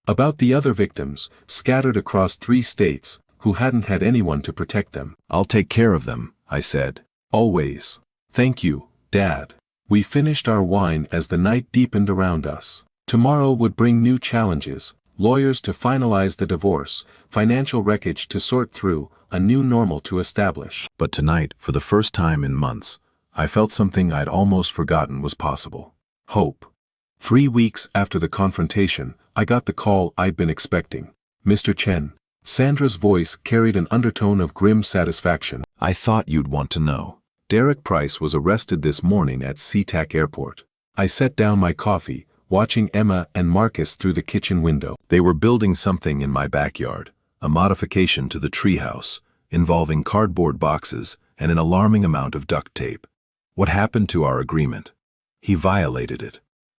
About the other victims, scattered across 3 states, who hadn't had anyone to protect them. I'll take care of them, I said. Always. Thank you, Dad. We finished our wine as the night deepened around us. Tomorrow would bring new challenges, lawyers to finalize the divorce, financial wreckage to sort through, a new normal to establish. But tonight, for the first time in months, I felt something I'd almost forgotten was possible. Hope. 3 weeks after the confrontation, I got the call I'd been expecting. Mr. Chen. Sandra's voice carried an undertone of grim satisfaction. I thought you'd want to know. Derek Price was arrested this morning at SeaTac Airport. I set down my coffee, watching Emma and Marcus through the kitchen window. They were building something in my backyard, a modification to the treehouse, involving cardboard boxes and an alarming amount of duct tape. What happened to our agreement? He violated it.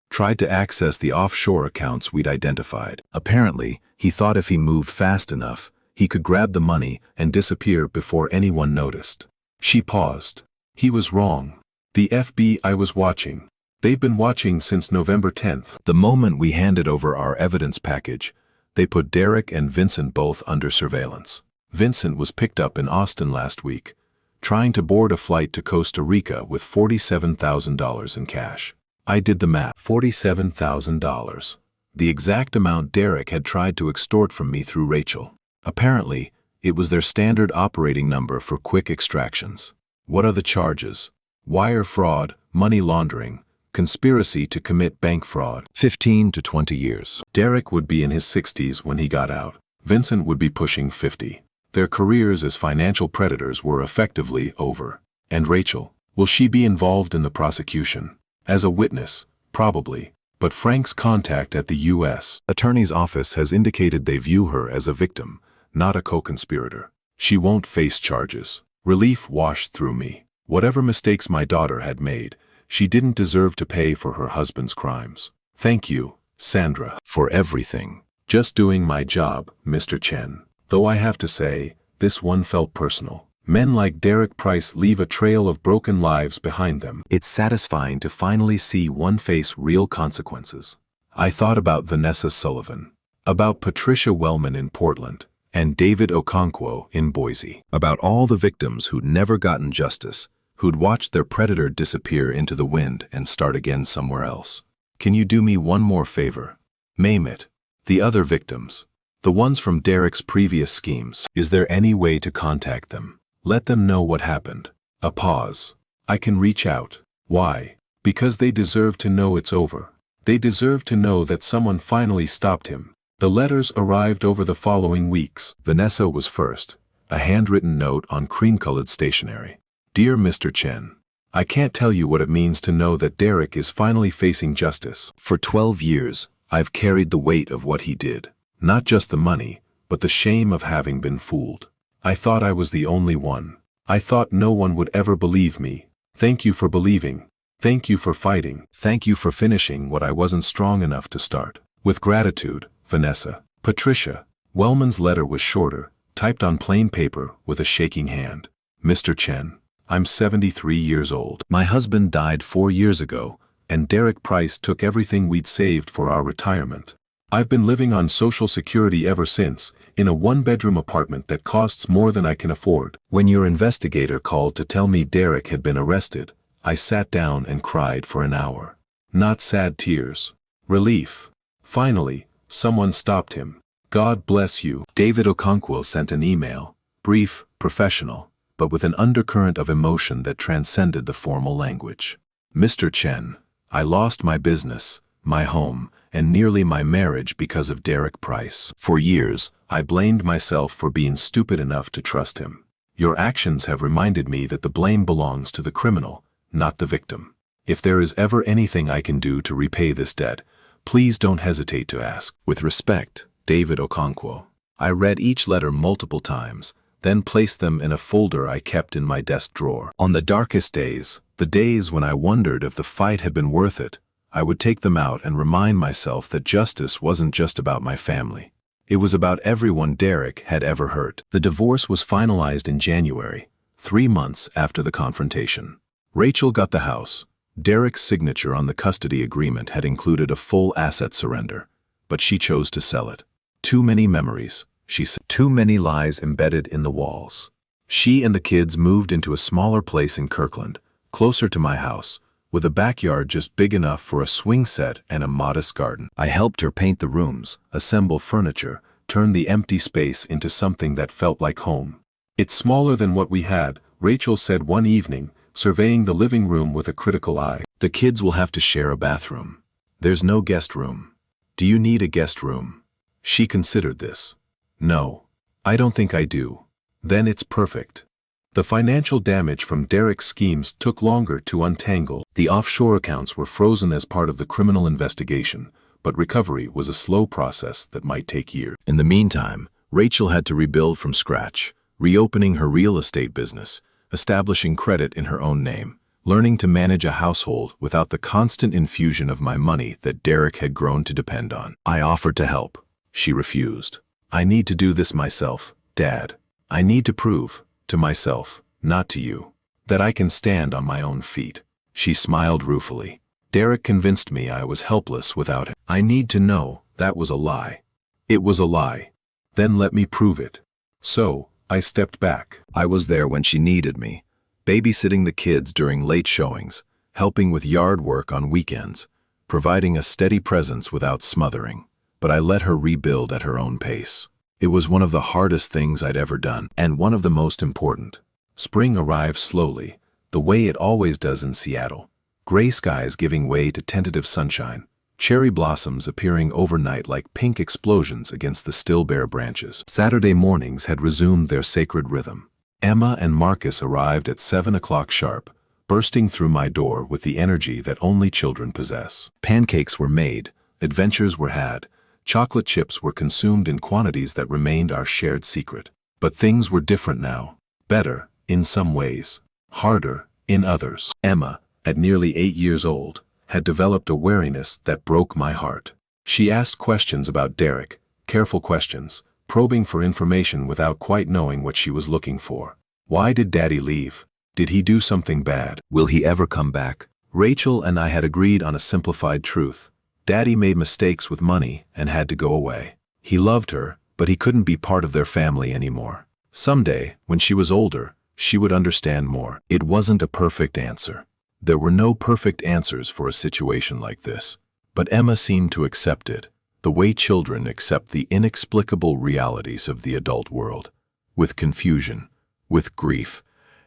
Tried to access the offshore accounts we'd identified. Apparently, he thought if he moved fast enough, he could grab the money and disappear before anyone noticed. She paused. He was wrong. The FBI was watching. They've been watching since November 10th. The moment we handed over our evidence package, they put Derek and Vincent both under surveillance. Vincent was picked up in Austin last week, trying to board a flight to Costa Rica with $47,000 in cash. I did the math. $47,000. The exact amount Derek had tried to extort from me through Rachel. Apparently, it was their standard operating number for quick extractions. What are the charges? Wire fraud, money laundering, conspiracy to commit bank fraud. 15 to 20 years. Derek would be in his 60s when he got out. Vincent would be pushing 50. Their careers as financial predators were effectively over. And Rachel, will she be involved in the prosecution? As a witness, probably. But Frank's contact at the U.S. Attorney's office has indicated they view her as a victim, not a co-conspirator. She won't face charges. Relief washed through me. Whatever mistakes my daughter had made, she didn't deserve to pay for her husband's crimes. Thank you, Sandra. For everything. Just doing my job, Mr. Chen. Though I have to say, this one felt personal. Men like Derek Price leave a trail of broken lives behind them. It's satisfying to finally see one face real consequences. I thought about Vanessa Sullivan, about Patricia Wellman in Portland, and David Okonkwo in Boise. About all the victims who'd never gotten justice, who'd watched their predator disappear into the wind and start again somewhere else. Can you do me one more favor? Name it. The other victims. The ones from Derek's previous schemes. Is there any way to contact them? Let them know what happened. A pause. I can reach out. Why? Because they deserve to know it's over. They deserve to know that someone finally stopped him. The letters arrived over the following weeks. Vanessa was first. A handwritten note on cream-colored stationery. Dear Mr. Chen, I can't tell you what it means to know that Derek is finally facing justice. For 12 years, I've carried the weight of what he did. Not just the money, but the shame of having been fooled. I thought I was the only one. I thought no one would ever believe me. Thank you for believing. Thank you for fighting. Thank you for finishing what I wasn't strong enough to start. With gratitude, Vanessa. Patricia. Wellman's letter was shorter, typed on plain paper with a shaking hand. Mr. Chen, I'm 73 years old. My husband died 4 years ago, and Derek Price took everything we'd saved for our retirement. I've been living on Social Security ever since, in a one-bedroom apartment that costs more than I can afford. When your investigator called to tell me Derek had been arrested, I sat down and cried for an hour. Not sad tears. Relief. Finally, Someone stopped him. God bless you. David Okonkwo sent an email, brief, professional, but with an undercurrent of emotion that transcended the formal language. Mr. Chen, I lost my business, my home, and nearly my marriage because of Derek Price. For years, I blamed myself for being stupid enough to trust him. Your actions have reminded me that the blame belongs to the criminal, not the victim. If there is ever anything I can do to repay this debt, please don't hesitate to ask. With respect, David Okonkwo. I read each letter multiple times, then placed them in a folder I kept in my desk drawer. On the darkest days, the days when I wondered if the fight had been worth it, I would take them out and remind myself that justice wasn't just about my family. It was about everyone Derek had ever hurt. The divorce was finalized in January, 3 months after the confrontation. Rachel got the house. Derek's signature on the custody agreement had included a full asset surrender, but she chose to sell it. Too many memories, she said. Too many lies embedded in the walls. She and the kids moved into a smaller place in Kirkland, closer to my house, with a backyard just big enough for a swing set and a modest garden. I helped her paint the rooms, assemble furniture, turn the empty space into something that felt like home. It's smaller than what we had, Rachel said one evening, surveying the living room with a critical eye. The kids will have to share a bathroom. There's no guest room. Do you need a guest room? She considered this. No, I don't think I do. Then it's perfect. The financial damage from Derek's schemes took longer to untangle. The offshore accounts were frozen as part of the criminal investigation, but recovery was a slow process that might take years. In the meantime, Rachel had to rebuild from scratch, reopening her real estate business, establishing credit in her own name, learning to manage a household without the constant infusion of my money that Derek had grown to depend on. I offered to help. She refused. I need to do this myself, Dad. I need to prove, to myself, not to you, that I can stand on my own feet. She smiled ruefully. Derek convinced me I was helpless without him. I need to know that was a lie. It was a lie. Then let me prove it. So, I stepped back. I was there when she needed me, babysitting the kids during late showings, helping with yard work on weekends, providing a steady presence without smothering. But I let her rebuild at her own pace. It was one of the hardest things I'd ever done, and one of the most important. Spring arrived slowly, the way it always does in Seattle. Gray skies giving way to tentative sunshine, cherry blossoms appearing overnight like pink explosions against the still bare branches. Saturday mornings had resumed their sacred rhythm. Emma and Marcus arrived at 7 o'clock sharp, bursting through my door with the energy that only children possess. Pancakes were made, adventures were had, chocolate chips were consumed in quantities that remained our shared secret. But things were different now. Better, in some ways. Harder, in others. Emma, at nearly 8 years old, had developed a wariness that broke my heart. She asked questions about Derek, careful questions, probing for information without quite knowing what she was looking for. Why did Daddy leave? Did he do something bad? Will he ever come back? Rachel and I had agreed on a simplified truth. Daddy made mistakes with money and had to go away. He loved her, but he couldn't be part of their family anymore. Someday, when she was older, she would understand more. It wasn't a perfect answer. There were no perfect answers for a situation like this. But Emma seemed to accept it, the way children accept the inexplicable realities of the adult world, with confusion, with grief,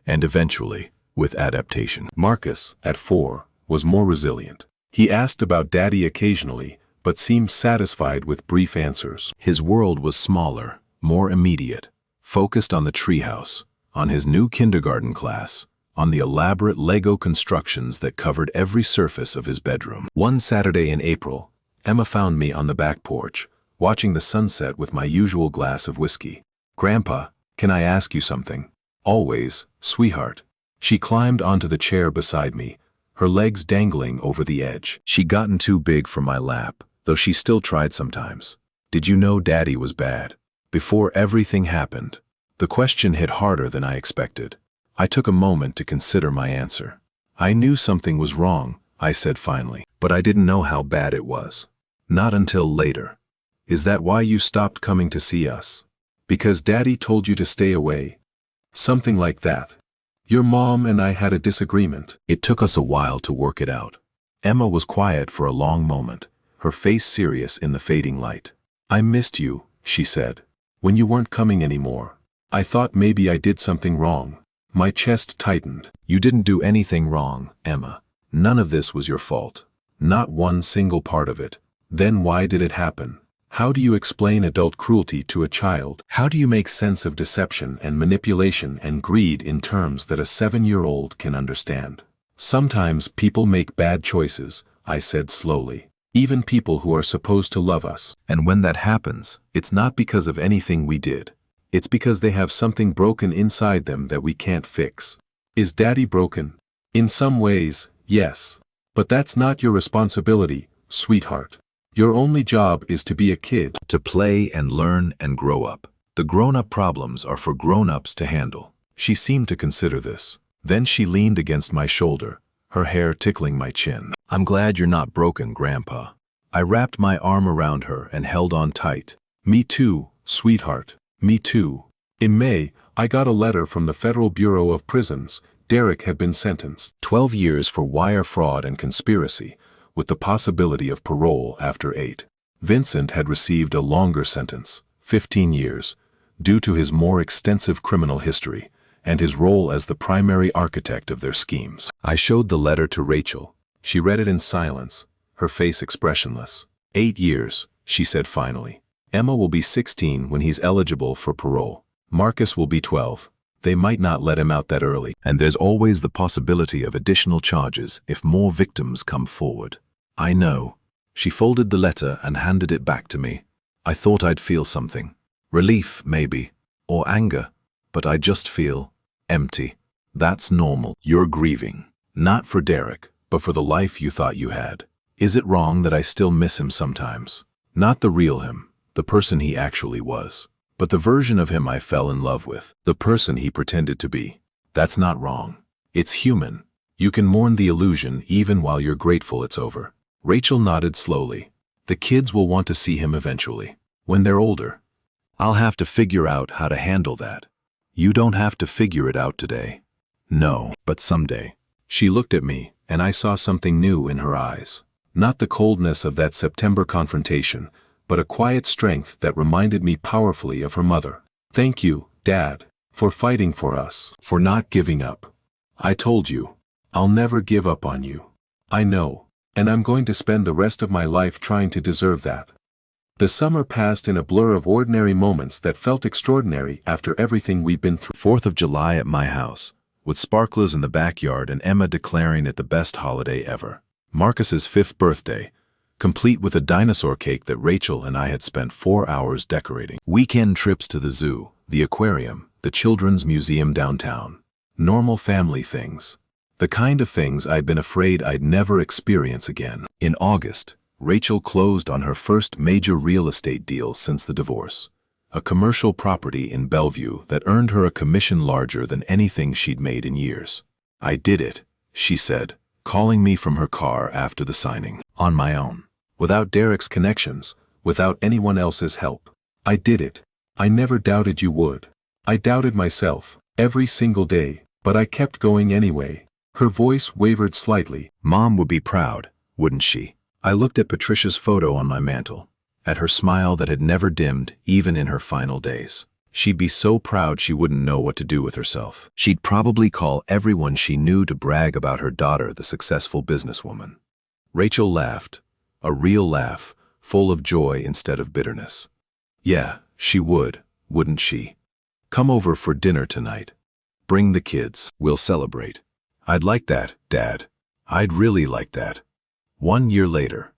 and eventually, with adaptation. Marcus, at 4, was more resilient. He asked about Daddy occasionally, but seemed satisfied with brief answers. His world was smaller, more immediate, focused on the treehouse, on his new kindergarten class, on the elaborate Lego constructions that covered every surface of his bedroom. One Saturday in April, Emma found me on the back porch, watching the sunset with my usual glass of whiskey. "Grandpa, can I ask you something?" "Always, sweetheart." She climbed onto the chair beside me, her legs dangling over the edge. She'd gotten too big for my lap, though she still tried sometimes. "Did you know Daddy was bad?" Before everything happened, the question hit harder than I expected. I took a moment to consider my answer. "I knew something was wrong," I said finally, "but I didn't know how bad it was. Not until later." "Is that why you stopped coming to see us? Because Daddy told you to stay away?" "Something like that. Your mom and I had a disagreement." It took us a while to work it out. Emma was quiet for a long moment, her face serious in the fading light. "I missed you," she said, "when you weren't coming anymore. I thought maybe I did something wrong." My chest tightened. "You didn't do anything wrong, Emma. None of this was your fault. Not one single part of it. Then why did it happen? How do you explain adult cruelty to a child? How do you make sense of deception and manipulation and greed in terms that a 7-year-old can understand?" "Sometimes people make bad choices," I said slowly. "Even people who are supposed to love us. And when that happens, it's not because of anything we did. It's because they have something broken inside them that we can't fix." "Is Daddy broken?" "In some ways, yes. But that's not your responsibility, sweetheart. Your only job is to be a kid. To play and learn and grow up. The grown-up problems are for grown-ups to handle." She seemed to consider this. Then she leaned against my shoulder, her hair tickling my chin. "I'm glad you're not broken, Grandpa." I wrapped my arm around her and held on tight. "Me too, sweetheart. Me too." In May, I got a letter from the Federal Bureau of Prisons. Derek had been sentenced 12 years for wire fraud and conspiracy, with the possibility of parole after 8. Vincent had received a longer sentence, 15 years, due to his more extensive criminal history and his role as the primary architect of their schemes. I showed the letter to Rachel. She read it in silence, her face expressionless. 8 years, she said finally. Emma will be 16 when he's eligible for parole. Marcus will be 12. They might not let him out that early. And there's always the possibility of additional charges if more victims come forward. I know. She folded the letter and handed it back to me. I thought I'd feel something. Relief, maybe. Or anger. But I just feel empty. That's normal. You're grieving. Not for Derek, but for the life you thought you had. Is it wrong that I still miss him sometimes? Not the real him, the person he actually was, but the version of him I fell in love with, the person he pretended to be. That's not wrong. It's human. You can mourn the illusion even while you're grateful it's over. Rachel nodded slowly. The kids will want to see him eventually, when they're older. I'll have to figure out how to handle that. You don't have to figure it out today. No, but someday. She looked at me, and I saw something new in her eyes. Not the coldness of that September confrontation, but a quiet strength that reminded me powerfully of her mother. "Thank you, Dad, for fighting for us, for not giving up. I told you, I'll never give up on you. I know, and I'm going to spend the rest of my life trying to deserve that." The summer passed in a blur of ordinary moments that felt extraordinary after everything we'd been through. 4th of July at my house, with sparklers in the backyard and Emma declaring it the best holiday ever. Marcus's 5th birthday, complete with a dinosaur cake that Rachel and I had spent 4 hours decorating. Weekend trips to the zoo, the aquarium, the children's museum downtown. Normal family things. The kind of things I'd been afraid I'd never experience again. In August, Rachel closed on her first major real estate deal since the divorce. A commercial property in Bellevue that earned her a commission larger than anything she'd made in years. "I did it," she said, calling me from her car after the signing. "On my own. Without Derek's connections, without anyone else's help. I did it. I never doubted you would. I doubted myself, every single day, but I kept going anyway." Her voice wavered slightly. "Mom would be proud, wouldn't she?" I looked at Patricia's photo on my mantle, at her smile that had never dimmed even in her final days. She'd be so proud she wouldn't know what to do with herself. She'd probably call everyone she knew to brag about her daughter the successful businesswoman. Rachel laughed, a real laugh, full of joy instead of bitterness. "Yeah, she would, wouldn't she? Come over for dinner tonight. Bring the kids. We'll celebrate." "I'd like that, Dad. I'd really like that." 1 year later,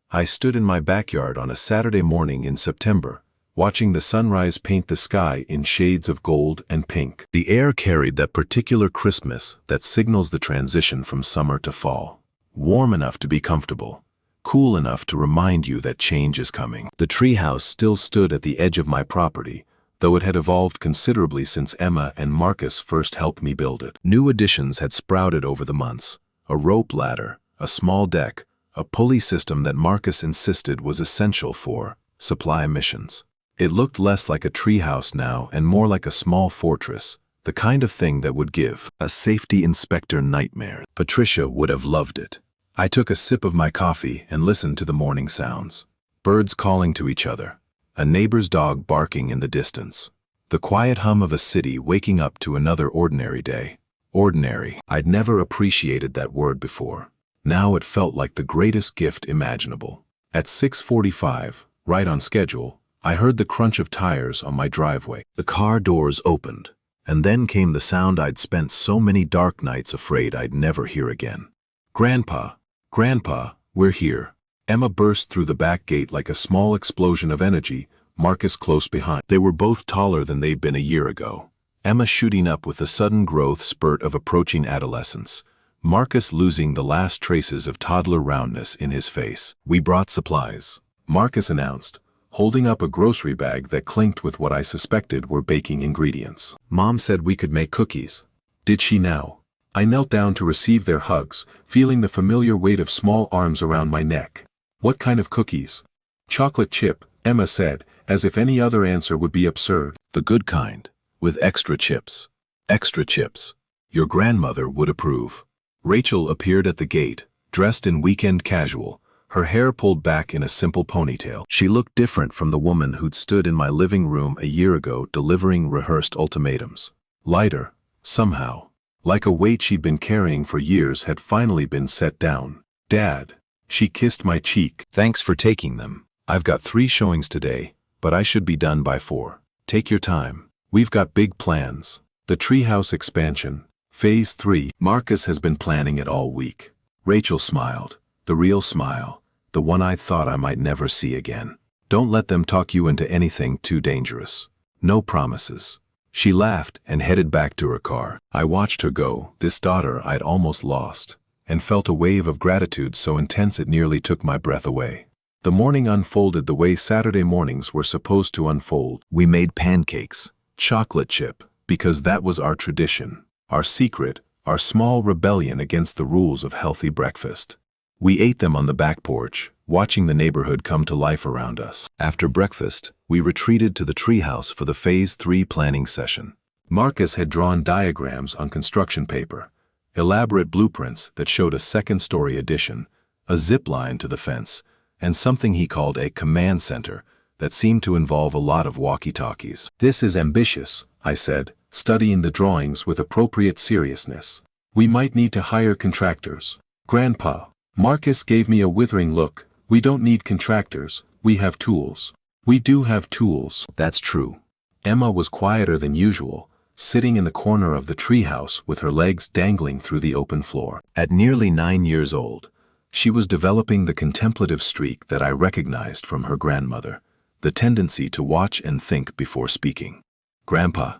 I stood in my backyard on a Saturday morning in September, watching the sunrise paint the sky in shades of gold and pink. The air carried that particular Christmas that signals the transition from summer to fall. Warm enough to be comfortable, cool enough to remind you that change is coming. The treehouse still stood at the edge of my property, though it had evolved considerably since Emma and Marcus first helped me build it. New additions had sprouted over the months: a rope ladder, a small deck, a pulley system that Marcus insisted was essential for supply missions. It looked less like a treehouse now and more like a small fortress, the kind of thing that would give a safety inspector nightmare. Patricia would have loved it. I took a sip of my coffee and listened to the morning sounds. Birds calling to each other, a neighbor's dog barking in the distance, the quiet hum of a city waking up to another ordinary day. Ordinary. I'd never appreciated that word before. Now it felt like the greatest gift imaginable. At 6:45, right on schedule, I heard the crunch of tires on my driveway. The car doors opened, and then came the sound I'd spent so many dark nights afraid I'd never hear again. "Grandpa, Grandpa, we're here." Emma burst through the back gate like a small explosion of energy, Marcus close behind. They were both taller than they'd been a year ago. Emma shooting up with the sudden growth spurt of approaching adolescence, Marcus losing the last traces of toddler roundness in his face. "We brought supplies," Marcus announced, holding up a grocery bag that clinked with what I suspected were baking ingredients. "Mom said we could make cookies." Did she now? I knelt down to receive their hugs, feeling the familiar weight of small arms around my neck. "What kind of cookies?" "Chocolate chip," Emma said, as if any other answer would be absurd. "The good kind, with extra chips." "Extra chips. Your grandmother would approve." Rachel appeared at the gate, dressed in weekend casual, her hair pulled back in a simple ponytail. She looked different from the woman who'd stood in my living room a year ago delivering rehearsed ultimatums. Lighter, somehow. Like a weight she'd been carrying for years had finally been set down. "Dad." She kissed my cheek. "Thanks for taking them. I've got 3 showings today, but I should be done by 4. Take your time. We've got big plans. The treehouse expansion, Phase 3. Marcus has been planning it all week." Rachel smiled. The real smile. The one I thought I might never see again. "Don't let them talk you into anything too dangerous. No promises." She laughed and headed back to her car. I watched her go, this daughter I'd almost lost, and felt a wave of gratitude so intense it nearly took my breath away. The morning unfolded the way Saturday mornings were supposed to unfold. We made pancakes, chocolate chip, because that was our tradition, our secret, our small rebellion against the rules of healthy breakfast. We ate them on the back porch, watching the neighborhood come to life around us. After breakfast, we retreated to the treehouse for the Phase 3 planning session. Marcus had drawn diagrams on construction paper, elaborate blueprints that showed a second-story addition, a zip line to the fence, and something he called a command center that seemed to involve a lot of walkie-talkies. "This is ambitious," I said, studying the drawings with appropriate seriousness. "We might need to hire contractors." "Grandpa." Marcus gave me a withering look. "We don't need contractors, we have tools." "We do have tools." "That's true." Emma was quieter than usual, sitting in the corner of the treehouse with her legs dangling through the open floor. At nearly 9 years old, she was developing the contemplative streak that I recognized from her grandmother, the tendency to watch and think before speaking. "Grandpa,"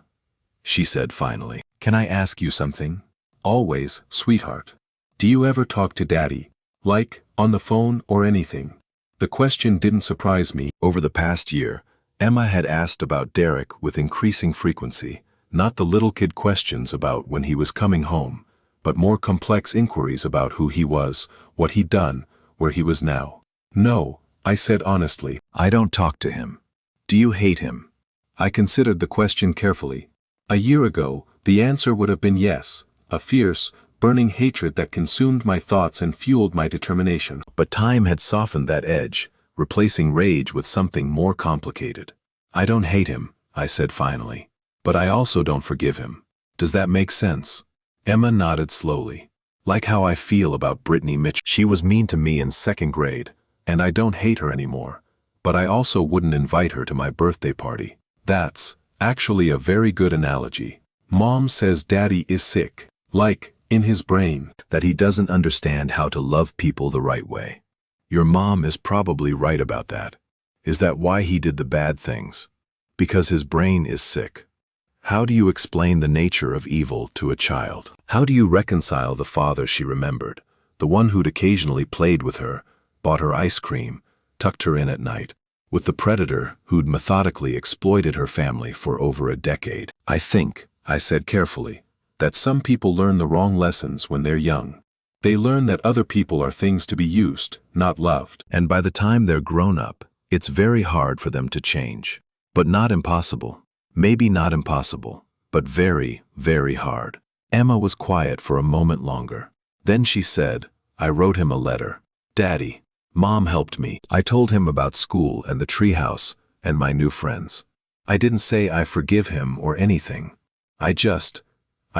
she said finally, "can I ask you something?" "Always, sweetheart." "Do you ever talk to Daddy? Like, on the phone or anything?" The question didn't surprise me. Over the past year, Emma had asked about Derek with increasing frequency, not the little kid questions about when he was coming home, but more complex inquiries about who he was, what he'd done, where he was now. "No," I said honestly. "I don't talk to him." "Do you hate him?" I considered the question carefully. A year ago, the answer would have been yes, a fierce, burning hatred that consumed my thoughts and fueled my determination. But time had softened that edge, replacing rage with something more complicated. "I don't hate him," I said finally. "But I also don't forgive him. Does that make sense?" Emma nodded slowly. "Like how I feel about Brittany Mitchell. She was mean to me in 2nd grade, and I don't hate her anymore. But I also wouldn't invite her to my birthday party." That's actually a very good analogy. Mom says Daddy is sick. Like, in his brain, that he doesn't understand how to love people the right way. Your mom is probably right about that. Is that why he did the bad things? Because his brain is sick. How do you explain the nature of evil to a child? How do you reconcile the father she remembered, the one who'd occasionally played with her, bought her ice cream, tucked her in at night, with the predator who'd methodically exploited her family for over a decade? "I think," I said carefully, "that some people learn the wrong lessons when they're young. They learn that other people are things to be used, not loved. And by the time they're grown up, it's very hard for them to change. But not impossible. Maybe not impossible, but very, very hard." Emma was quiet for a moment longer. Then she said, I wrote him a letter. Daddy, Mom helped me. I told him about school and the treehouse and my new friends. I didn't say I forgive him or anything. I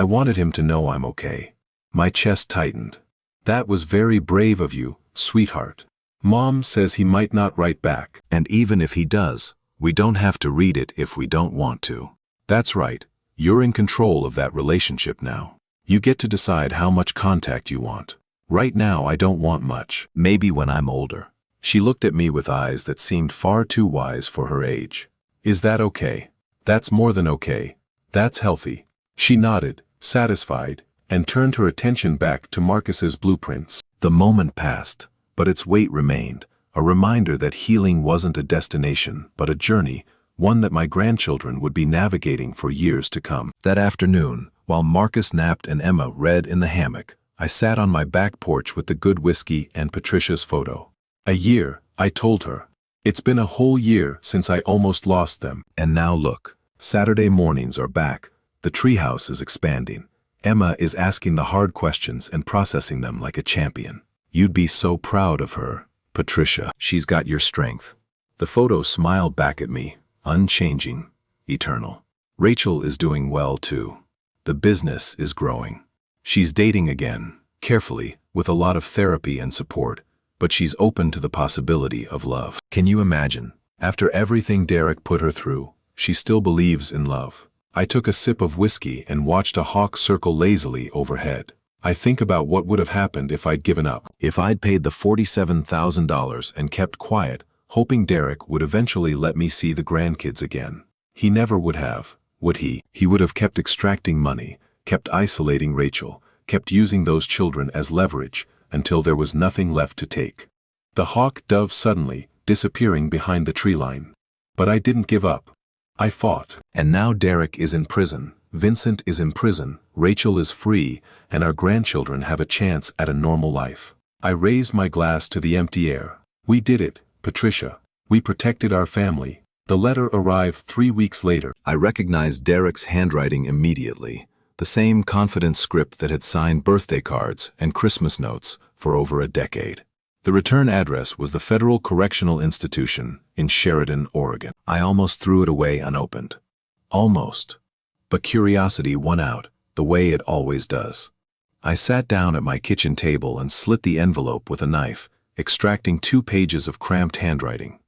wanted him to know I'm okay. My chest tightened. That was very brave of you, sweetheart. Mom says he might not write back. And even if he does, we don't have to read it if we don't want to. That's right. You're in control of that relationship now. You get to decide how much contact you want. Right now I don't want much. Maybe when I'm older. She looked at me with eyes that seemed far too wise for her age. Is that okay? That's more than okay. That's healthy. She nodded, satisfied, and turned her attention back to Marcus's blueprints. The moment passed, but its weight remained, a reminder that healing wasn't a destination, but a journey, one that my grandchildren would be navigating for years to come. That afternoon, while Marcus napped and Emma read in the hammock, I sat on my back porch with the good whiskey and Patricia's photo. A year, I told her. It's been a whole year since I almost lost them. And now look, Saturday mornings are back. The treehouse is expanding. Emma is asking the hard questions and processing them like a champion. You'd be so proud of her, Patricia. She's got your strength. The photo smiled back at me, unchanging, eternal. Rachel is doing well too. The business is growing. She's dating again, carefully, with a lot of therapy and support, but she's open to the possibility of love. Can you imagine? After everything Derek put her through, she still believes in love. I took a sip of whiskey and watched a hawk circle lazily overhead. I think about what would have happened if I'd given up. If I'd paid the $47,000 and kept quiet, hoping Derek would eventually let me see the grandkids again. He never would have, would he? He would have kept extracting money, kept isolating Rachel, kept using those children as leverage, until there was nothing left to take. The hawk dove suddenly, disappearing behind the tree line. But I didn't give up. I fought. And now Derek is in prison, Vincent is in prison, Rachel is free, and our grandchildren have a chance at a normal life. I raised my glass to the empty air. We did it, Patricia. We protected our family. The letter arrived 3 weeks later. I recognized Derek's handwriting immediately. The same confident script that had signed birthday cards and Christmas notes for over a decade. The return address was the Federal Correctional Institution in Sheridan, Oregon. I almost threw it away unopened. Almost. But curiosity won out, the way it always does. I sat down at my kitchen table and slit the envelope with a knife, extracting 2 pages of cramped handwriting.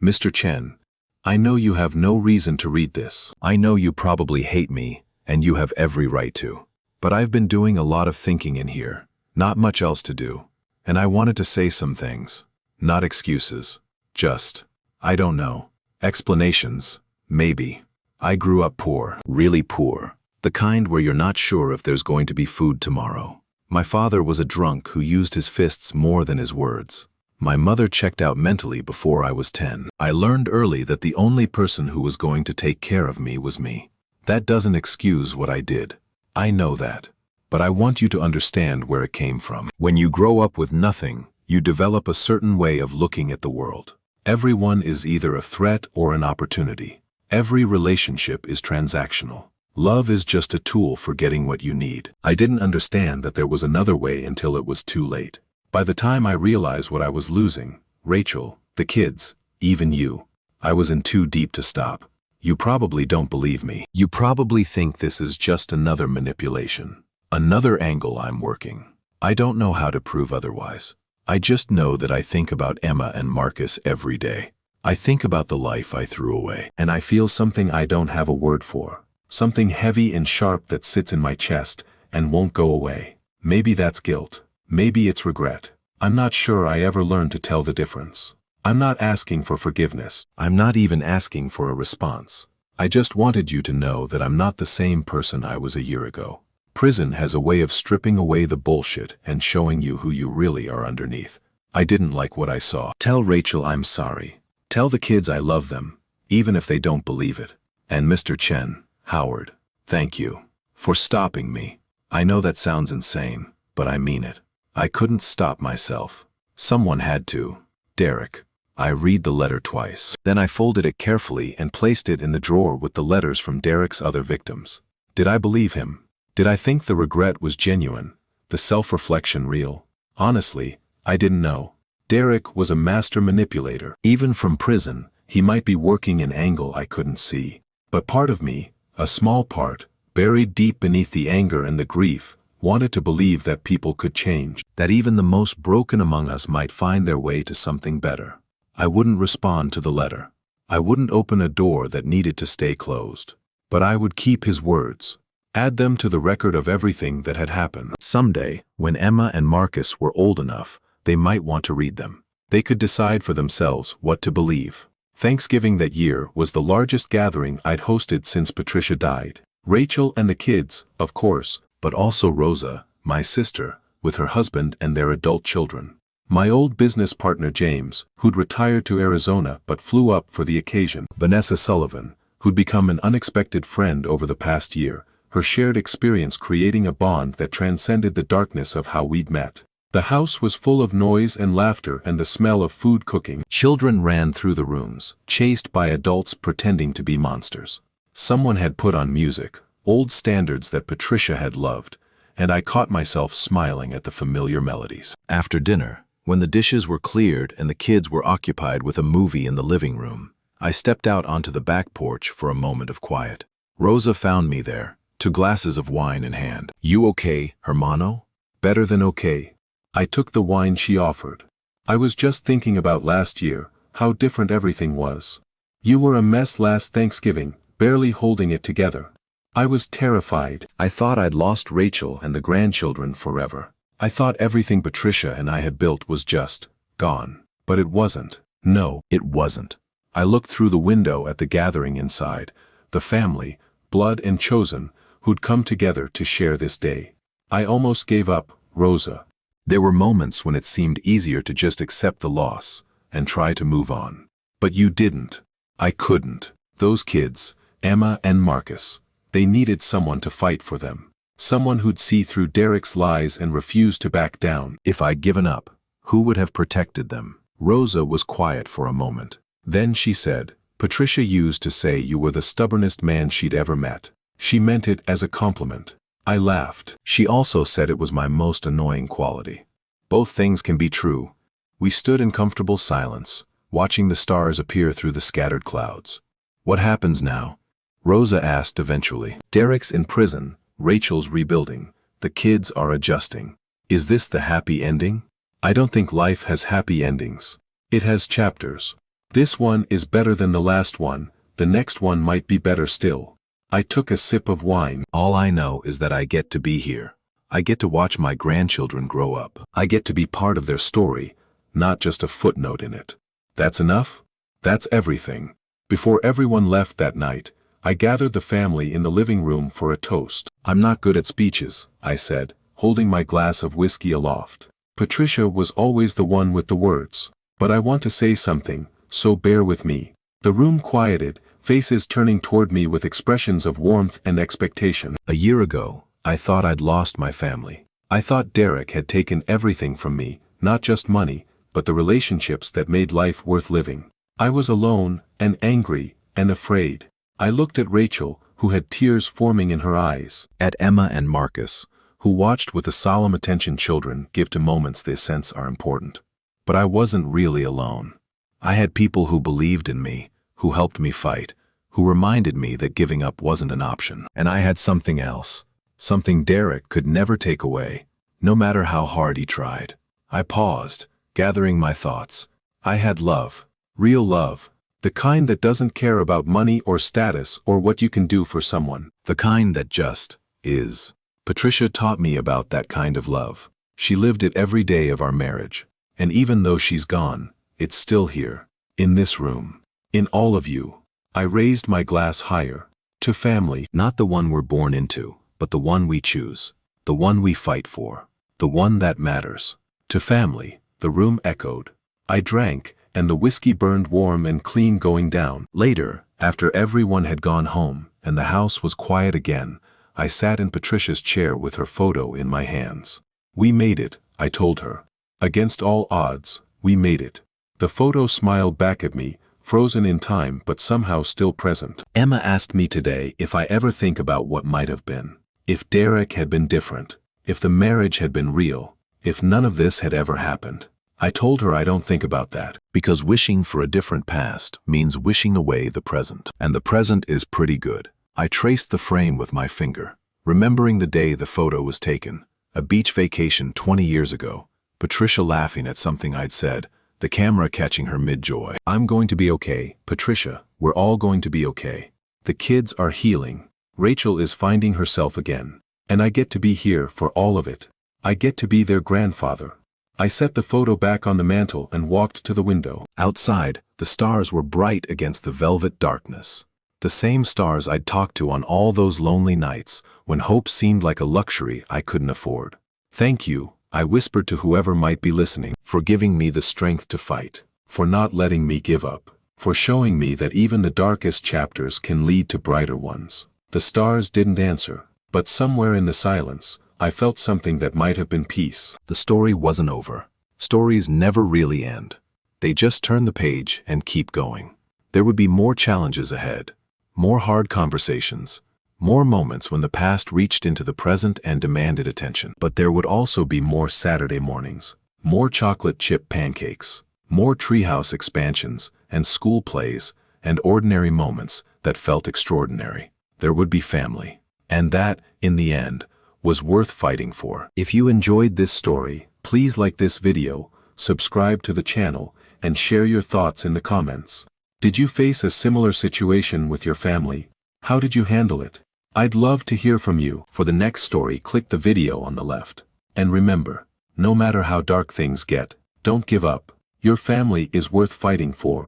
Mr. Chen, I know you have no reason to read this. I know you probably hate me, and you have every right to. But I've been doing a lot of thinking in here, not much else to do, and I wanted to say some things. Not excuses. Just, I don't know. Explanations, maybe. I grew up poor. Really poor. The kind where you're not sure if there's going to be food tomorrow. My father was a drunk who used his fists more than his words. My mother checked out mentally before I was 10. I learned early that the only person who was going to take care of me was me. That doesn't excuse what I did. I know that. But I want you to understand where it came from. When you grow up with nothing, you develop a certain way of looking at the world. Everyone is either a threat or an opportunity. Every relationship is transactional. Love is just a tool for getting what you need. I didn't understand that there was another way until it was too late. By the time I realized what I was losing, Rachel, the kids, even you, I was in too deep to stop. You probably don't believe me. You probably think this is just another manipulation. Another angle I'm working. I don't know how to prove otherwise. I just know that I think about Emma and Marcus every day. I think about the life I threw away. And I feel something I don't have a word for. Something heavy and sharp that sits in my chest and won't go away. Maybe that's guilt. Maybe it's regret. I'm not sure I ever learned to tell the difference. I'm not asking for forgiveness. I'm not even asking for a response. I just wanted you to know that I'm not the same person I was a year ago. Prison has a way of stripping away the bullshit and showing you who you really are underneath. I didn't like what I saw. Tell Rachel I'm sorry. Tell the kids I love them, even if they don't believe it. And Mr. Chen, Howard, thank you for stopping me. I know that sounds insane, but I mean it. I couldn't stop myself. Someone had to. Derek. I read the letter twice. Then I folded it carefully and placed it in the drawer with the letters from Derek's other victims. Did I believe him? Did I think the regret was genuine, the self-reflection real? Honestly, I didn't know. Derek was a master manipulator. Even from prison, he might be working an angle I couldn't see. But part of me, a small part, buried deep beneath the anger and the grief, wanted to believe that people could change, that even the most broken among us might find their way to something better. I wouldn't respond to the letter. I wouldn't open a door that needed to stay closed. But I would keep his words, add them to the record of everything that had happened. Someday, when Emma and Marcus were old enough, they might want to read them. They could decide for themselves what to believe. Thanksgiving that year was the largest gathering I'd hosted since Patricia died. Rachel and the kids, of course, but also Rosa, my sister, with her husband and their adult children. My old business partner James, who'd retired to Arizona but flew up for the occasion. Vanessa Sullivan, who'd become an unexpected friend over the past year, her shared experience creating a bond that transcended the darkness of how we'd met. The house was full of noise and laughter and the smell of food cooking. Children ran through the rooms, chased by adults pretending to be monsters. Someone had put on music, old standards that Patricia had loved, and I caught myself smiling at the familiar melodies. After dinner, when the dishes were cleared and the kids were occupied with a movie in the living room, I stepped out onto the back porch for a moment of quiet. Rosa found me there, 2 glasses of wine in hand. "You okay, hermano?" "Better than okay." I took the wine she offered. "I was just thinking about last year, how different everything was. You were a mess last Thanksgiving, barely holding it together. I was terrified. I thought I'd lost Rachel and the grandchildren forever. I thought everything Patricia and I had built was just gone. But it wasn't. No, it wasn't. I looked through the window at the gathering inside, the family, blood and chosen, who'd come together to share this day. I almost gave up, Rosa. There were moments when it seemed easier to just accept the loss and try to move on. But you didn't. I couldn't. Those kids, Emma and Marcus, they needed someone to fight for them. Someone who'd see through Derek's lies and refuse to back down. If I'd given up, who would have protected them? Rosa was quiet for a moment. Then she said, "Patricia used to say you were the stubbornest man she'd ever met. She meant it as a compliment." I laughed. She also said it was my most annoying quality. Both things can be true. We stood in comfortable silence, watching the stars appear through the scattered clouds. "What happens now?" Rosa asked eventually. "Derek's in prison, Rachel's rebuilding, the kids are adjusting. Is this the happy ending? I don't think life has happy endings. It has chapters. This one is better than the last one, the next one might be better still." I took a sip of wine. All I know is that I get to be here. I get to watch my grandchildren grow up. I get to be part of their story, not just a footnote in it. That's enough? That's everything. Before everyone left that night, I gathered the family in the living room for a toast. "I'm not good at speeches," I said, holding my glass of whiskey aloft. "Patricia was always the one with the words. But I want to say something, so bear with me." The room quieted, faces turning toward me with expressions of warmth and expectation. A year ago, I thought I'd lost my family. I thought Derek had taken everything from me, not just money, but the relationships that made life worth living. I was alone, and angry, and afraid. I looked at Rachel, who had tears forming in her eyes. At Emma and Marcus, who watched with the solemn attention children give to moments they sense are important. But I wasn't really alone. I had people who believed in me, who helped me fight, who reminded me that giving up wasn't an option. And I had something else, something Derek could never take away, no matter how hard he tried. I paused, gathering my thoughts. I had love, real love, the kind that doesn't care about money or status or what you can do for someone. The kind that just is. Patricia taught me about that kind of love. She lived it every day of our marriage. And even though she's gone, it's still here, in this room. In all of you. I raised my glass higher. To family. Not the one we're born into, but the one we choose. The one we fight for. The one that matters. To family, the room echoed. I drank, and the whiskey burned warm and clean going down. Later, after everyone had gone home, and the house was quiet again, I sat in Patricia's chair with her photo in my hands. "We made it," I told her. "Against all odds, we made it." The photo smiled back at me, frozen in time but somehow still present. Emma asked me today if I ever think about what might have been. If Derek had been different. If the marriage had been real. if none of this had ever happened. I told her I don't think about that. Because wishing for a different past means wishing away the present. And the present is pretty good. I traced the frame with my finger, remembering the day the photo was taken, a beach vacation 20 years ago, Patricia laughing at something I'd said, the camera catching her mid-joy. I'm going to be okay, Patricia. We're all going to be okay. The kids are healing. Rachel is finding herself again. And I get to be here for all of it. I get to be their grandfather. I set the photo back on the mantel and walked to the window. Outside, the stars were bright against the velvet darkness. The same stars I'd talked to on all those lonely nights when hope seemed like a luxury I couldn't afford. Thank you, I whispered to whoever might be listening, For giving me the strength to fight. for not letting me give up, for showing me that even the darkest chapters can lead to brighter ones. The stars didn't answer, but somewhere in the silence, I felt something that might have been peace. The story wasn't over. Stories never really end. They just turn the page and keep going. There would be more challenges ahead, more hard conversations, more moments when the past reached into the present and demanded attention. But there would also be more Saturday mornings, more chocolate chip pancakes, more treehouse expansions, and school plays, and ordinary moments that felt extraordinary. There would be family. And that, in the end, was worth fighting for. If you enjoyed this story, please like this video, subscribe to the channel, and share your thoughts in the comments. Did you face a similar situation with your family? How did you handle it? I'd love to hear from you. For the next story, click the video on the left. And remember, no matter how dark things get, don't give up. Your family is worth fighting for.